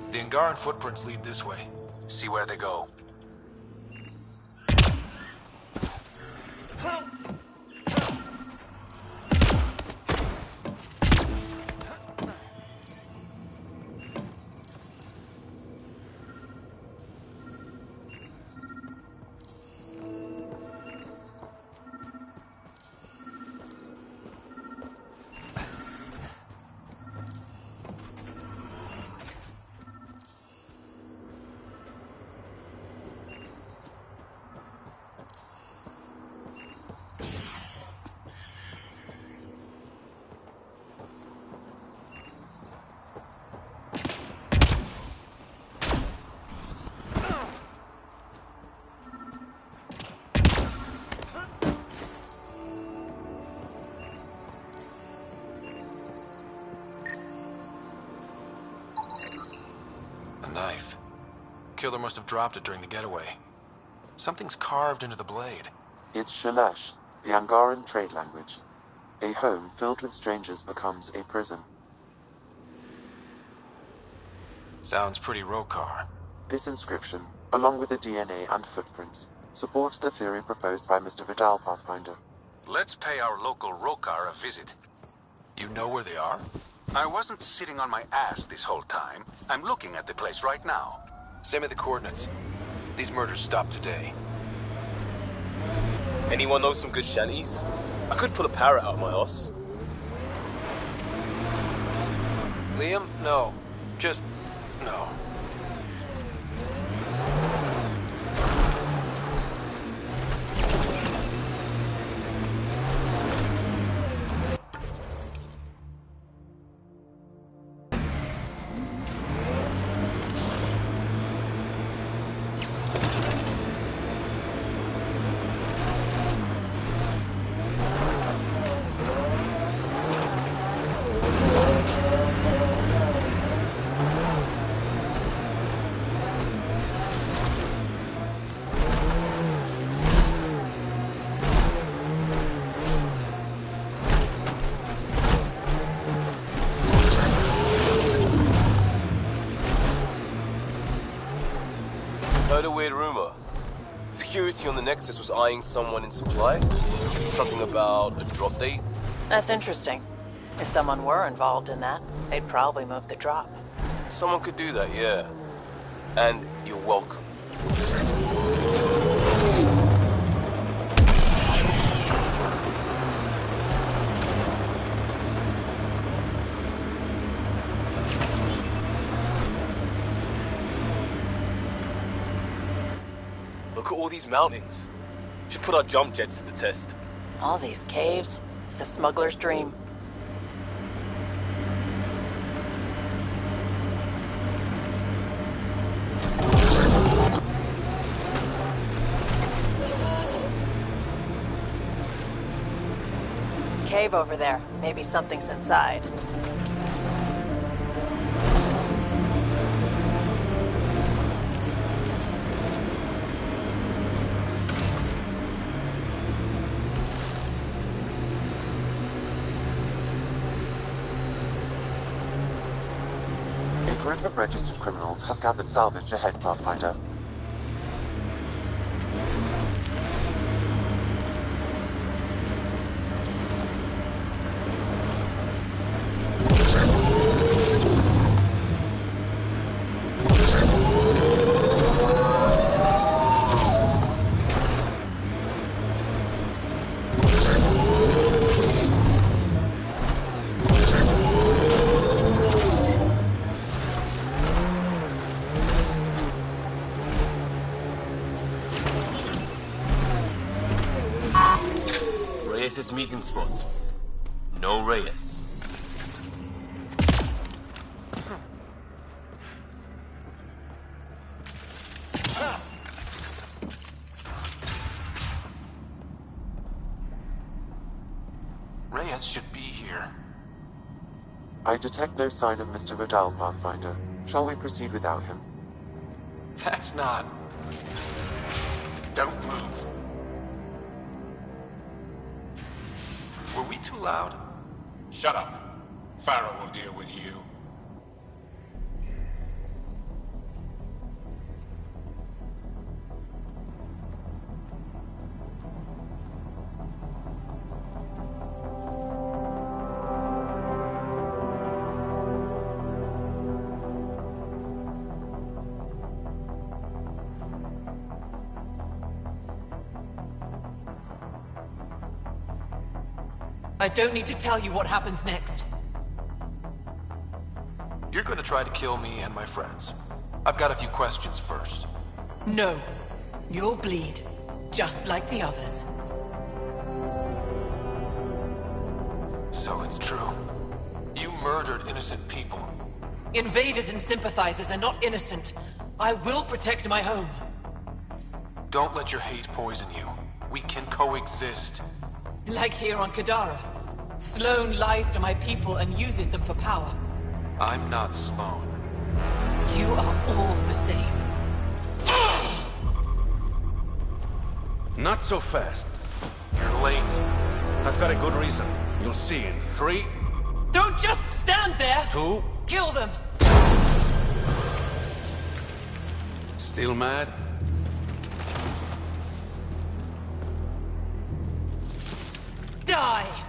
The Angaran footprints lead this way. See where they go. Knife. Killer must have dropped it during the getaway. Something's carved into the blade. It's Shalash, the Angaran trade language. A home filled with strangers becomes a prison. Sounds pretty Rokar. This inscription, along with the DNA and footprints, supports the theory proposed by Mr. Vidal, Pathfinder. Let's pay our local Rokar a visit. You know where they are? I wasn't sitting on my ass this whole time. I'm looking at the place right now. Send me the coordinates. These murders stopped today. Anyone know some good shanties? I could pull a parrot out of my ass. Liam, no. Just... no. Heard a weird rumor. Security on the Nexus was eyeing someone in supply. Something about a drop date. That's interesting. If someone were involved in that, they'd probably move the drop. Someone could do that, yeah. And you're welcome. Look at all these mountains. Should put our jump jets to the test. All these caves, it's a smuggler's dream. Cave over there. Maybe something's inside. A group of registered criminals has gathered salvage ahead, Pathfinder. Reyes' meeting spot. No Reyes. Reyes should be here. I detect no sign of Mr. Vidal, Pathfinder. Shall we proceed without him? That's not... Don't move. Were we too loud? Shut up. Pharaoh will deal with you. I don't need to tell you what happens next. You're gonna try to kill me and my friends. I've got a few questions first. No. You'll bleed, just like the others. So it's true. You murdered innocent people. Invaders and sympathizers are not innocent. I will protect my home. Don't let your hate poison you. We can coexist. Like here on Kadara. Sloane lies to my people and uses them for power. I'm not Sloane. You are all the same. Not so fast. You're late. I've got a good reason. You'll see in 3... Don't just stand there! 2... Kill them! Still mad? Die!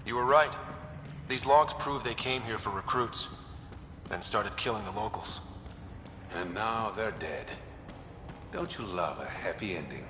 You were right. These logs prove they came here for recruits, then started killing the locals. And now they're dead. Don't you love a happy ending?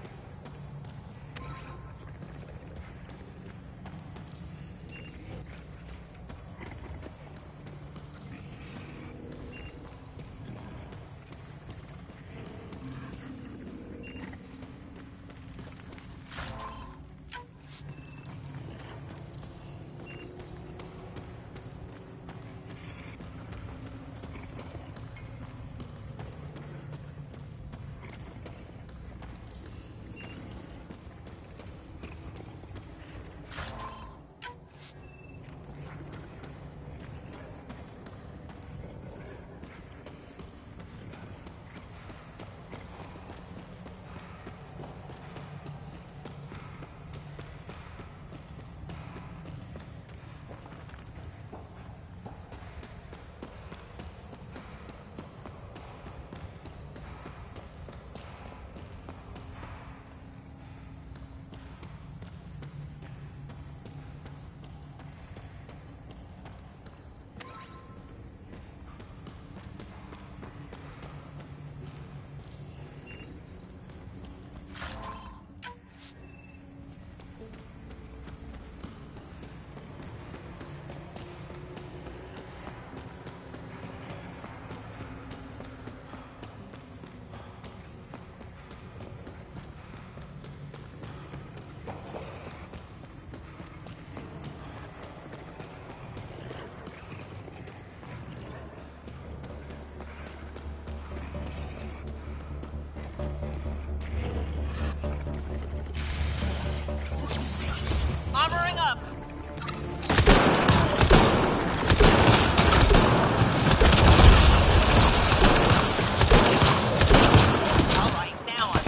Armoring up. All right, now I'm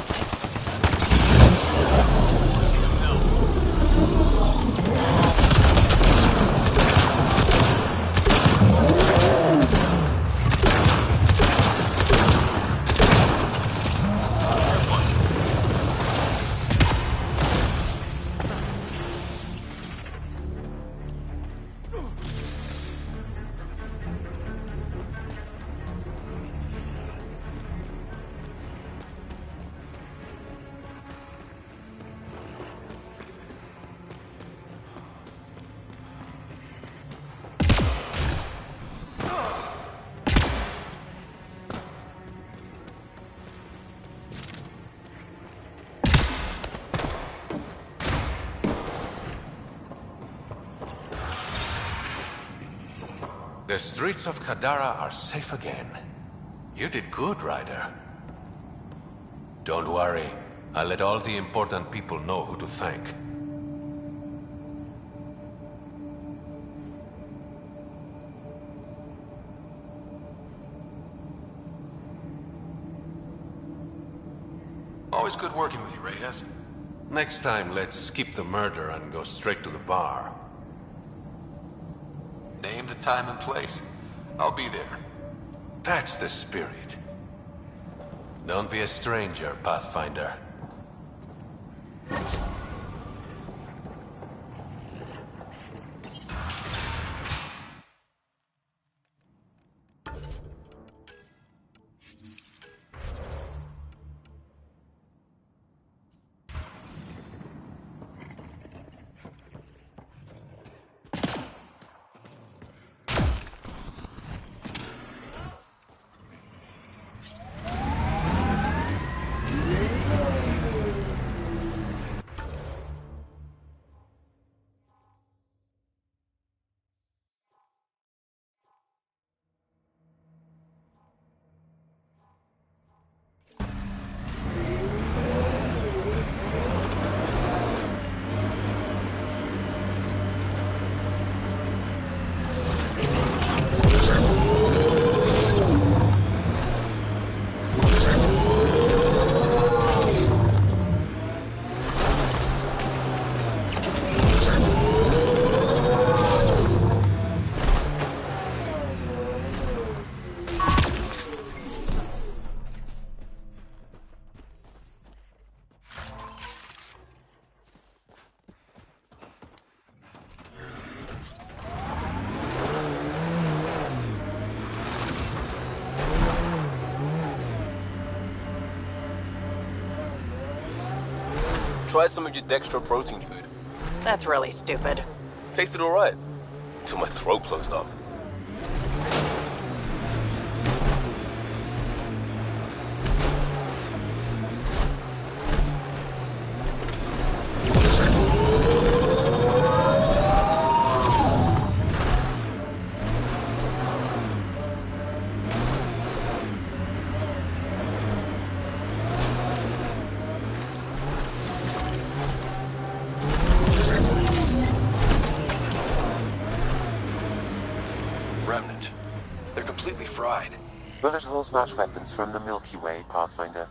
The streets of Kadara are safe again. You did good, Ryder. Don't worry. I'll let all the important people know who to thank. Always good working with you, Reyes. Next time, let's skip the murder and go straight to the bar. Name the time and place. I'll be there. That's the spirit. Don't be a stranger, Pathfinder. tried some of your dextro protein food. That's really stupid. Tasted alright. Until my throat closed up. Remnant. They're completely fried. Bullet holes match weapons from the Milky Way, Pathfinder.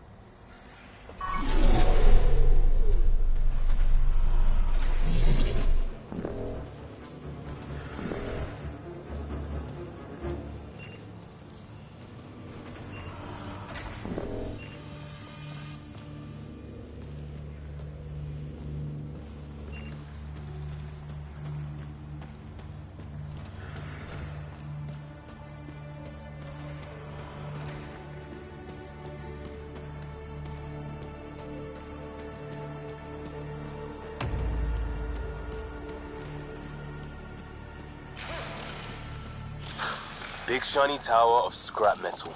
Big shiny tower of scrap metal.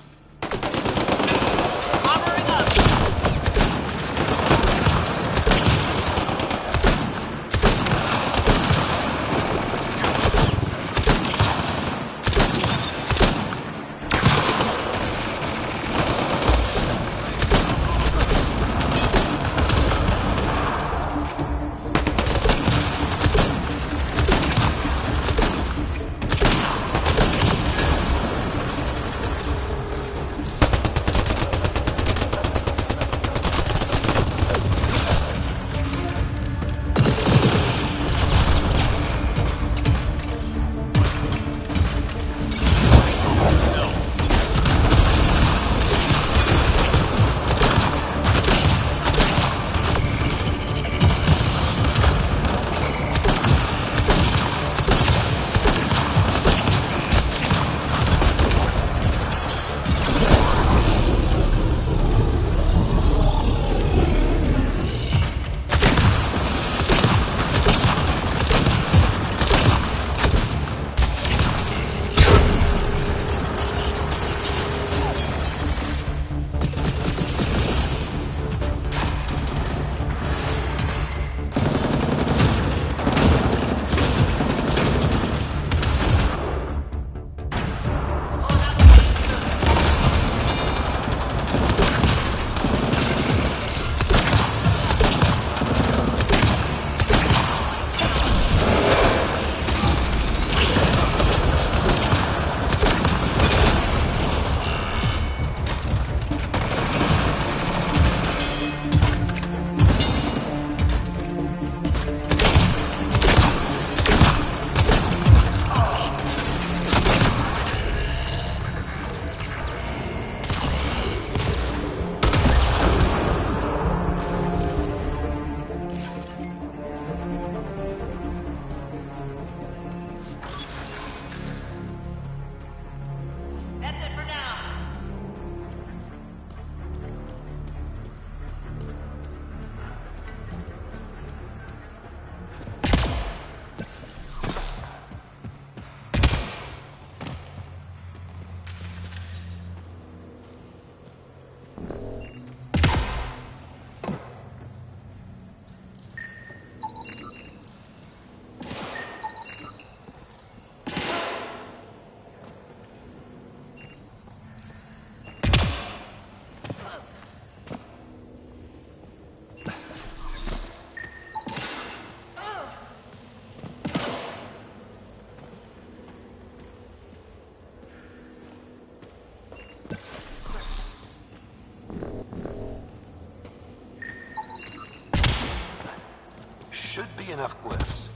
Should be enough glyphs.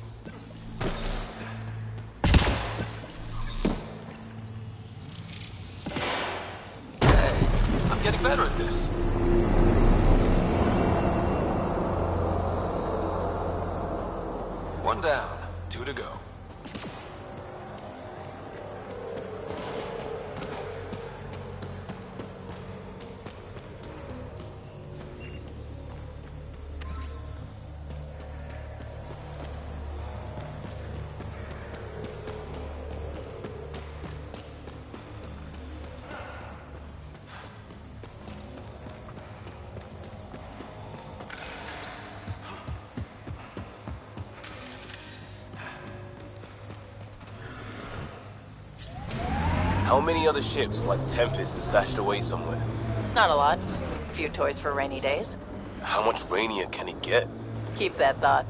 Hey, I'm getting better at this. One down, 2 to go. How many other ships like Tempest are stashed away somewhere? Not a lot. A few toys for rainy days. How much rainier can it get? Keep that thought.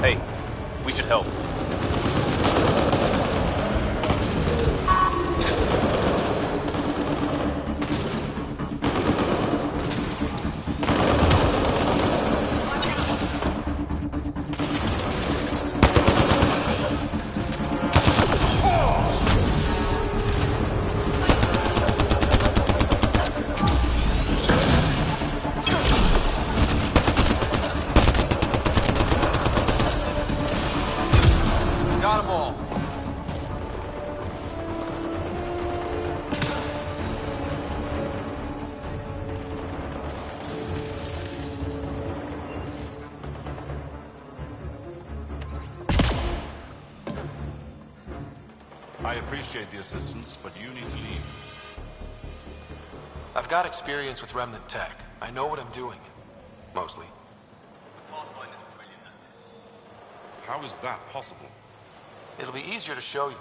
Hey, we should help. Got them all. I appreciate the assistance, but you need to leave. I've got experience with Remnant tech. I know what I'm doing. Mostly. How is that possible? It'll be easier to show you.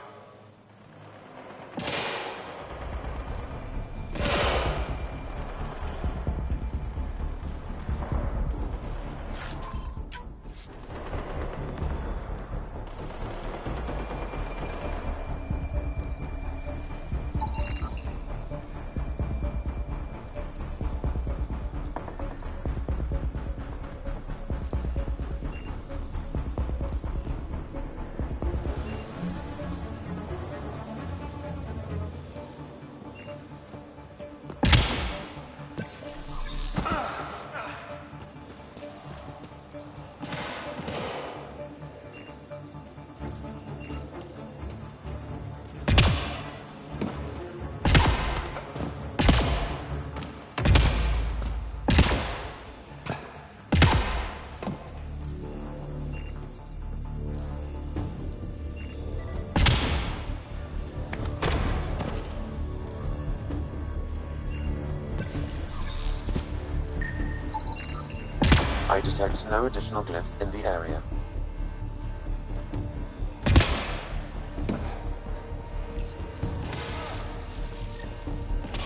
I detect no additional glyphs in the area.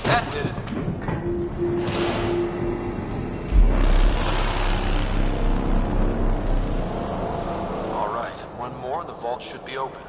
That did it. All right, one more and the vault should be open.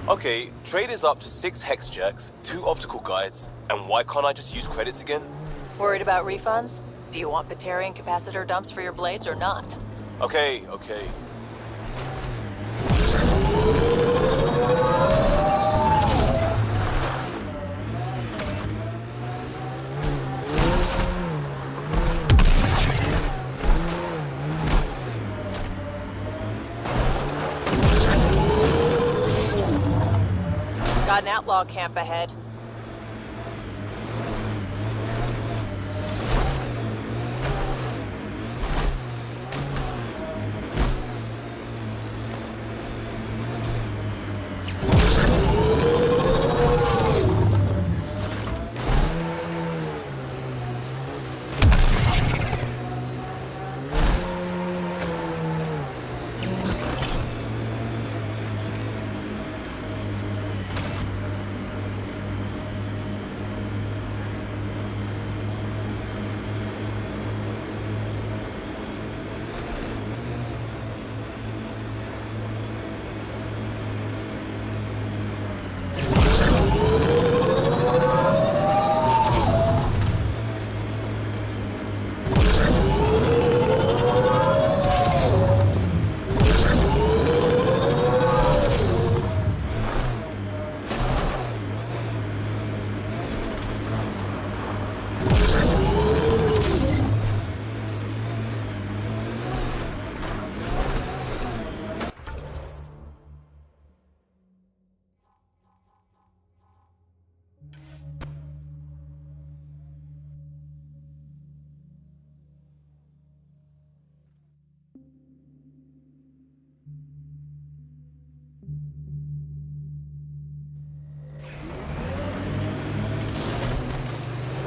Okay, trade is up to 6 hex jacks, 2 optical guides, and why can't I just use credits again? Worried about refunds? Do you want Batarian capacitor dumps for your blades or not? Okay. Got an outlaw camp ahead.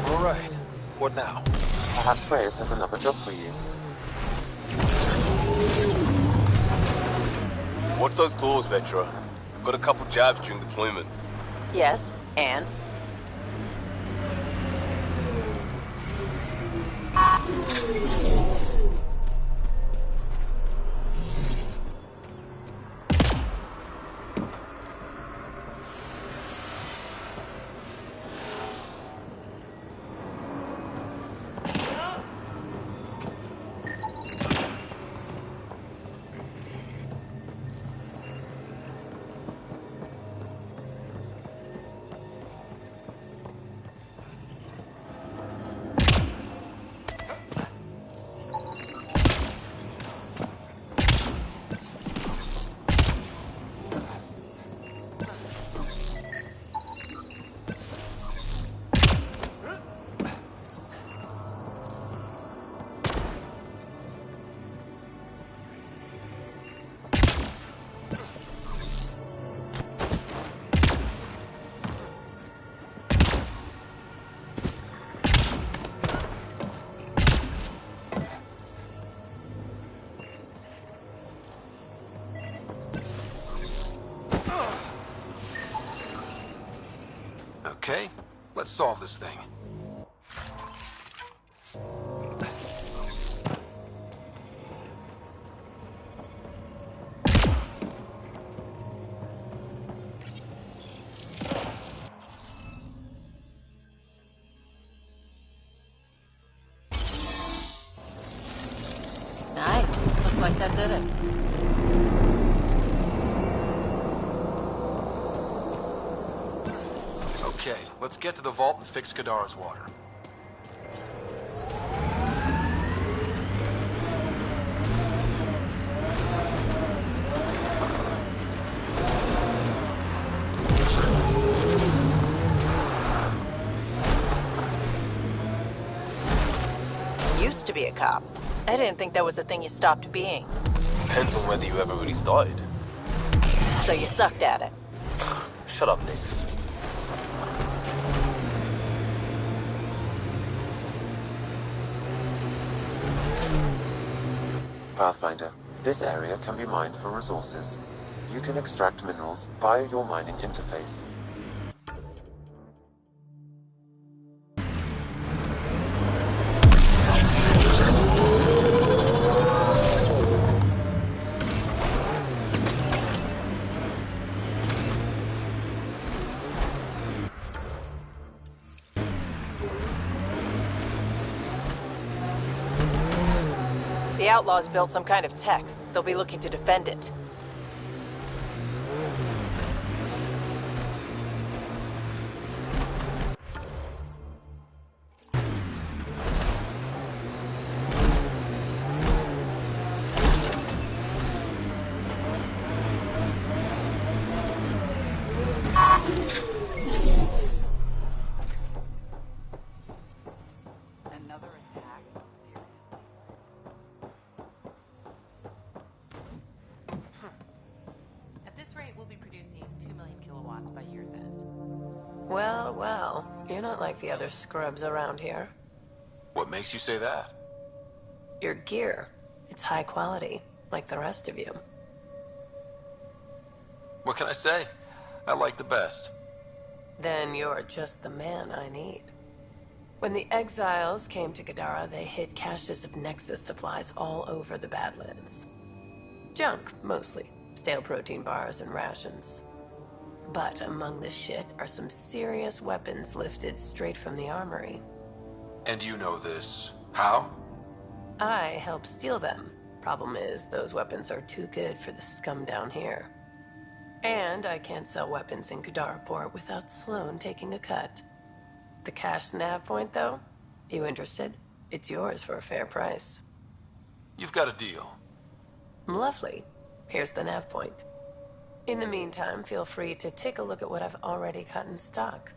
All right. What now? Perhaps Reyes has another job for you. Watch those claws, Vetra. Got a couple jabs during deployment. Yes, and? Okay, let's solve this thing. Nice. Looks like that did it. Okay, let's get to the vault and fix Kadara's water. Used to be a cop. I didn't think that was a thing you stopped being. Depends on whether you ever really started. So you sucked at it. Shut up, Nix. Pathfinder, this area can be mined for resources. You can extract minerals via your mining interface. The outlaws built some kind of tech. They'll be looking to defend it. Another attack? At this rate, we'll be producing 2 million kilowatts by year's end. Well, well. You're not like the other scrubs around here. What makes you say that? Your gear. It's high quality, like the rest of you. What can I say? I like the best. Then you're just the man I need. When the exiles came to Gadara, they hid caches of Nexus supplies all over the Badlands. Junk, mostly. Stale protein bars and rations. But among the shit are some serious weapons lifted straight from the armory. And you know this. How? I helped steal them. Problem is, those weapons are too good for the scum down here. And I can't sell weapons in Kadaraport without Sloan taking a cut. The cash nav point, though? You interested? It's yours for a fair price. You've got a deal. Lovely. Here's the nav point. In the meantime, feel free to take a look at what I've already got in stock.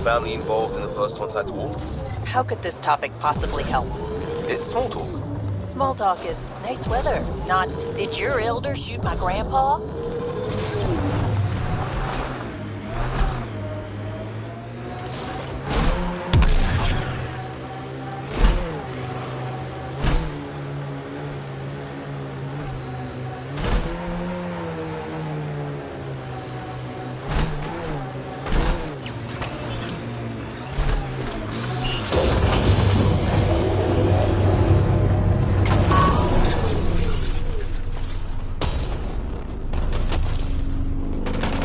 family involved in the first contact war? How could this topic possibly help? It's small talk. Small talk is nice weather, not did your elder shoot my grandpa?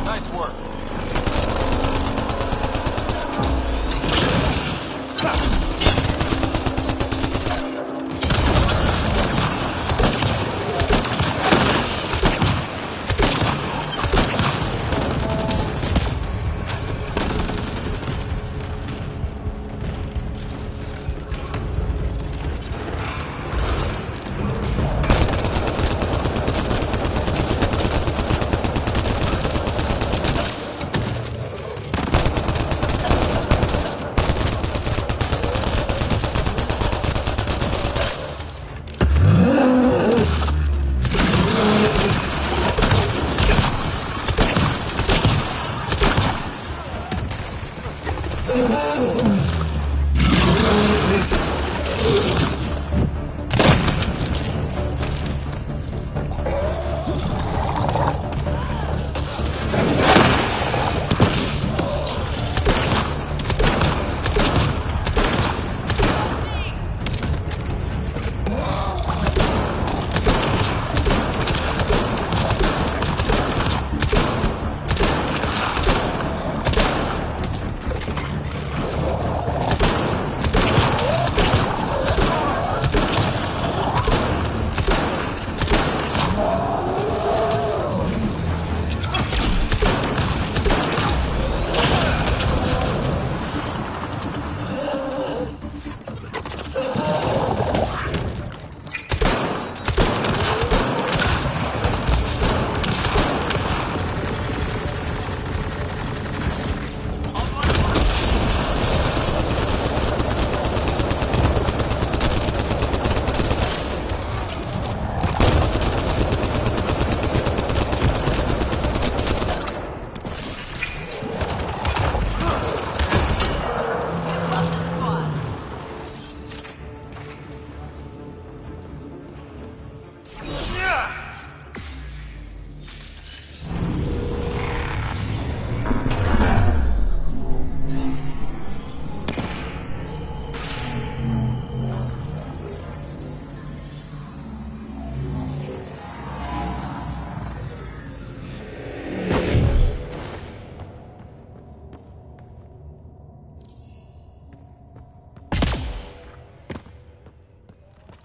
Nice work.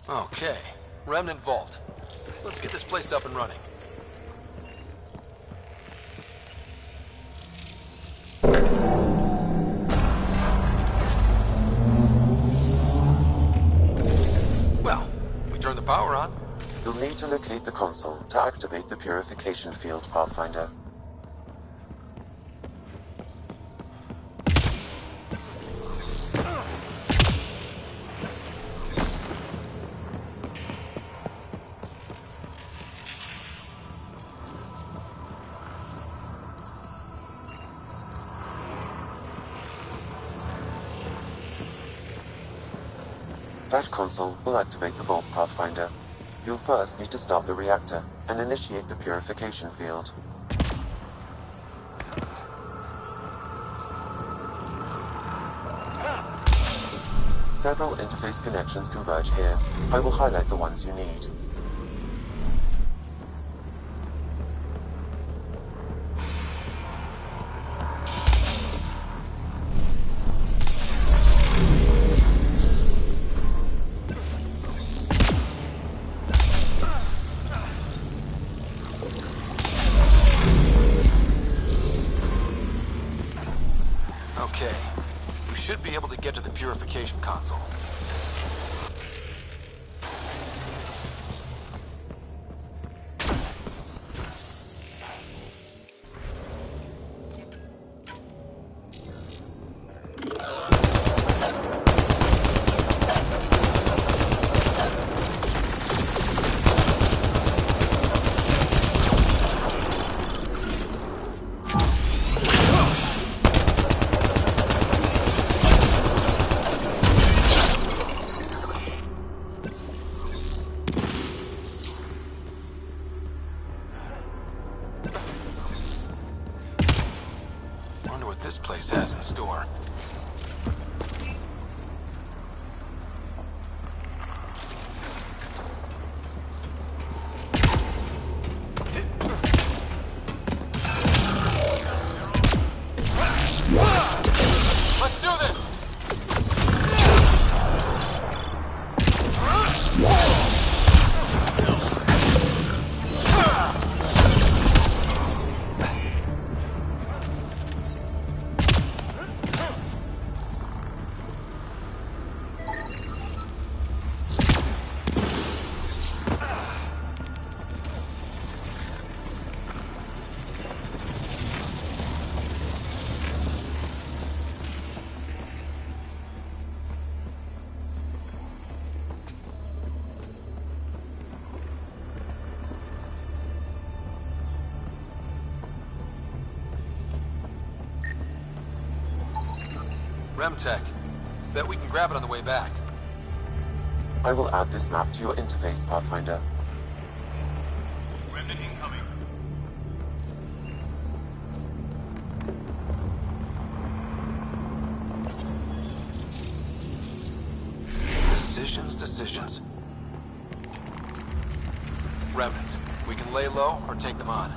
Okay, Remnant Vault. Let's get this place up and running. Well, we turn the power on. You'll need to locate the console to activate the purification field, Pathfinder. That console will activate the vault, Pathfinder. You'll first need to start the reactor and initiate the purification field. Several interface connections converge here. I will highlight the ones you need. Okay, we should be able to get to the purification console. what this place has in store. Let's do this! Remtech. Bet we can grab it on the way back. I will add this map to your interface, Pathfinder. Remnant incoming. Decisions. Remnant. We can lay low or take them on.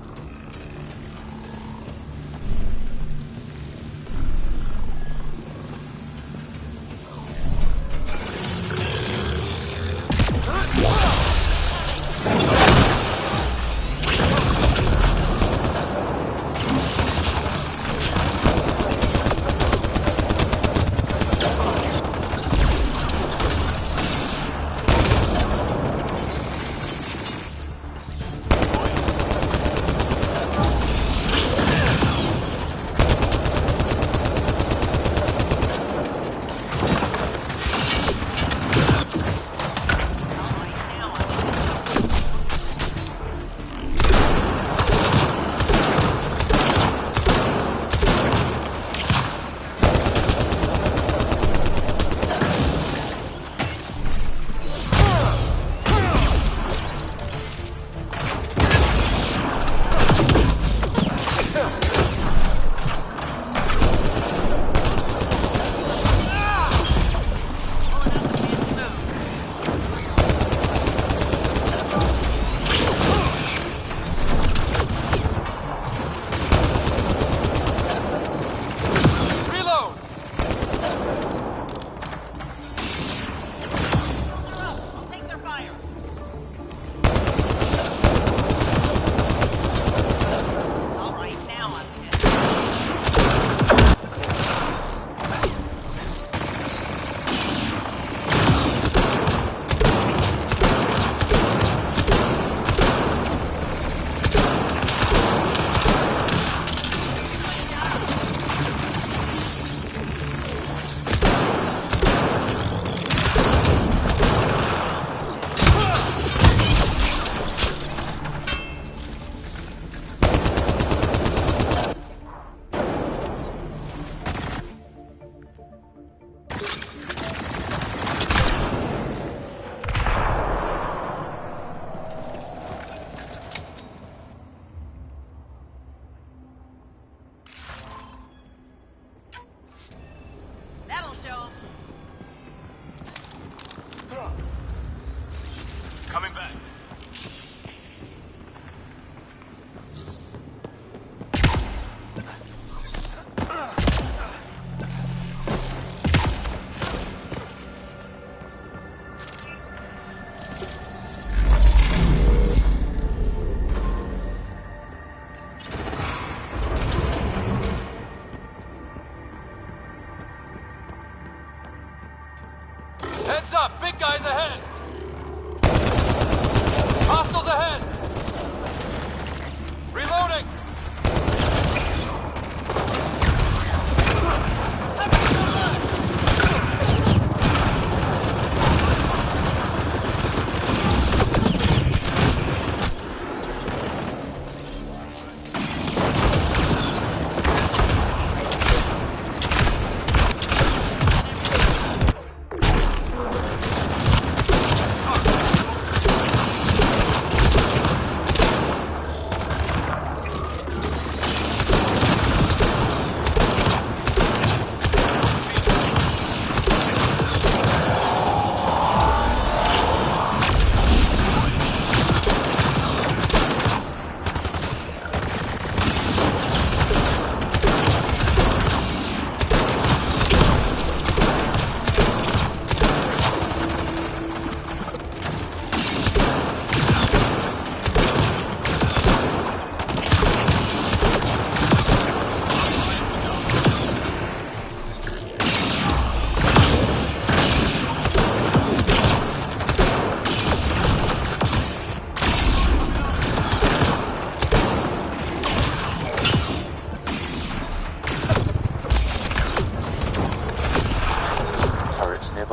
Coming back. Heads up! Big guys ahead! Hostiles ahead! Reloading!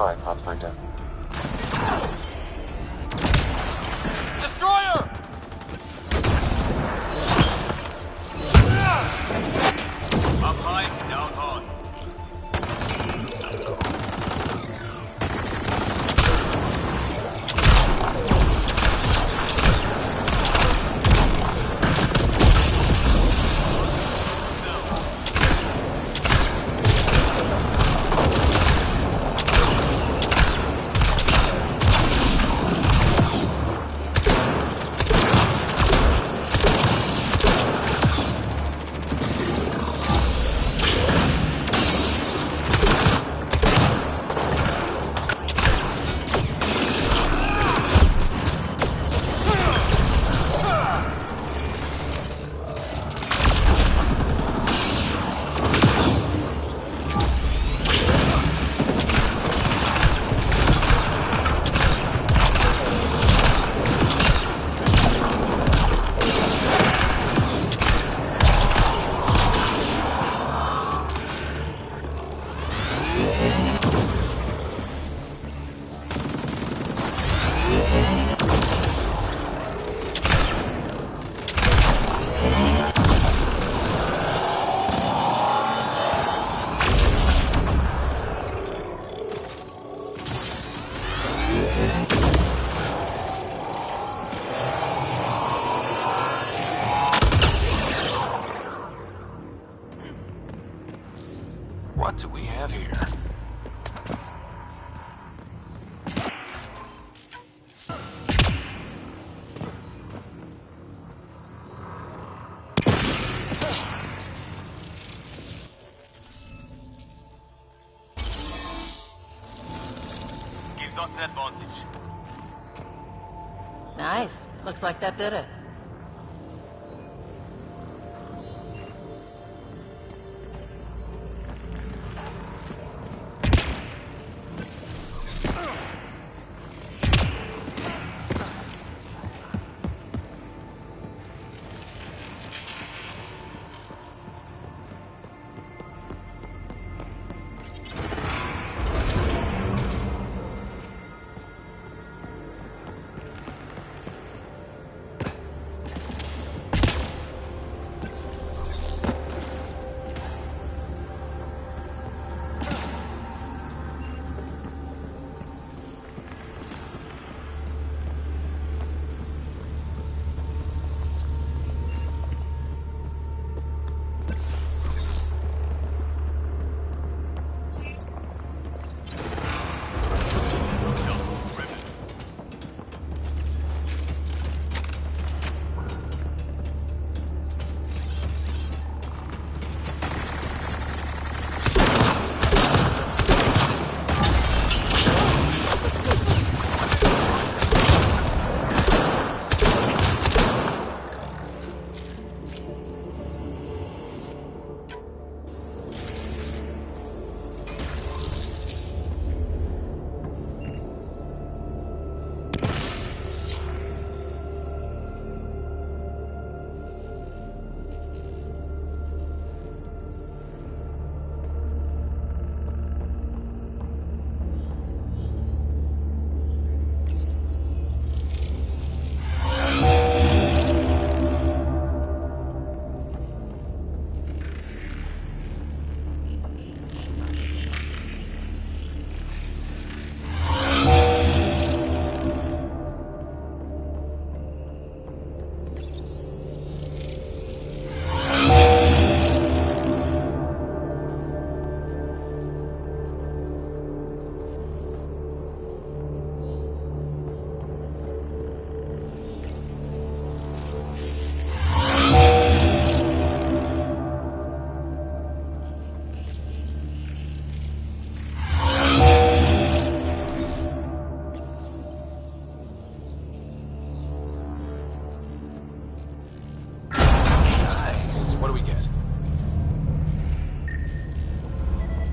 by, Pathfinder. Destroyer! Up high, down hard. What do we have here? Gives us an advantage. Nice. Looks like that did it.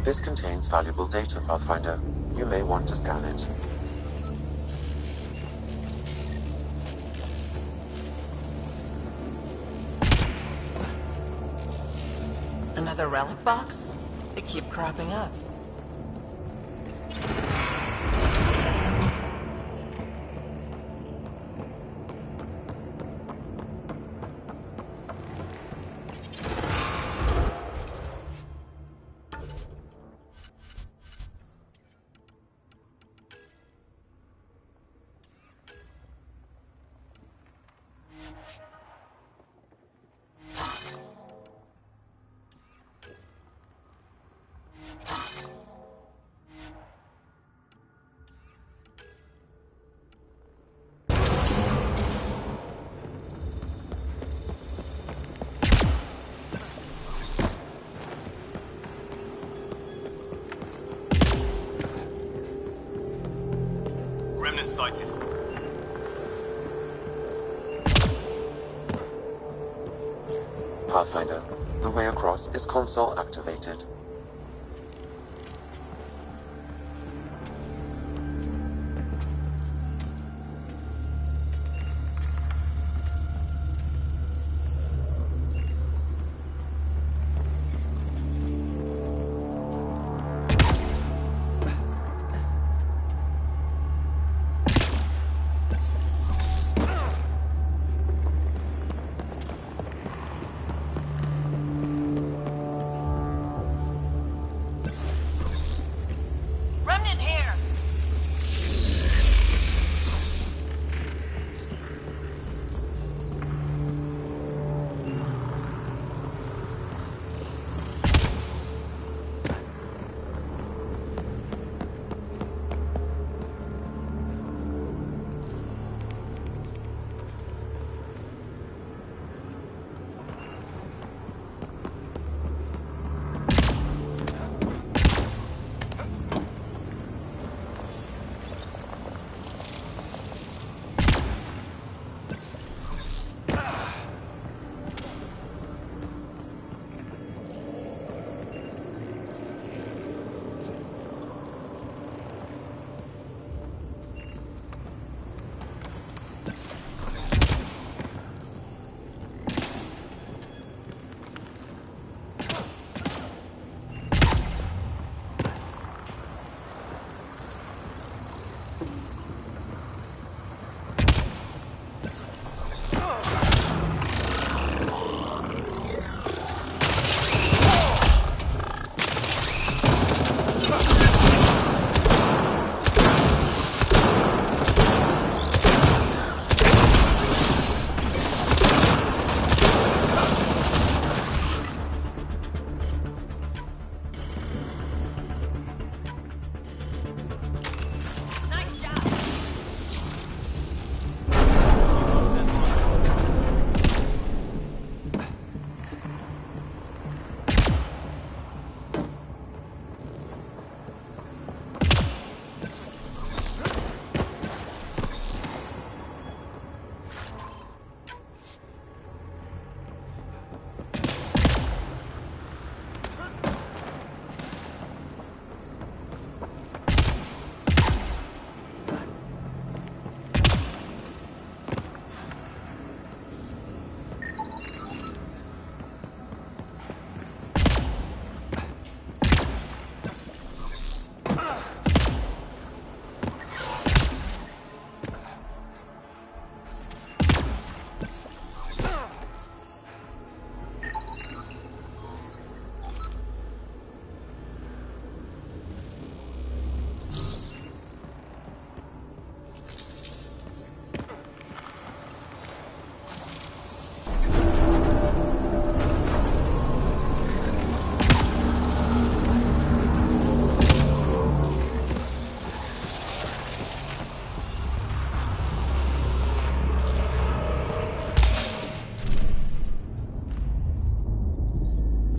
This contains valuable data, Pathfinder. You may want to scan it. Another relic box? They keep cropping up. sighted. Pathfinder, the way across is console activated. Remnant here!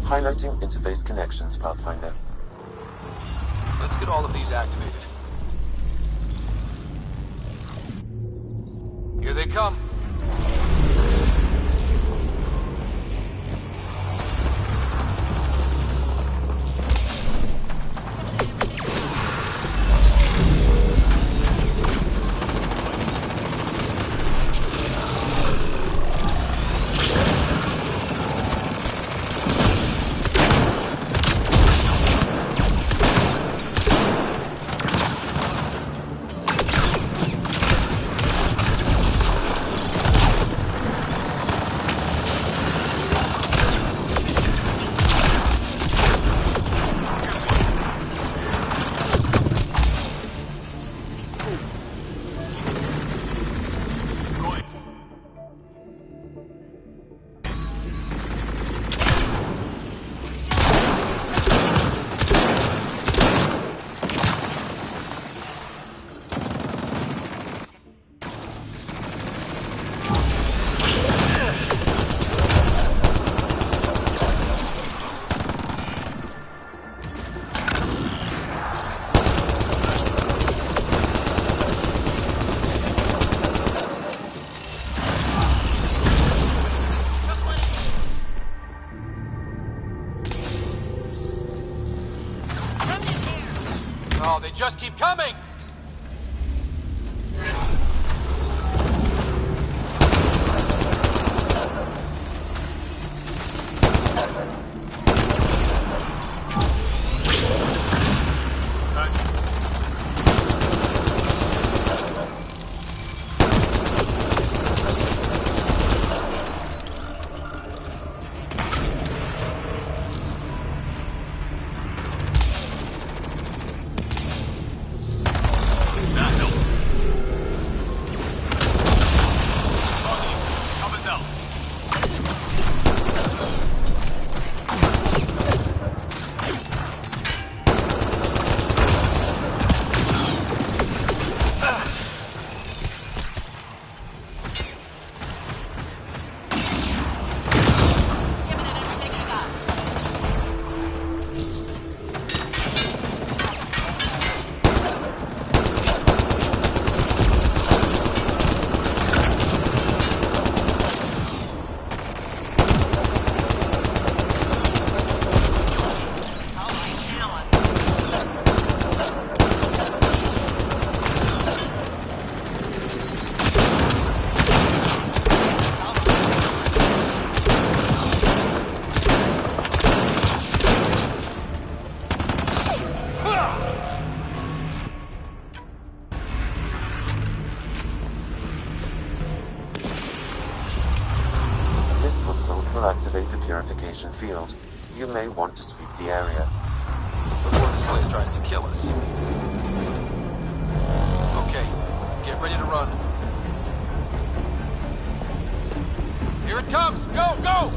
Highlighting interface connections, Pathfinder. Let's get all of these activated. Here they come. Oh, they just keep coming! Activate the purification field. You may want to sweep the area before this place tries to kill us. Okay, get ready to run. Here it comes! Go, go!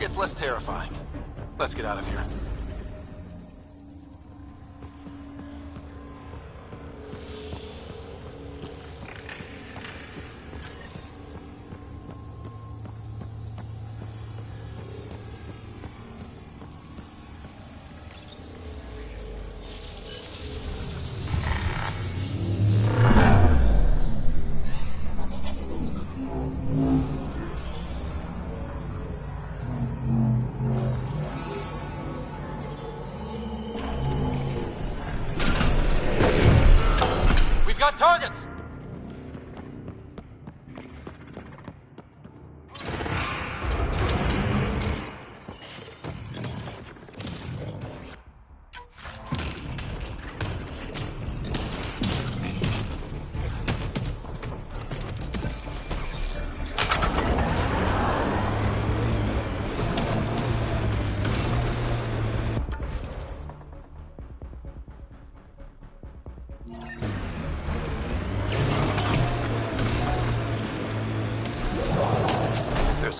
It's less terrifying. Let's get out of here. Got targets!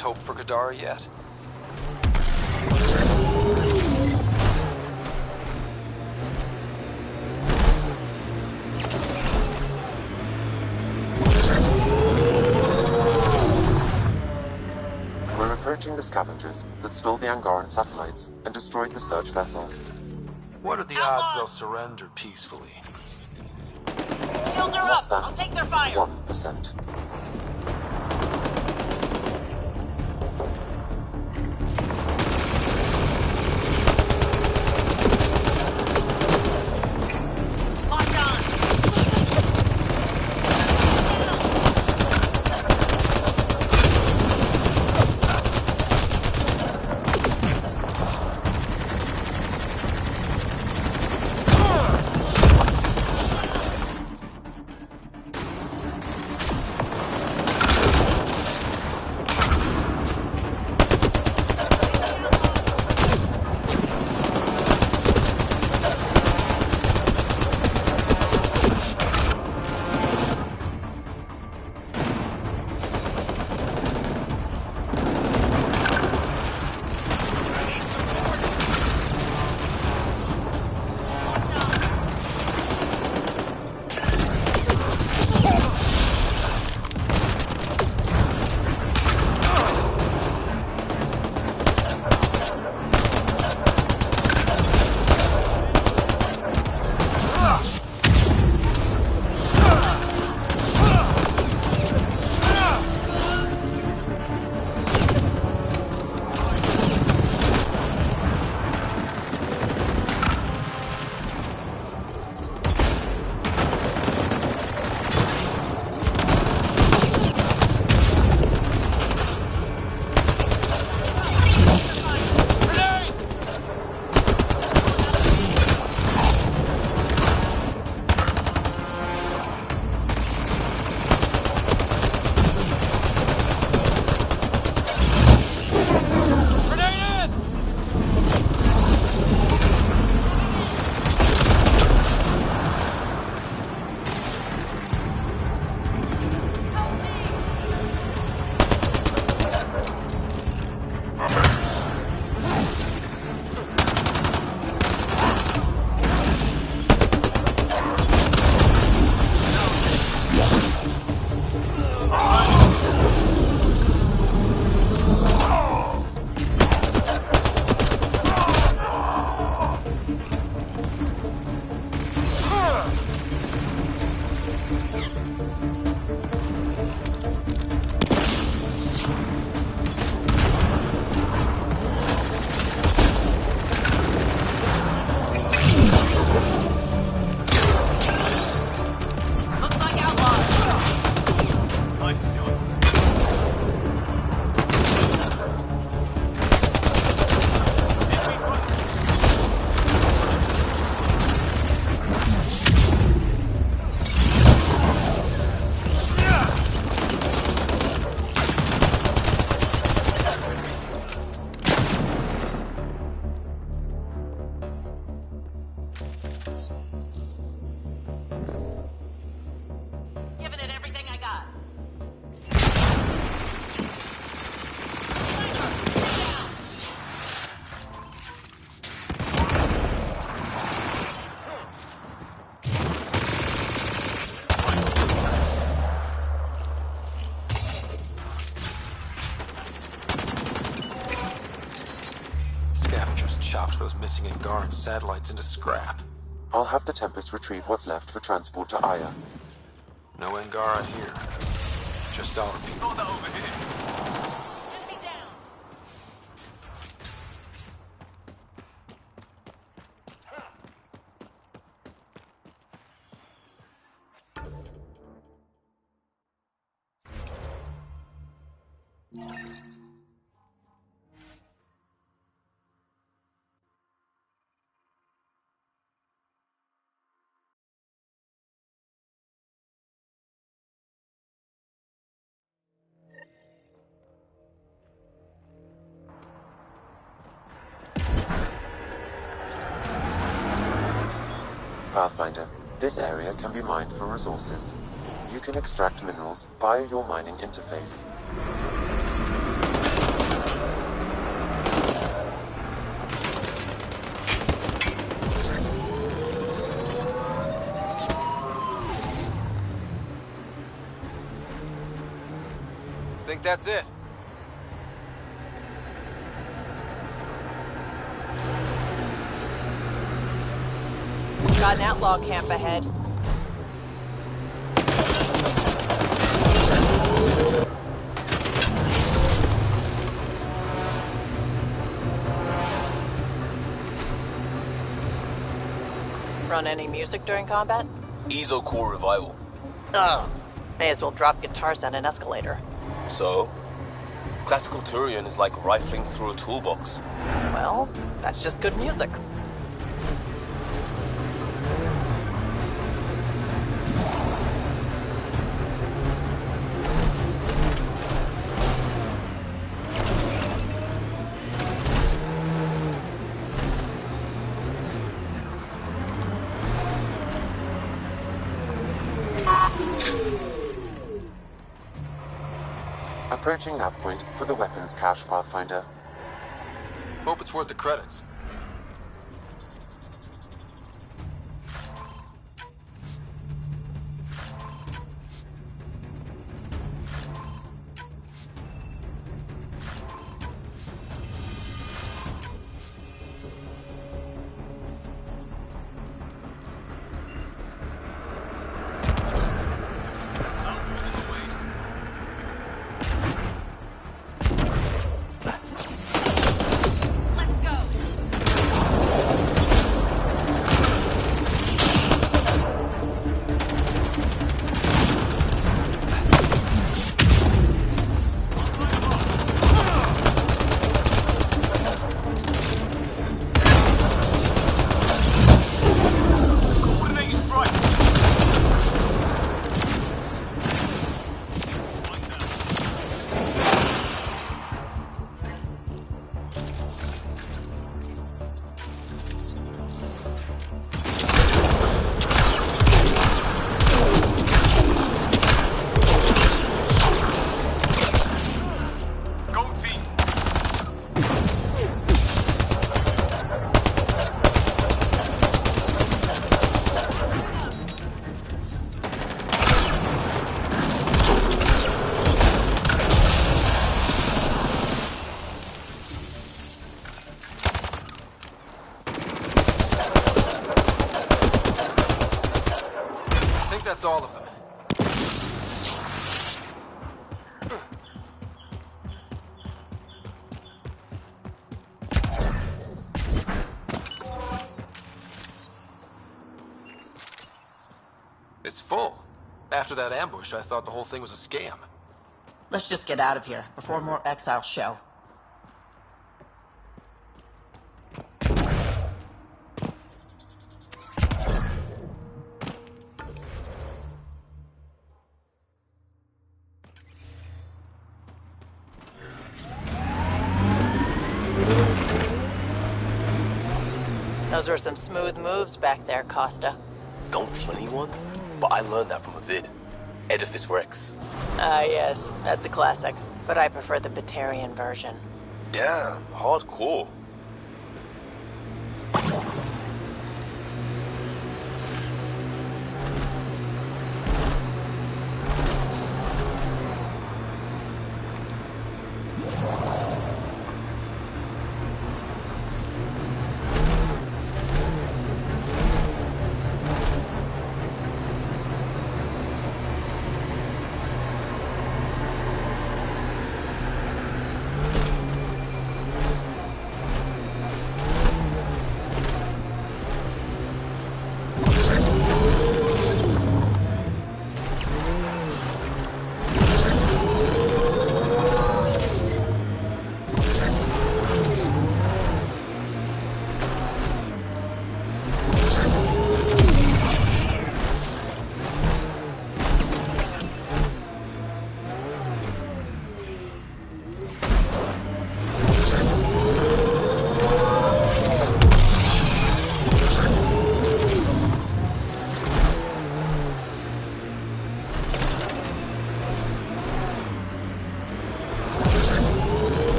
Hope for Kadara yet? We're approaching the scavengers that stole the Angaran satellites and destroyed the search vessel. What are the odds they'll surrender peacefully? Shields are Less up. than I'll take their fire. 1%. Just chopped those missing Angaran satellites into scrap. I'll have the Tempest retrieve what's left for transport to Aya. No Angara here. Just our people. Over here. Pathfinder, this area can be mined for resources. You can extract minerals via your mining interface. Think that's it? Got an outlaw camp ahead. Run any music during combat? Ezo Core Revival. Oh, may as well drop guitars down an escalator. So? Classical Turian is like rifling through a toolbox. Well, that's just good music. Approaching nav point for the weapons cache, Pathfinder. Hope it's worth the credits. That's all of them. It's full. After that ambush, I thought the whole thing was a scam. Let's just get out of here before more exiles show. Those were some smooth moves back there, Costa. Don't tell anyone, but I learned that from a vid. Edifice Rex. Ah, yes, that's a classic. But I prefer the Batarian version. Damn, hardcore.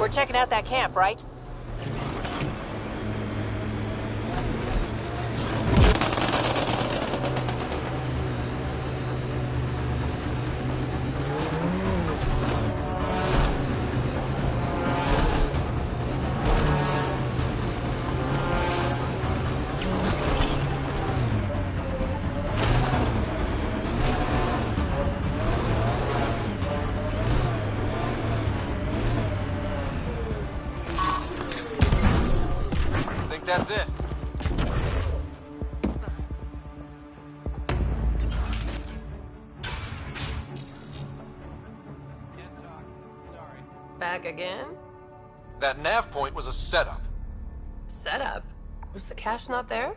We're checking out that camp, right? That's it. Back again? That nav point was a setup. Setup? Was the cache not there?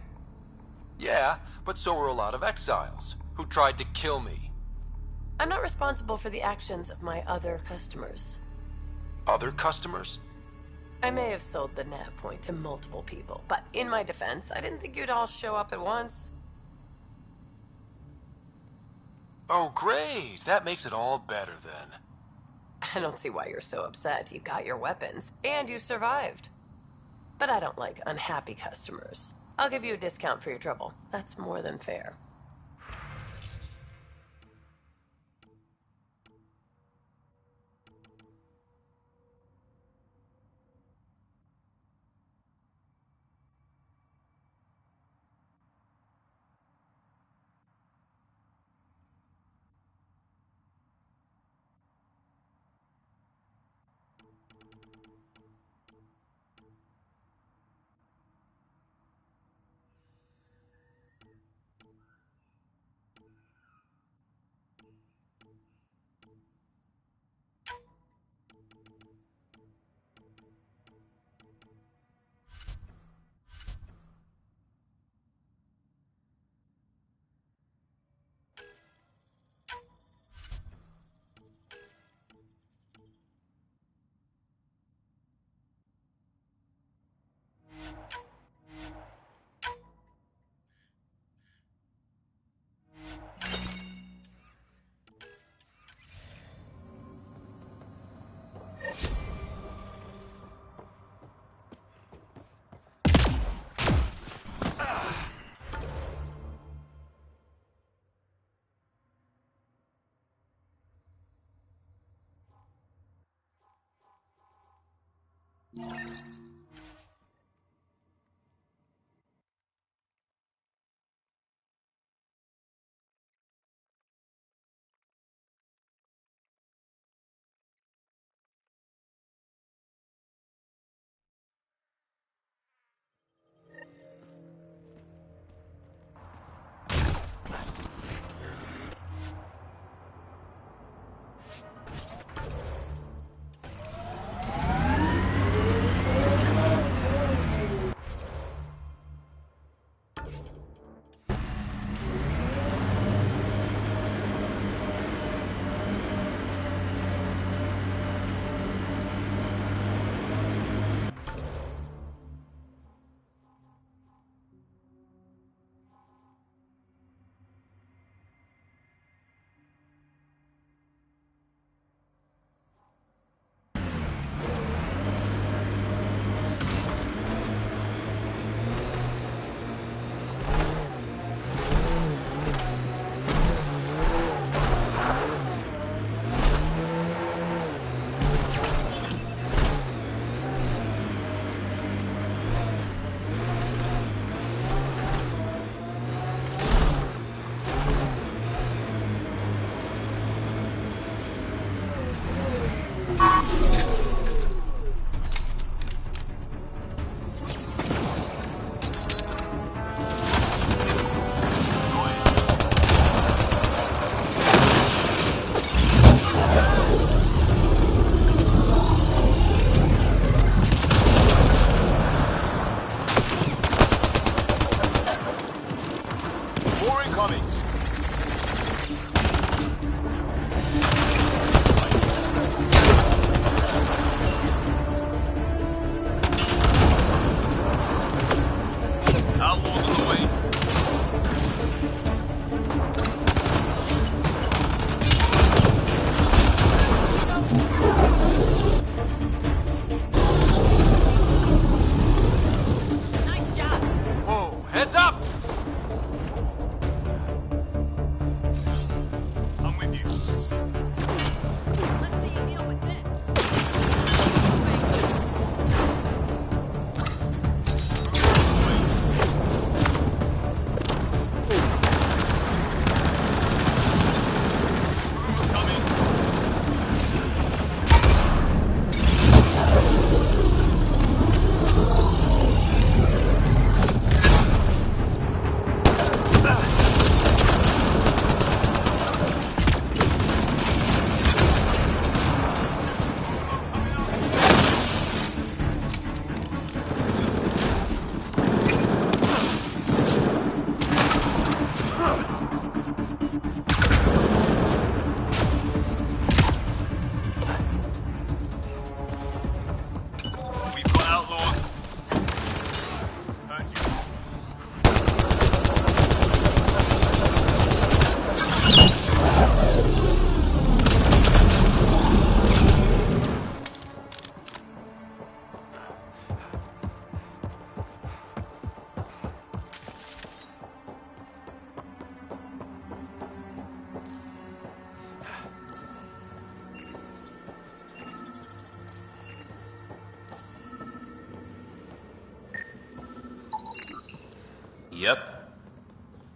Yeah, but so were a lot of exiles who tried to kill me. I'm not responsible for the actions of my other customers. Other customers? I may have sold the nav point to multiple people, but in my defense, I didn't think you'd all show up at once. Oh, great. That makes it all better then. I don't see why you're so upset. You got your weapons, and you survived. But I don't like unhappy customers. I'll give you a discount for your trouble. That's more than fair.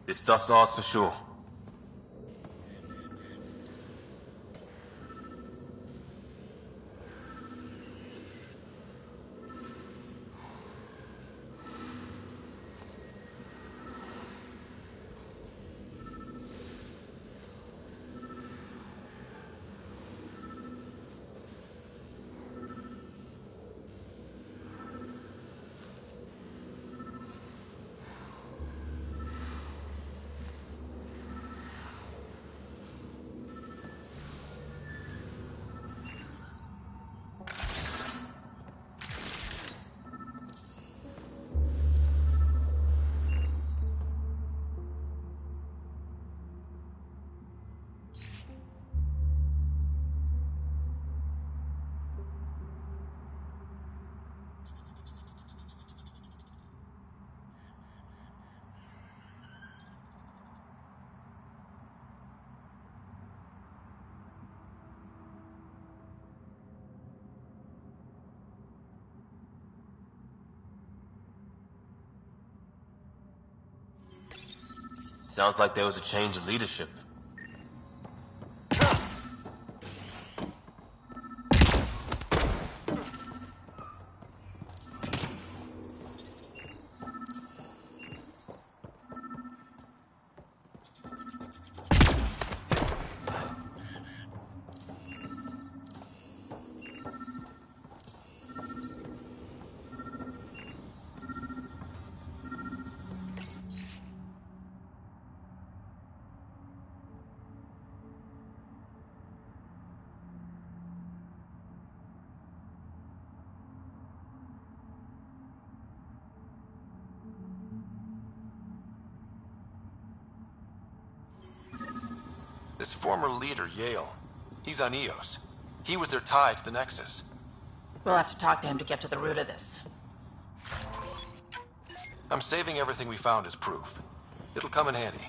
This stuff's ours for sure. Sounds like there was a change of leadership. This former leader, Yale, he's on EOS. He was their tie to the Nexus. We'll have to talk to him to get to the root of this. I'm saving everything we found as proof. It'll come in handy.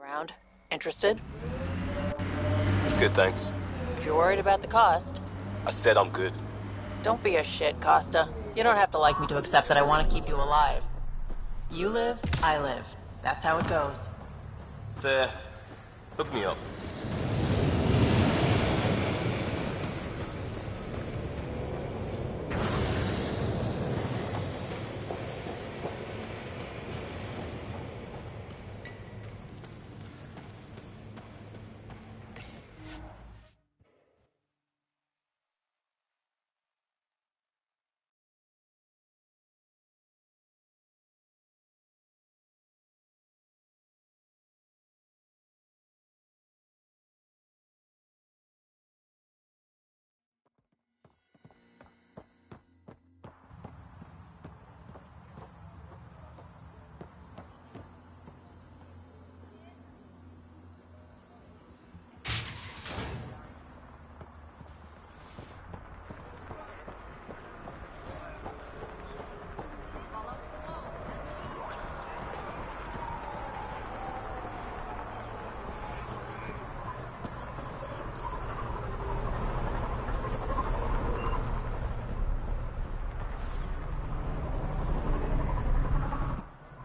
Around. Interested? Good, thanks. If you're worried about the cost. I said I'm good. Don't be a shit, Costa. You don't have to like me to accept that I want to keep you alive. You live, I live. That's how it goes. Fair. Hook me up.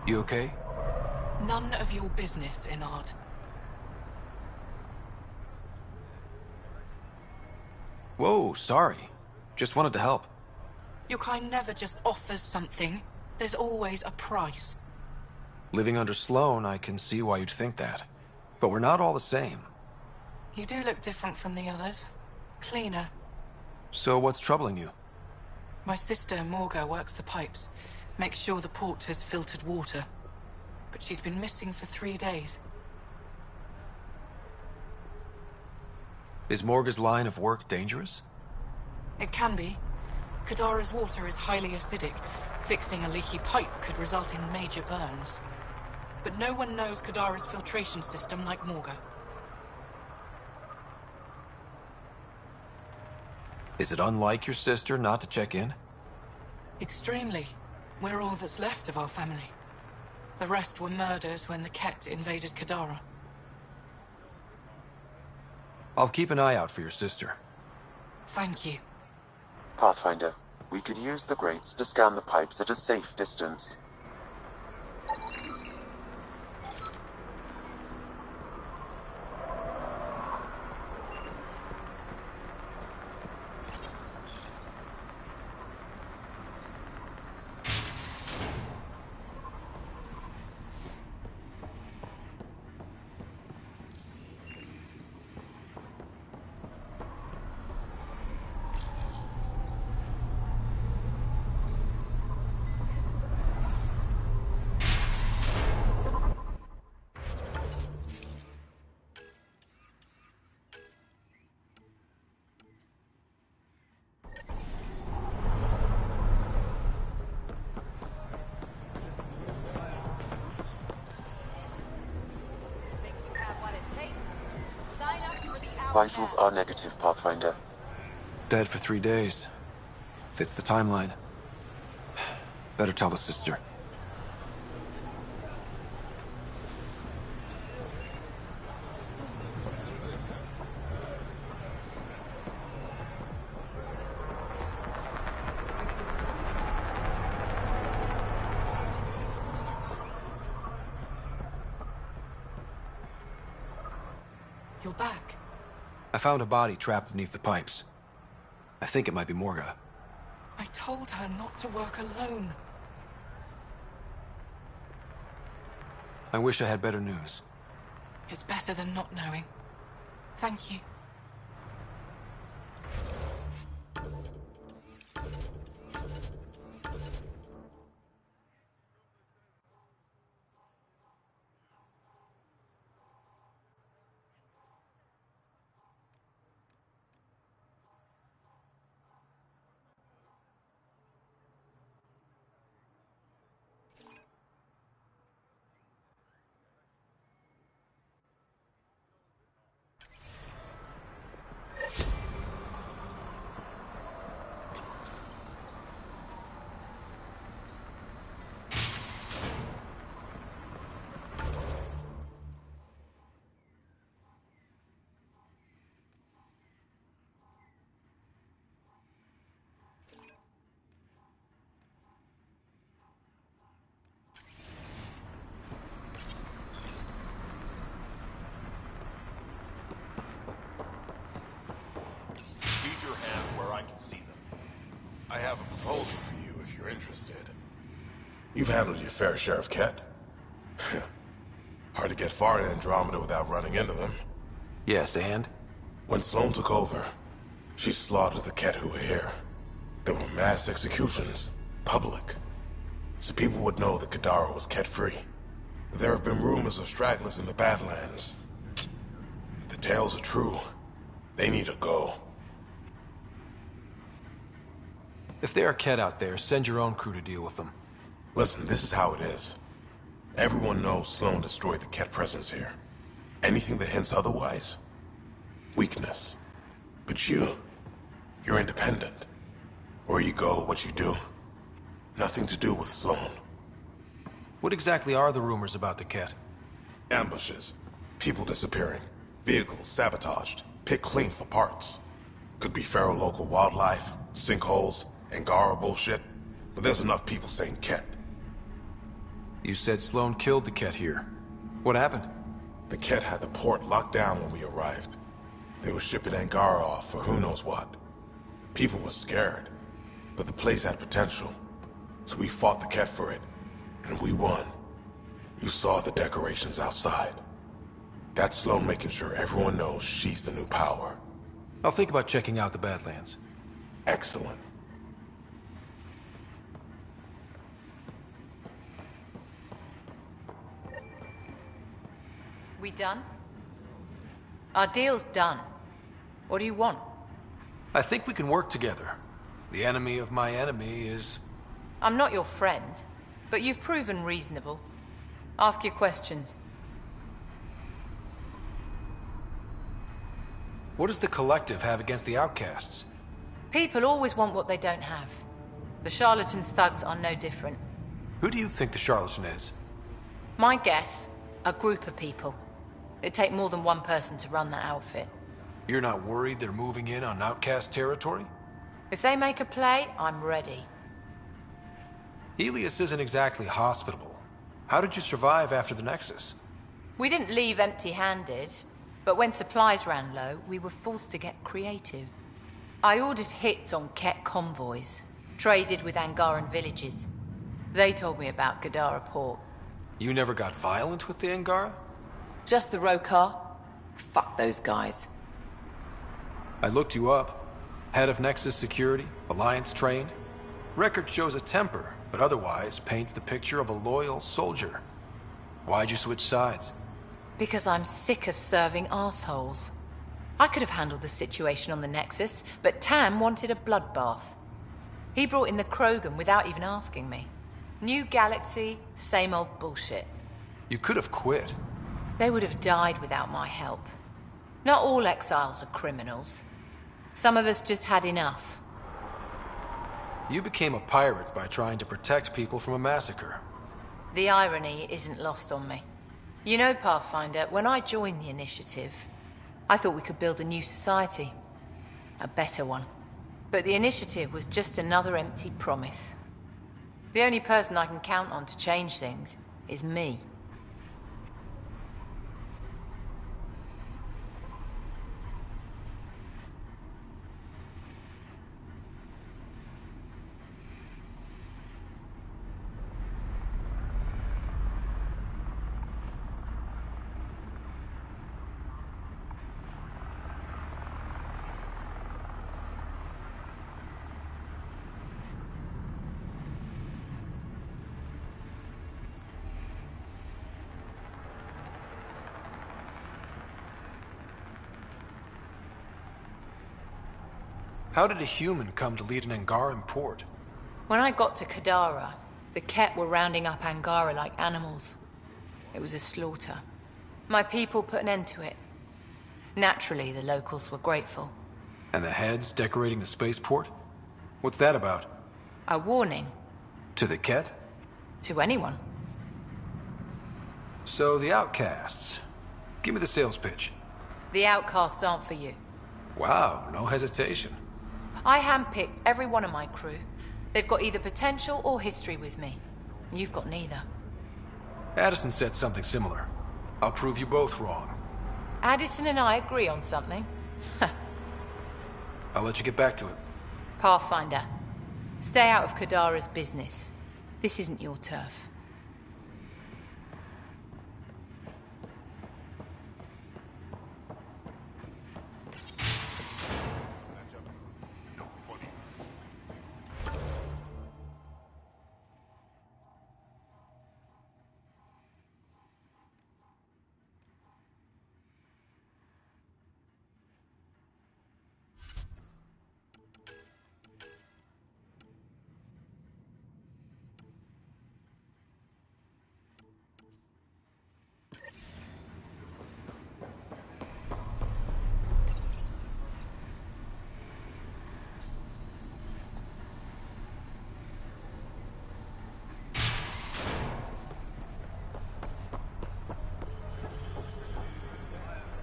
You okay? None of your business, Inard. Whoa, sorry. Just wanted to help. Your kind never just offers something. There's always a price. Living under Sloan, I can see why you'd think that. But we're not all the same. You do look different from the others. Cleaner. So what's troubling you? My sister, Morga, works the pipes. Makes sure the port has filtered water. But she's been missing for 3 days. Is Morga's line of work dangerous? It can be. Kadara's water is highly acidic. Fixing a leaky pipe could result in major burns. But no one knows Kadara's filtration system like Morga. Is it unlike your sister not to check in? Extremely. We're all that's left of our family. The rest were murdered when the Ket invaded Kadara. I'll keep an eye out for your sister. Thank you. Pathfinder, we could use the grates to scan the pipes at a safe distance. Vitals are negative, Pathfinder. Dead for 3 days. Fits the timeline. Better tell the sister. You're back. I found a body trapped beneath the pipes. I think it might be Morga. I told her not to work alone. I wish I had better news. It's better than not knowing. Thank you. Keep your hands where I can see them. I have a proposal for you if you're interested. You've handled your fair share of Ket. Hard to get far in Andromeda without running into them. Yes, and? When Sloan took over, she slaughtered the Ket who were here. There were mass executions, public. So people would know that Kadara was Ket-free. But there have been rumors of stragglers in the Badlands. If the tales are true, they need to go. If there are Ket out there, send your own crew to deal with them. Listen, this is how it is. Everyone knows Sloan destroyed the Ket presence here. Anything that hints otherwise, weakness. But you're independent. Where you go, what you do. Nothing to do with Sloan. What exactly are the rumors about the Ket? Ambushes, people disappearing, vehicles sabotaged, picked clean for parts. Could be feral local wildlife, sinkholes, Angara bullshit, but there's enough people saying Ket. You said Sloan killed the Ket here. What happened? The Ket had the port locked down when we arrived. They were shipping Angara off for who knows what. People were scared, but the place had potential. So we fought the Ket for it, and we won. You saw the decorations outside. That's Sloan making sure everyone knows she's the new power. I'll think about checking out the Badlands. Excellent. We done? Our deal's done. What do you want? I think we can work together. The enemy of my enemy is... I'm not your friend, but you've proven reasonable. Ask your questions. What does the Collective have against the outcasts? People always want what they don't have. The charlatans' thugs are no different. Who do you think the charlatan is? My guess, a group of people. It'd take more than one person to run that outfit. You're not worried they're moving in on outcast territory? If they make a play, I'm ready. Helios isn't exactly hospitable. How did you survive after the Nexus? We didn't leave empty-handed, but when supplies ran low, we were forced to get creative. I ordered hits on Ket convoys, traded with Angaran villages. They told me about Gadara port. You never got violent with the Angara? Just the Rokar. Fuck those guys. I looked you up. Head of Nexus Security, Alliance trained. Record shows a temper, but otherwise paints the picture of a loyal soldier. Why'd you switch sides? Because I'm sick of serving assholes. I could have handled the situation on the Nexus, but Tam wanted a bloodbath. He brought in the Krogan without even asking me. New galaxy, same old bullshit. You could have quit. They would have died without my help. Not all exiles are criminals. Some of us just had enough. You became a pirate by trying to protect people from a massacre. The irony isn't lost on me. You know, Pathfinder, when I joined the Initiative, I thought we could build a new society. A better one. But the Initiative was just another empty promise. The only person I can count on to change things is me. How did a human come to lead an Angaran port? When I got to Kadara, the Ket were rounding up Angara like animals. It was a slaughter. My people put an end to it. Naturally, the locals were grateful. And the heads decorating the spaceport? What's that about? A warning. To the Ket? To anyone. So the outcasts. Give me the sales pitch. The outcasts aren't for you. Wow, no hesitation. I handpicked every one of my crew. They've got either potential or history with me. You've got neither. Addison said something similar. I'll prove you both wrong. Addison and I agree on something. I'll let you get back to it. Pathfinder, stay out of Kadara's business. This isn't your turf.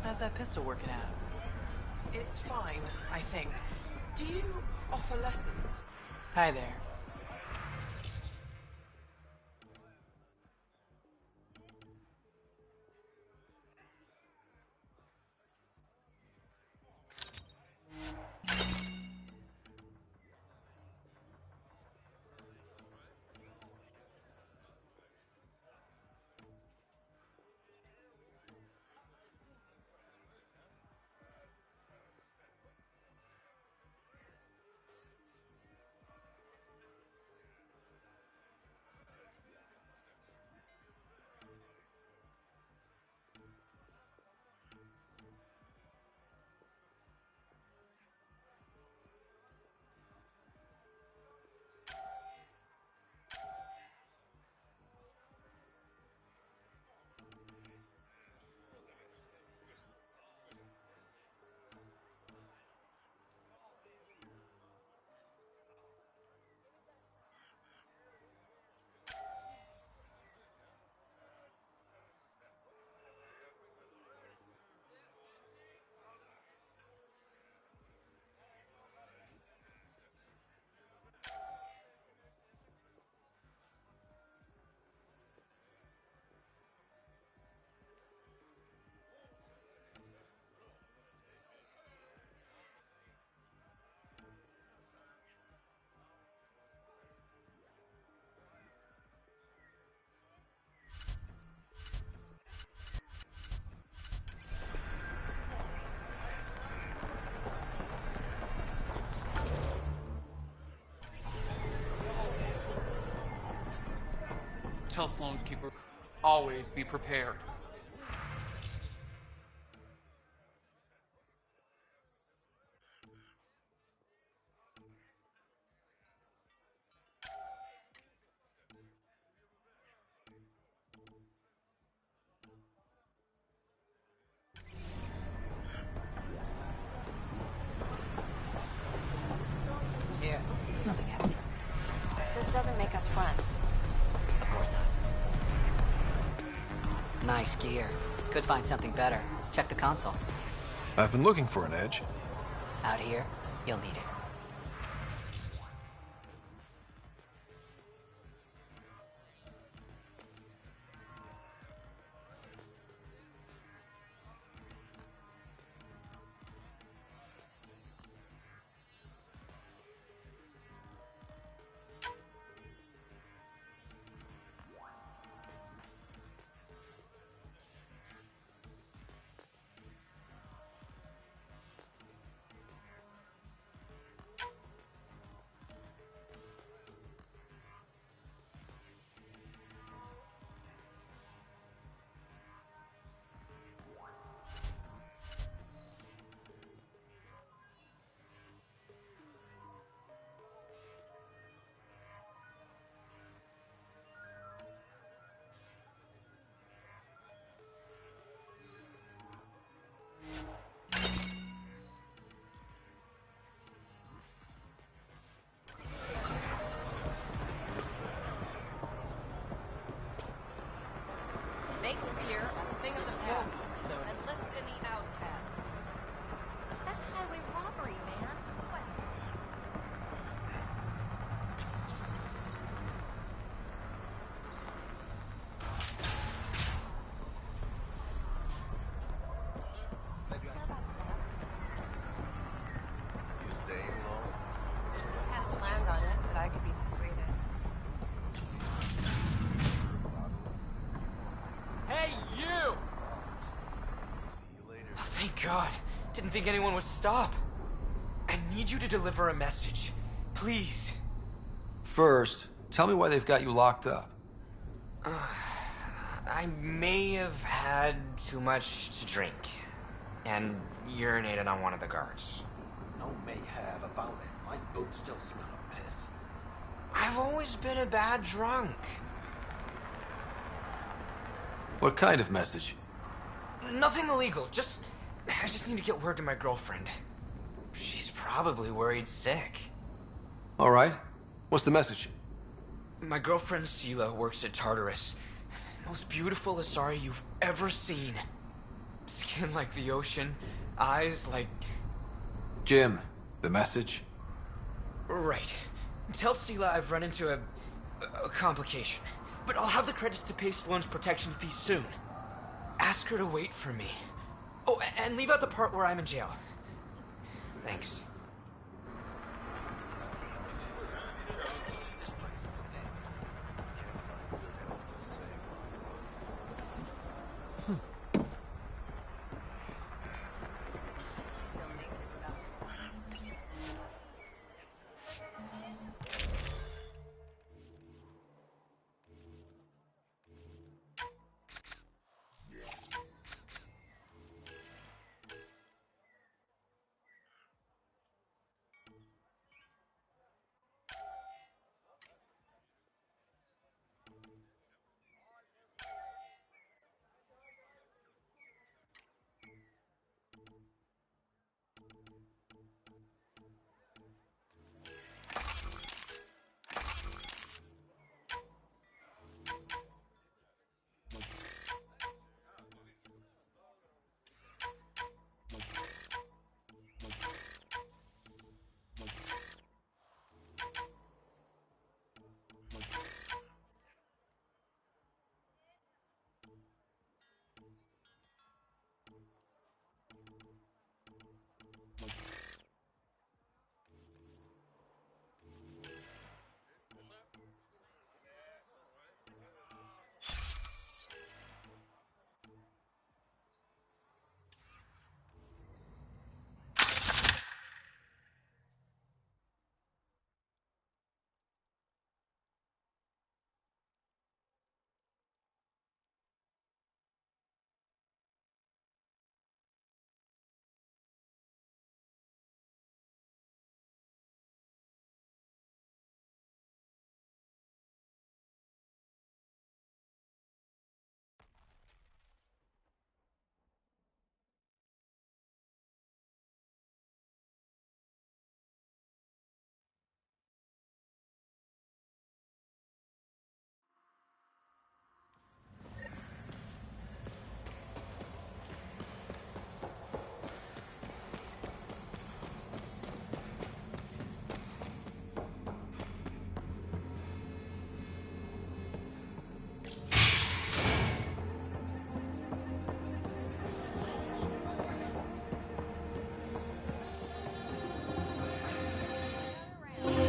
How's that pistol working out? It's fine, I think. Do you offer lessons? Hi there. Tell Sloan to keep her. Always be prepared. Here, something extra. This doesn't make us friends. Of course not. Nice gear. Could find something better. Check the console. I've been looking for an edge. Out here, you'll need it. Make fear a thing of the past. Enlist in the outcasts. That's highway robbery, man. What? You staying long? I hadn't planned on it, but I could be persuaded. Hey, you! Oh, thank God. Didn't think anyone would stop. I need you to deliver a message. Please. First, tell me why they've got you locked up. I may have had too much to drink. And urinated on one of the guards. No may have about it. My boots still smell of piss. I've always been a bad drunk. What kind of message? Nothing illegal. I just need to get word to my girlfriend. She's probably worried sick. All right. What's the message? My girlfriend Sheila works at Tartarus. Most beautiful Asari you've ever seen. Skin like the ocean, eyes like... Jim, the message? Right. Tell Sheila I've run into a complication. But I'll have the credits to pay Sloane's protection fee soon. Ask her to wait for me. Oh, and leave out the part where I'm in jail. Thanks.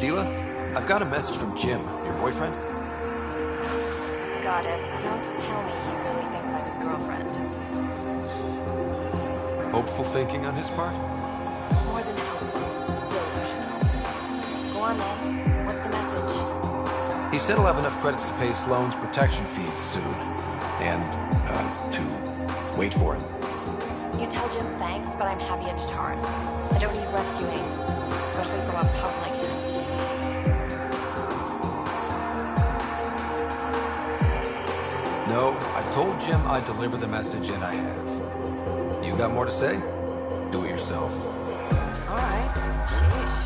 Sela, I've got a message from Jim, your boyfriend. Goddess, don't tell me he really thinks I'm his girlfriend. Hopeful thinking on his part? More than hopeful. Delusional. Go on then. What's the message? He said he'll have enough credits to pay Sloane's protection fees soon. And, to wait for him. You tell Jim thanks, but I'm happy at Taurus. I don't need rescuing, especially from a punk like him. No, I told Jim I'd deliver the message, and I have. You got more to say? Do it yourself. All right. Sheesh.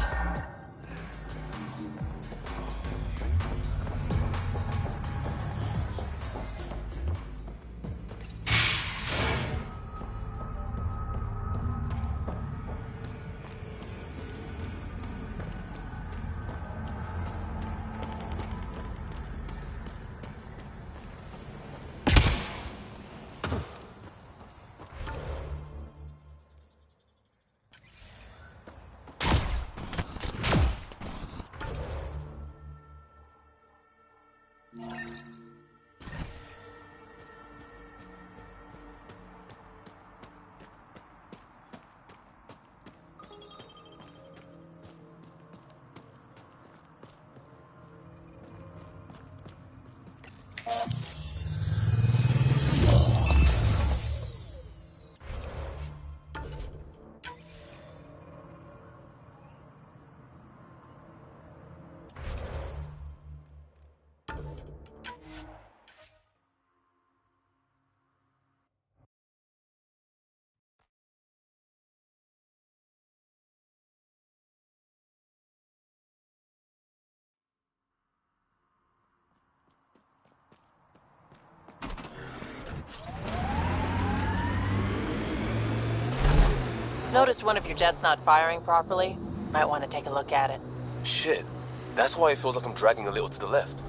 Noticed one of your jets not firing properly. Might want to take a look at it. Shit. That's why it feels like I'm dragging a little to the left.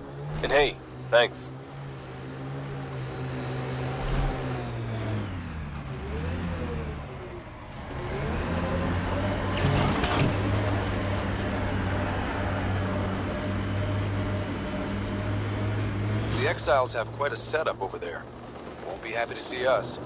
And hey, thanks. The Exiles have quite a setup over there. Won't be happy to see us.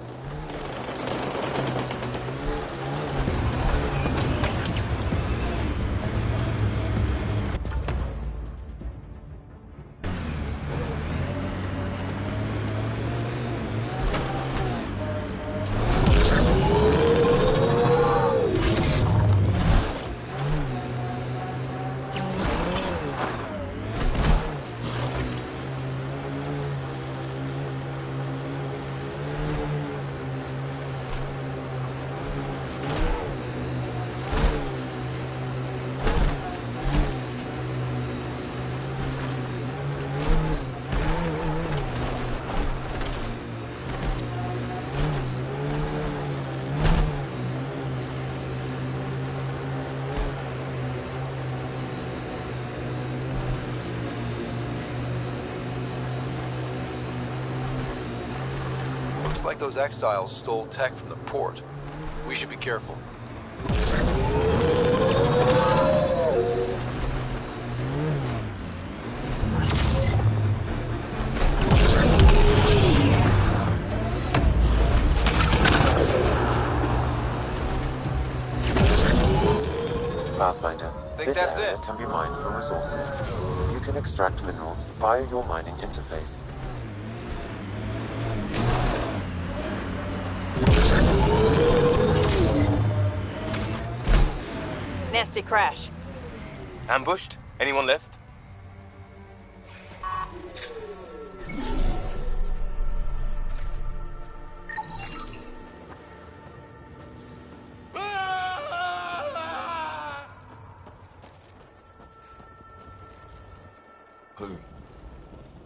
Looks like those Exiles stole tech from the port. We should be careful. Pathfinder, Think this that's area it? can be mined for resources. You can extract minerals via your mining interface. Nasty crash. Ambushed? Anyone left?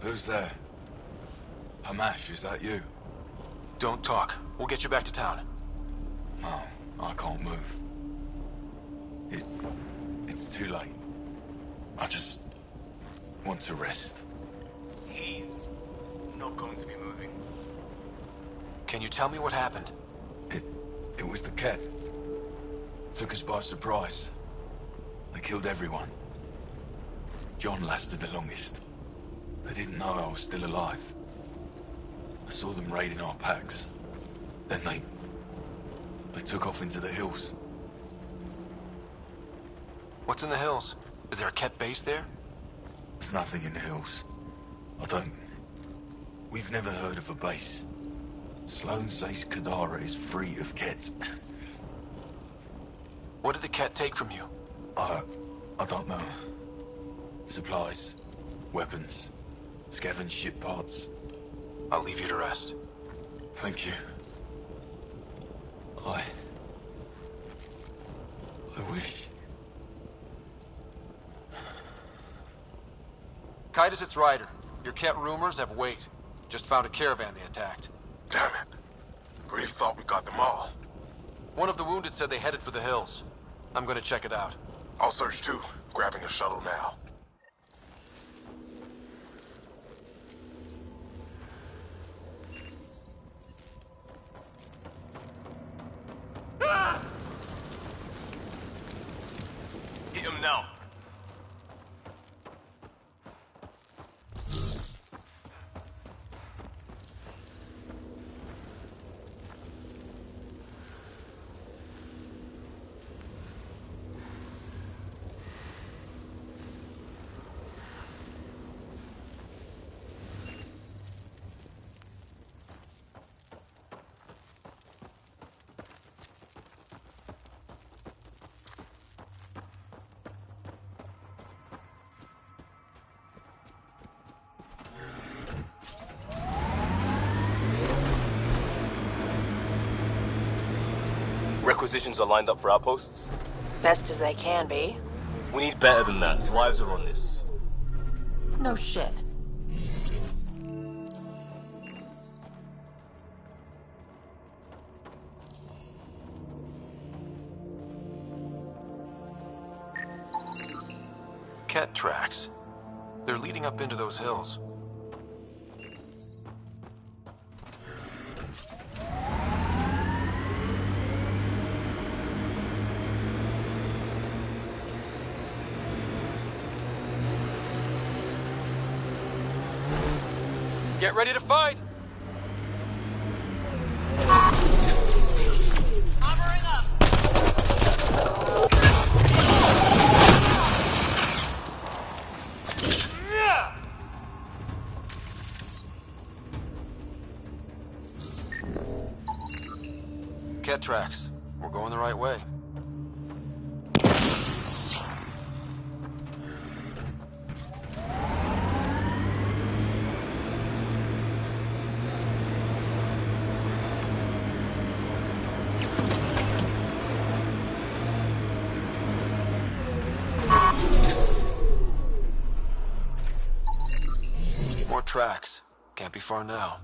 Who's there? Hamash, is that you? Don't talk. We'll get you back to town. No, I can't move. It's too late. I just want to rest. He's not going to be moving. Can you tell me what happened? It was the Ket. Took us by surprise. They killed everyone. John lasted the longest. They didn't know I was still alive. I saw them raiding our packs. Then they took off into the hills. What's in the hills? Is there a Ket base there? There's nothing in the hills. We've never heard of a base. Sloan says Kadara is free of Kets. What did the Ket take from you? I don't know. Supplies, weapons, scavenged ship parts. I'll leave you to rest. Thank you. I wish. Titus, it's Ryder. Your Ket rumors have weight. Just found a caravan they attacked. Damn it. Really thought we got them all. One of the wounded said they headed for the hills. I'm gonna check it out. I'll search too. Grabbing a shuttle now. Hit him now. Requisitions are lined up for outposts? Best as they can be. We need better than that. Lives are on this. No shit. Ket tracks. They're leading up into those hills. Get ready to fight! Armoring up! Ket tracks. We're going the right way. More tracks. Can't be far now.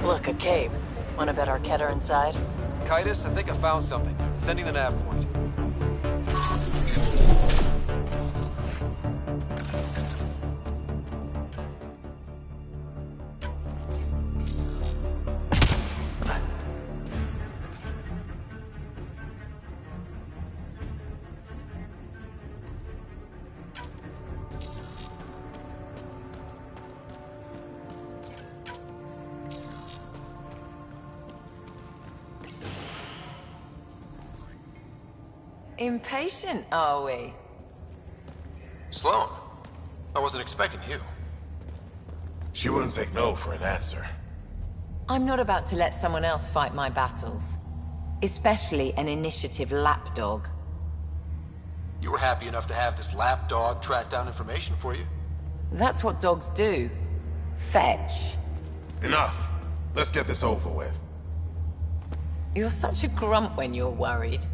Look, a cave. Wanna bet our Ket are inside? Titus, I think I found something. Sending the nav point. Impatient, are we? Sloan, I wasn't expecting you. She wouldn't take no for an answer. I'm not about to let someone else fight my battles. Especially an initiative lapdog. You were happy enough to have this lapdog track down information for you. That's what dogs do. Fetch. Enough. Let's get this over with. You're such a grump when you're worried.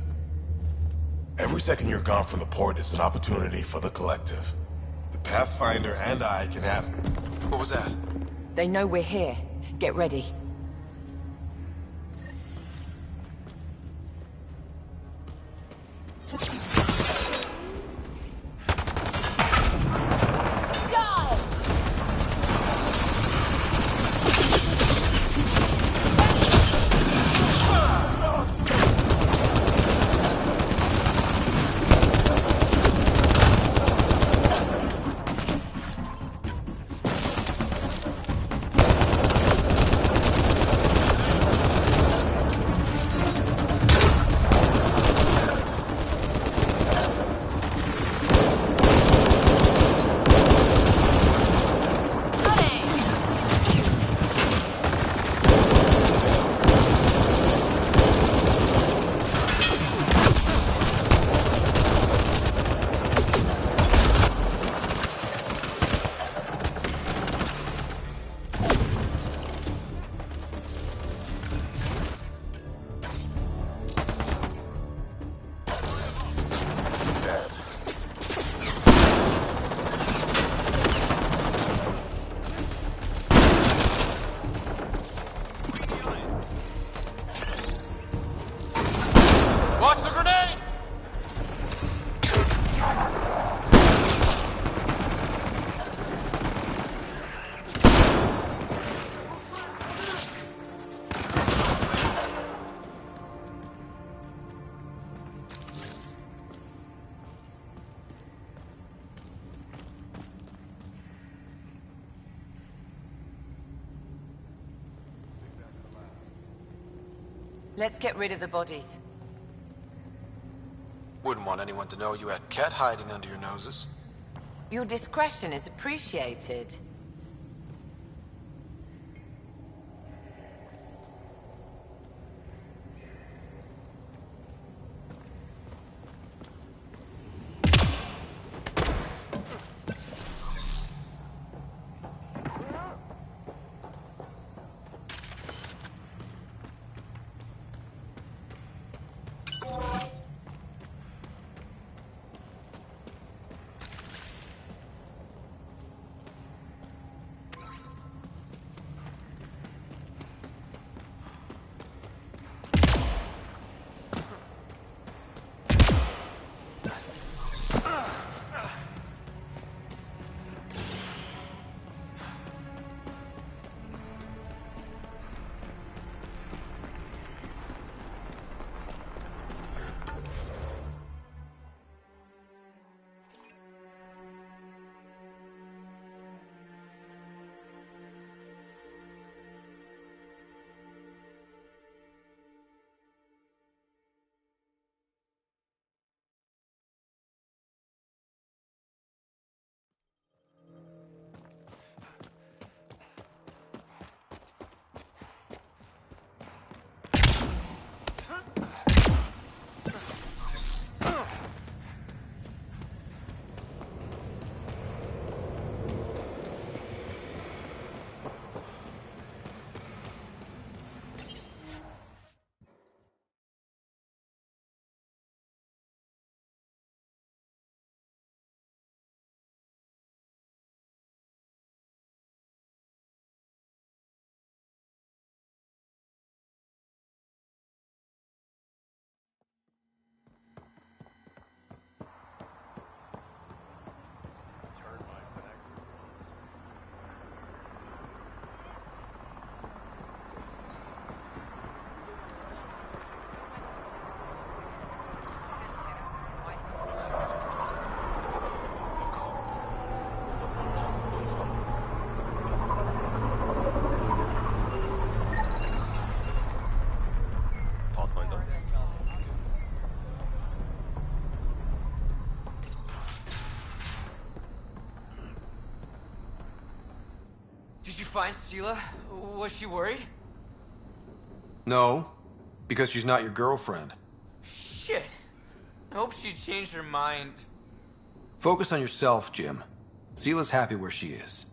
Every second you're gone from the port is an opportunity for the collective. The Pathfinder and I can have... What was that? They know we're here. Get ready. Let's get rid of the bodies. Wouldn't want anyone to know you had Ket hiding under your noses. Your discretion is appreciated. Did you find Sela? Was she worried? No, because she's not your girlfriend. Shit. I hope she changed her mind. Focus on yourself, Jim. Sela's happy where she is.